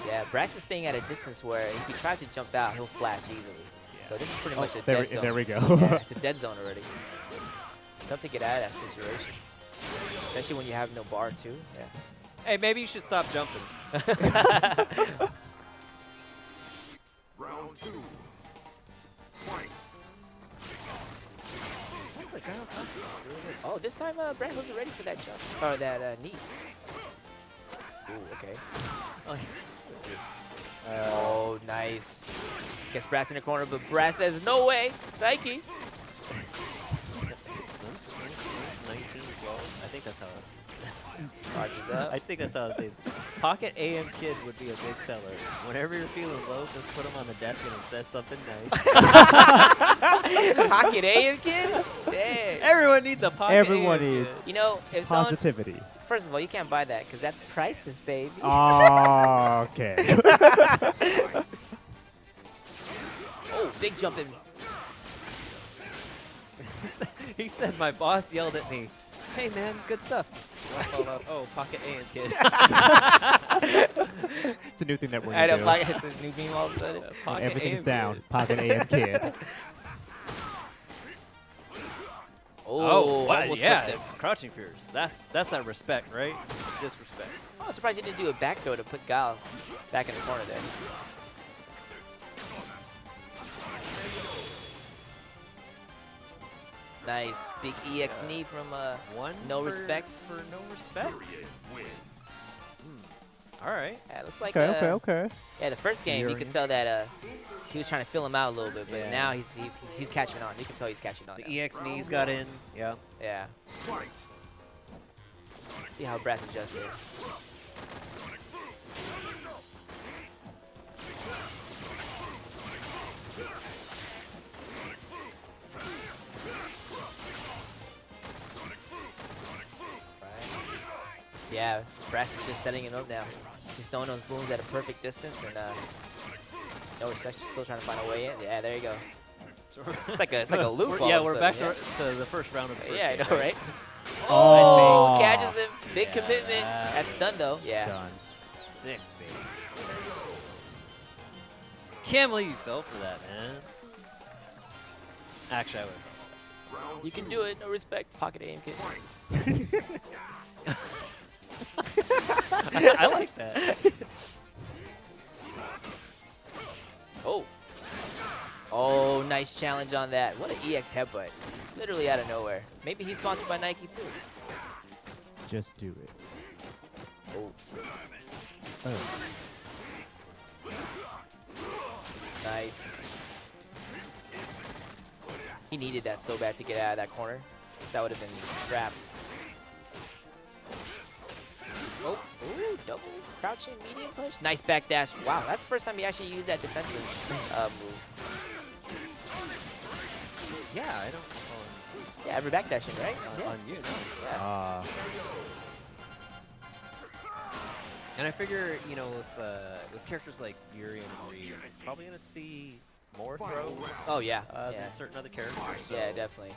yeah, Brass is staying at a distance where if he tries to jump out, he'll flash easily. So this is pretty much a dead zone. There we go. Yeah, it's a dead zone already. Tough to get out of that situation. Especially when you have no bar, too. Yeah. Hey, maybe you should stop jumping. Round 2. Fight. Oh, this time Brand wasn't ready for that jump. Or that knee. Ooh, okay. Oh, what's this? Oh, nice. Gets Brass in the corner, but Brass says, no way. Nike. 19, 12. I think that's how it starts up. I think that's how it stays. Pocket AM Kid would be a big seller. Whenever you're feeling low, just put him on the desk and it says something nice. Pocket AM Kid? Dang. Everyone needs a pocket Everyone AM needs Kid. You know, if positivity. First of all, you can't buy that because that's priceless, baby. Oh, okay. Oh, big jump in. He said, my boss yelled at me, hey man, good stuff. Oh, pocket AM Kid. It's a new thing that we're I going know, to do. it's a new meme all of a sudden. Pocket Everything's AM down. Kid. Pocket AM Kid. Oh, wow, almost yeah, clipped him. it's crouching fears. That's that respect, right? Disrespect. Oh, I'm surprised he didn't do a back throw to put Guile back in the corner there. Nice. Big EX knee from No Respect. For No Respect? All right. Yeah, looks like Okay. Yeah, the first game you could tell that he was trying to fill him out a little bit, but Yeah. now he's catching on. You can tell he's catching on. The now. EX knees got in. Yeah. Yeah. See how Brass adjusts here. Yeah, Brass is just setting him up now. He's throwing those booms at a perfect distance, and No Respect is still trying to find a way in. Yeah, there you go. It's like a loop. Yeah, we're back to the first round of the first Yeah, I game, know, right? right? Oh. Nice bait. Catches him. Big commitment. That's stun though. Yeah. Done. Sick, baby. Can't believe you fell for that, man. Actually, I would. You can do it. No Respect. Pocket aim kid. I like that. Oh. Oh, nice challenge on that. What an EX headbutt. Literally out of nowhere. Maybe he's sponsored by Nike too. Just do it. Oh. Oh. Nice. He needed that so bad to get out of that corner. That would have been trapped. Ooh, double crouching medium push. Nice backdash. Wow, that's the first time he actually used that defensive move. Yeah, I don't. Yeah, every backdashing, right? On you, no. Yeah. And I figure, you know, with characters like Yuri and Reed, it's probably going to see more throws. Oh, yeah. Than certain other characters. So. Yeah, definitely.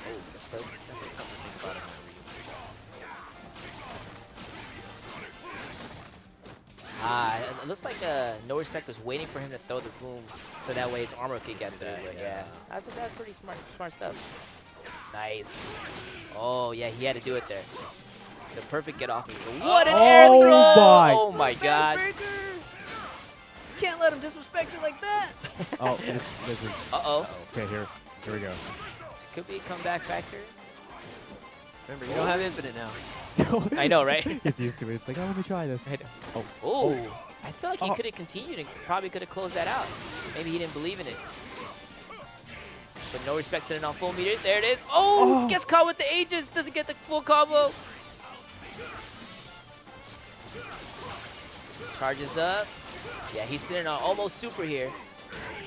Oh, that's something to think about in my Reed. It looks like No Respect was waiting for him to throw the boom so that way his armor could get through. But yeah, that's pretty smart stuff. Nice. Oh, yeah, he had to do it there. The perfect get off. What an air throw! Oh, my God. Can't let him disrespect you like that. Oh, this is. Uh-oh. Okay, here we go. Could be a comeback factor. Remember, you don't have infinite now. I know, right? He's used to it. It's like, oh, let me try this. Oh. I feel like he could have continued and probably could have closed that out. Maybe he didn't believe in it. But No Respect sitting on full meter. There it is. Oh, gets caught with the Aegis. Doesn't get the full combo. Charges up. Yeah, he's sitting on almost super here.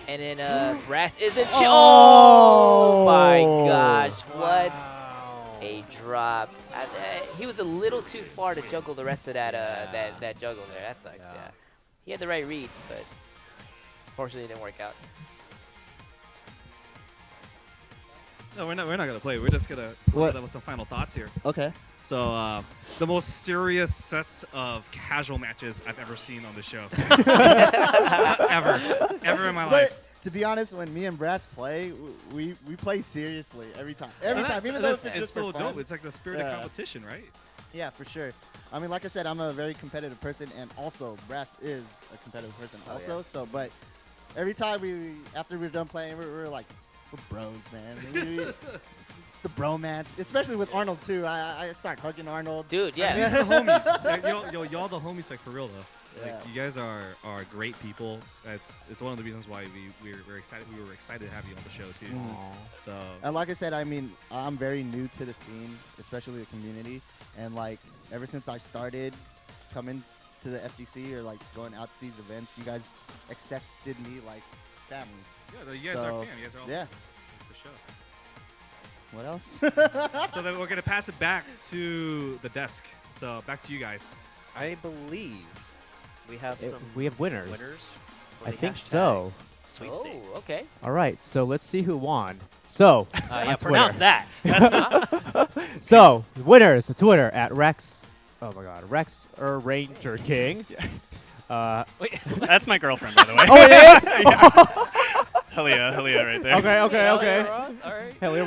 And then Brass isn't. Oh my gosh! What a drop! He was a little too far to juggle the rest of that that juggle there. That sucks. Yeah, he had the right read, but unfortunately it didn't work out. No, we're not gonna play. We're just gonna close it up with some final thoughts here. Okay. So the most serious sets of casual matches I've ever seen on the show. ever in my life. To be honest, when me and Brass play, we play seriously every time. Every time, even though it's just so for fun. dope. It's like the spirit of competition, right? Yeah, for sure. I mean, like I said, I'm a very competitive person, and also Brass is a competitive person also. Yeah. So, but every time after we're done playing, we're like, we're bros, man. It's the bromance, especially with Arnold too. I start hugging Arnold. Dude, yeah. The homies. Y'all the homies, like, for real though. Yeah. Like, you guys are great people. It's one of the reasons why we were excited to have you on the show too. So. And like I said, I mean, I'm very new to the scene, especially the community, and like ever since I started coming to the FGC or like going out to these events, you guys accepted me like family. Yeah, you guys are fam. You guys are all the show. What else? So then we're gonna pass it back to the desk. So back to you guys. I believe we have we have winners. I think hashtag so. Sweepstakes. Oh, okay. All right, so let's see who won. So, yeah, pronounce that. So, winners on Twitter at Rex. Oh my God, Rex Ranger King. Wait, that's my girlfriend, by the way. Oh, it is. Helia right there. Okay. Roth? All right. Helia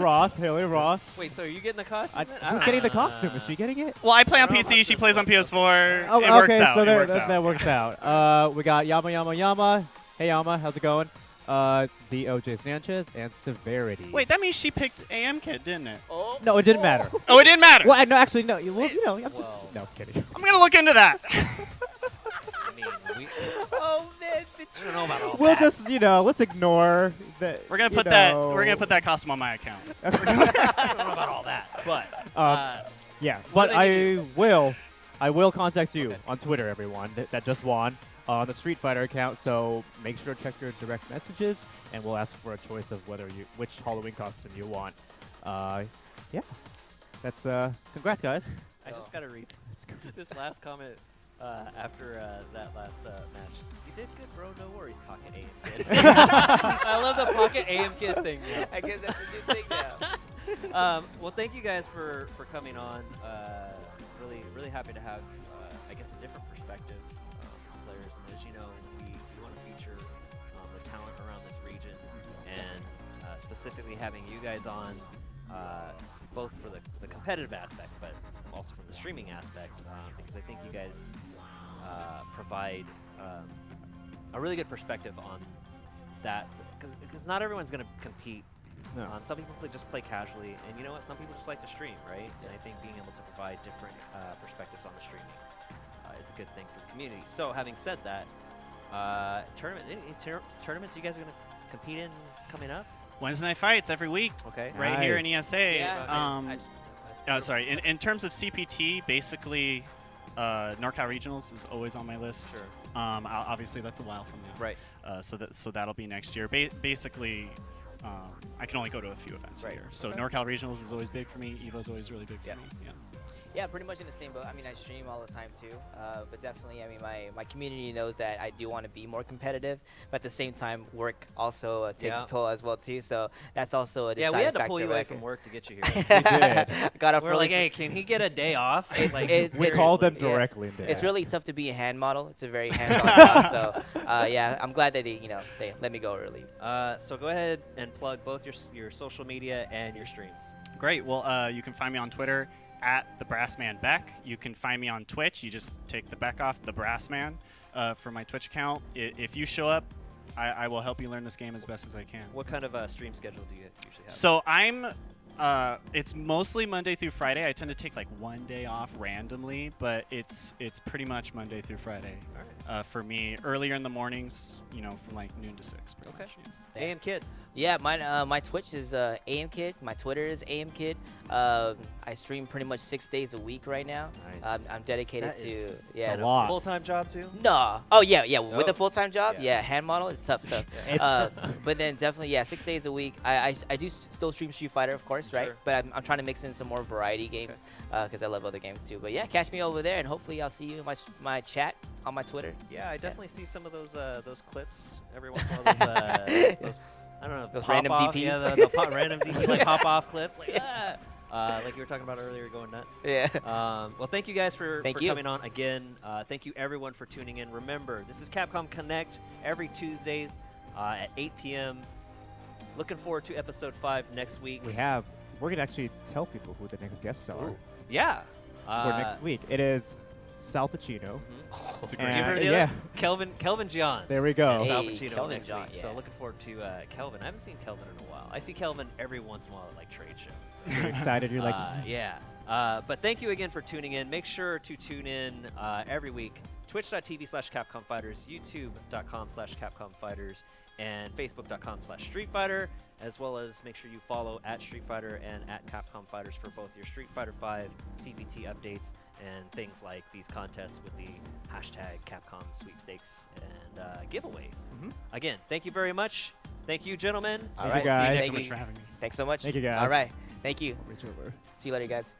Roth. Wait, so are you getting the costume? Who's getting the costume? Is she getting it? Well, I play on PC. She plays on PS4. Oh, it works okay, out. so It works out. that works out. We got Yama. Hey Yama, how's it going? The OJ Sanchez and Severity. Wait, that means she picked AM Kid, didn't it? Oh. No, it didn't matter. Oh, it didn't matter. Well, no, actually, no. I'm just no kidding. I'm gonna look into that. Oh man, I don't know about all We'll that. just, let's ignore that. We're gonna put that. We're gonna put that costume on my account. I don't know about all that, but yeah. what But do they I will contact you on Twitter, everyone that just won on the Street Fighter account. So make sure to check your direct messages, and we'll ask for a choice of which Halloween costume you want. Yeah. That's congrats, guys. I just gotta read this last comment. After that last match, you did good, bro. No worries, Pocket AM Kid. I love the Pocket AM Kid thing. Yeah. I guess that's a new thing now. Well, thank you guys for coming on. Really happy to have, I guess, a different perspective from players. And as you know, we want to feature the talent around this region, and specifically having you guys on, both for the competitive aspect, but also from the streaming aspect, because I think you guys provide a really good perspective on that, because not everyone's going to compete. No. Some people just play casually, and you know what? Some people just like to stream, right? And I think being able to provide different perspectives on the streaming is a good thing for the community. So, having said that, tournaments you guys are going to compete in coming up? Wednesday night fights every week. Okay. Right here in ESA. Yeah. Sorry. In terms of CPT, basically, NorCal Regionals is always on my list. Sure. Obviously, that's a while from now. Right. So that'll be next year. Basically, I can only go to a few events a year. So Okay. NorCal Regionals is always big for me. EVO's always really big for me. Yeah. Yeah, pretty much in the same boat. I mean, I stream all the time too, but definitely, I mean, my community knows that I do want to be more competitive, but at the same time, work also takes a toll as well too. So that's also a deciding we had to factor. pull you away from work to get you here. We did. Got off We're early like, hey, can he get a day off? We called them seriously, directly. and did It's that. really tough to be a hand model. It's a very hands-on job. So yeah, I'm glad that they let me go early. So go ahead and plug both your social media and your streams. Great. Well, you can find me on Twitter at @TheBrassmanBeck. You can find me on Twitch. You just take the Beck off, the Brassman, for my Twitch account. If you show up, I will help you learn this game as best as I can. What kind of stream schedule do you usually have? So it's mostly Monday through Friday. I tend to take like one day off randomly, but it's pretty much Monday through Friday. All right. For me, earlier in the mornings, from like noon to 6. Pretty much, yeah. AM Kid. Yeah, my Twitch is AM Kid. My Twitter is AM Kid. I stream pretty much 6 days a week right now. Nice. I'm dedicated That is to a lot. Full-time job too? No. Oh yeah. With Oh. a full-time job, Yeah. hand model, it's tough stuff. But then definitely, 6 days a week. I do still stream Street Fighter, of course, right? Sure. But I'm trying to mix in some more variety games because I love other games too. But yeah, catch me over there, and hopefully I'll see you in my chat on my Twitter. Yeah, I definitely see some of those clips every once in a while. Those I don't know, Those pop random off, DPs. Yeah, the random DP like pop off clips, like like you were talking about earlier, going nuts. Yeah. Well, thank you guys for Thank you. coming on again. Thank you everyone for tuning in. Remember, this is Capcom Connect every Tuesdays at 8 p.m. Looking forward to episode 5 next week. We're going to actually tell people who the next guests are Yeah. for next week. It is Sal Pacino. Did you hear the other? Kelvin John. There we go. And Sal Hey, Pacino Kelvin next John, week. So yeah. looking forward to Kelvin. I haven't seen Kelvin in a while. I see Kelvin every once in a while at like trade shows. So. You're excited. You're like, Yeah. But thank you again for tuning in. Make sure to tune in every week. Twitch.tv/CapcomFighters, YouTube.com/CapcomFighters, and Facebook.com/StreetFighter, as well as make sure you follow @StreetFighter and @Capcom Fighters for both your Street Fighter 5 CPT updates and things like these contests with the #Capcom Sweepstakes and giveaways. Again, thank you very much. Thank you, gentlemen. All Thank you, right. guys. See you Thanks next so much week. for having me. Thanks so much. Thank you, guys. All right. Thank you. reach over. See you later, guys.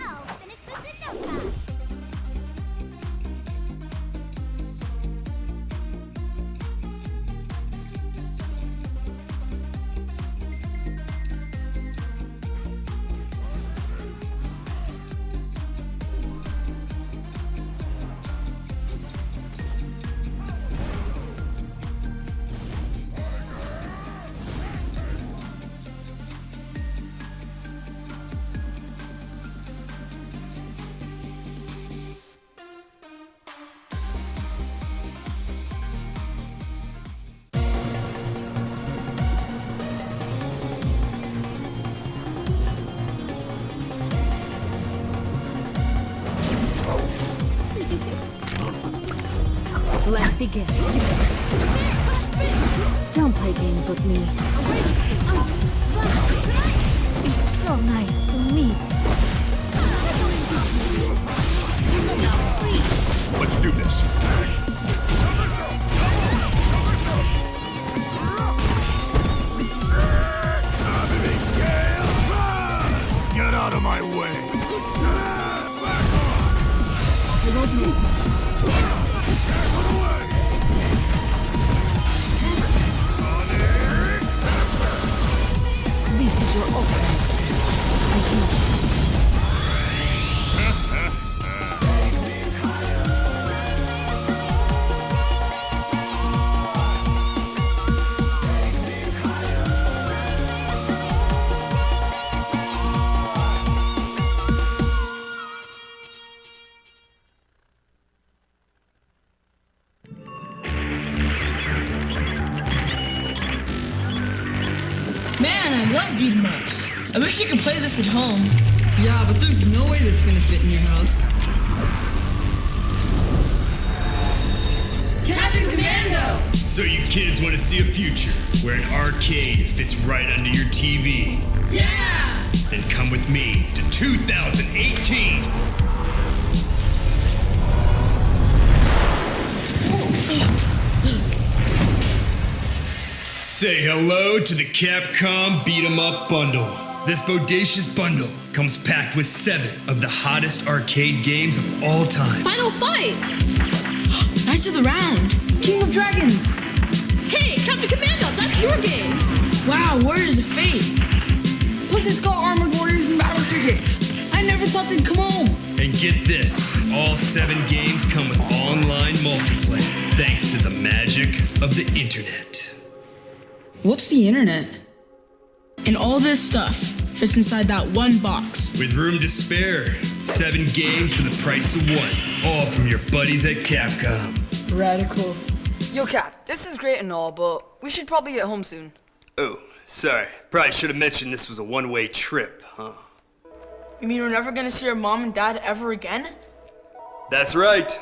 I'll finish this in no time. Let's begin. Don't play games with me. It's so nice to meet. Let's do this. Get out of my way. I won't move. This is your opening. I can see. Man, I love beat 'em ups. I wish you could play this at home. Yeah, but there's no way this is gonna fit in your house. Captain Commando! So you kids want to see a future where an arcade fits right under your TV? Yeah! Then come with me to 2018. Say hello to the Capcom Beat 'em Up Bundle. This bodacious bundle comes packed with 7 of the hottest arcade games of all time. Final fight! Knights of the Round! King of Dragons! Hey, Captain Commando, that's your game! Wow, Warriors of Fate! Plus it's got Armored Warriors and Battle Circuit. I never thought they'd come home! And get this, all 7 games come with online multiplayer, thanks to the magic of the internet. What's the internet? And all this stuff fits inside that one box. With room to spare, 7 games for the price of 1, all from your buddies at Capcom. Radical. Yo, Cap, this is great and all, but we should probably get home soon. Oh, sorry. Probably should have mentioned this was a one-way trip, huh? You mean we're never gonna see our mom and dad ever again? That's right.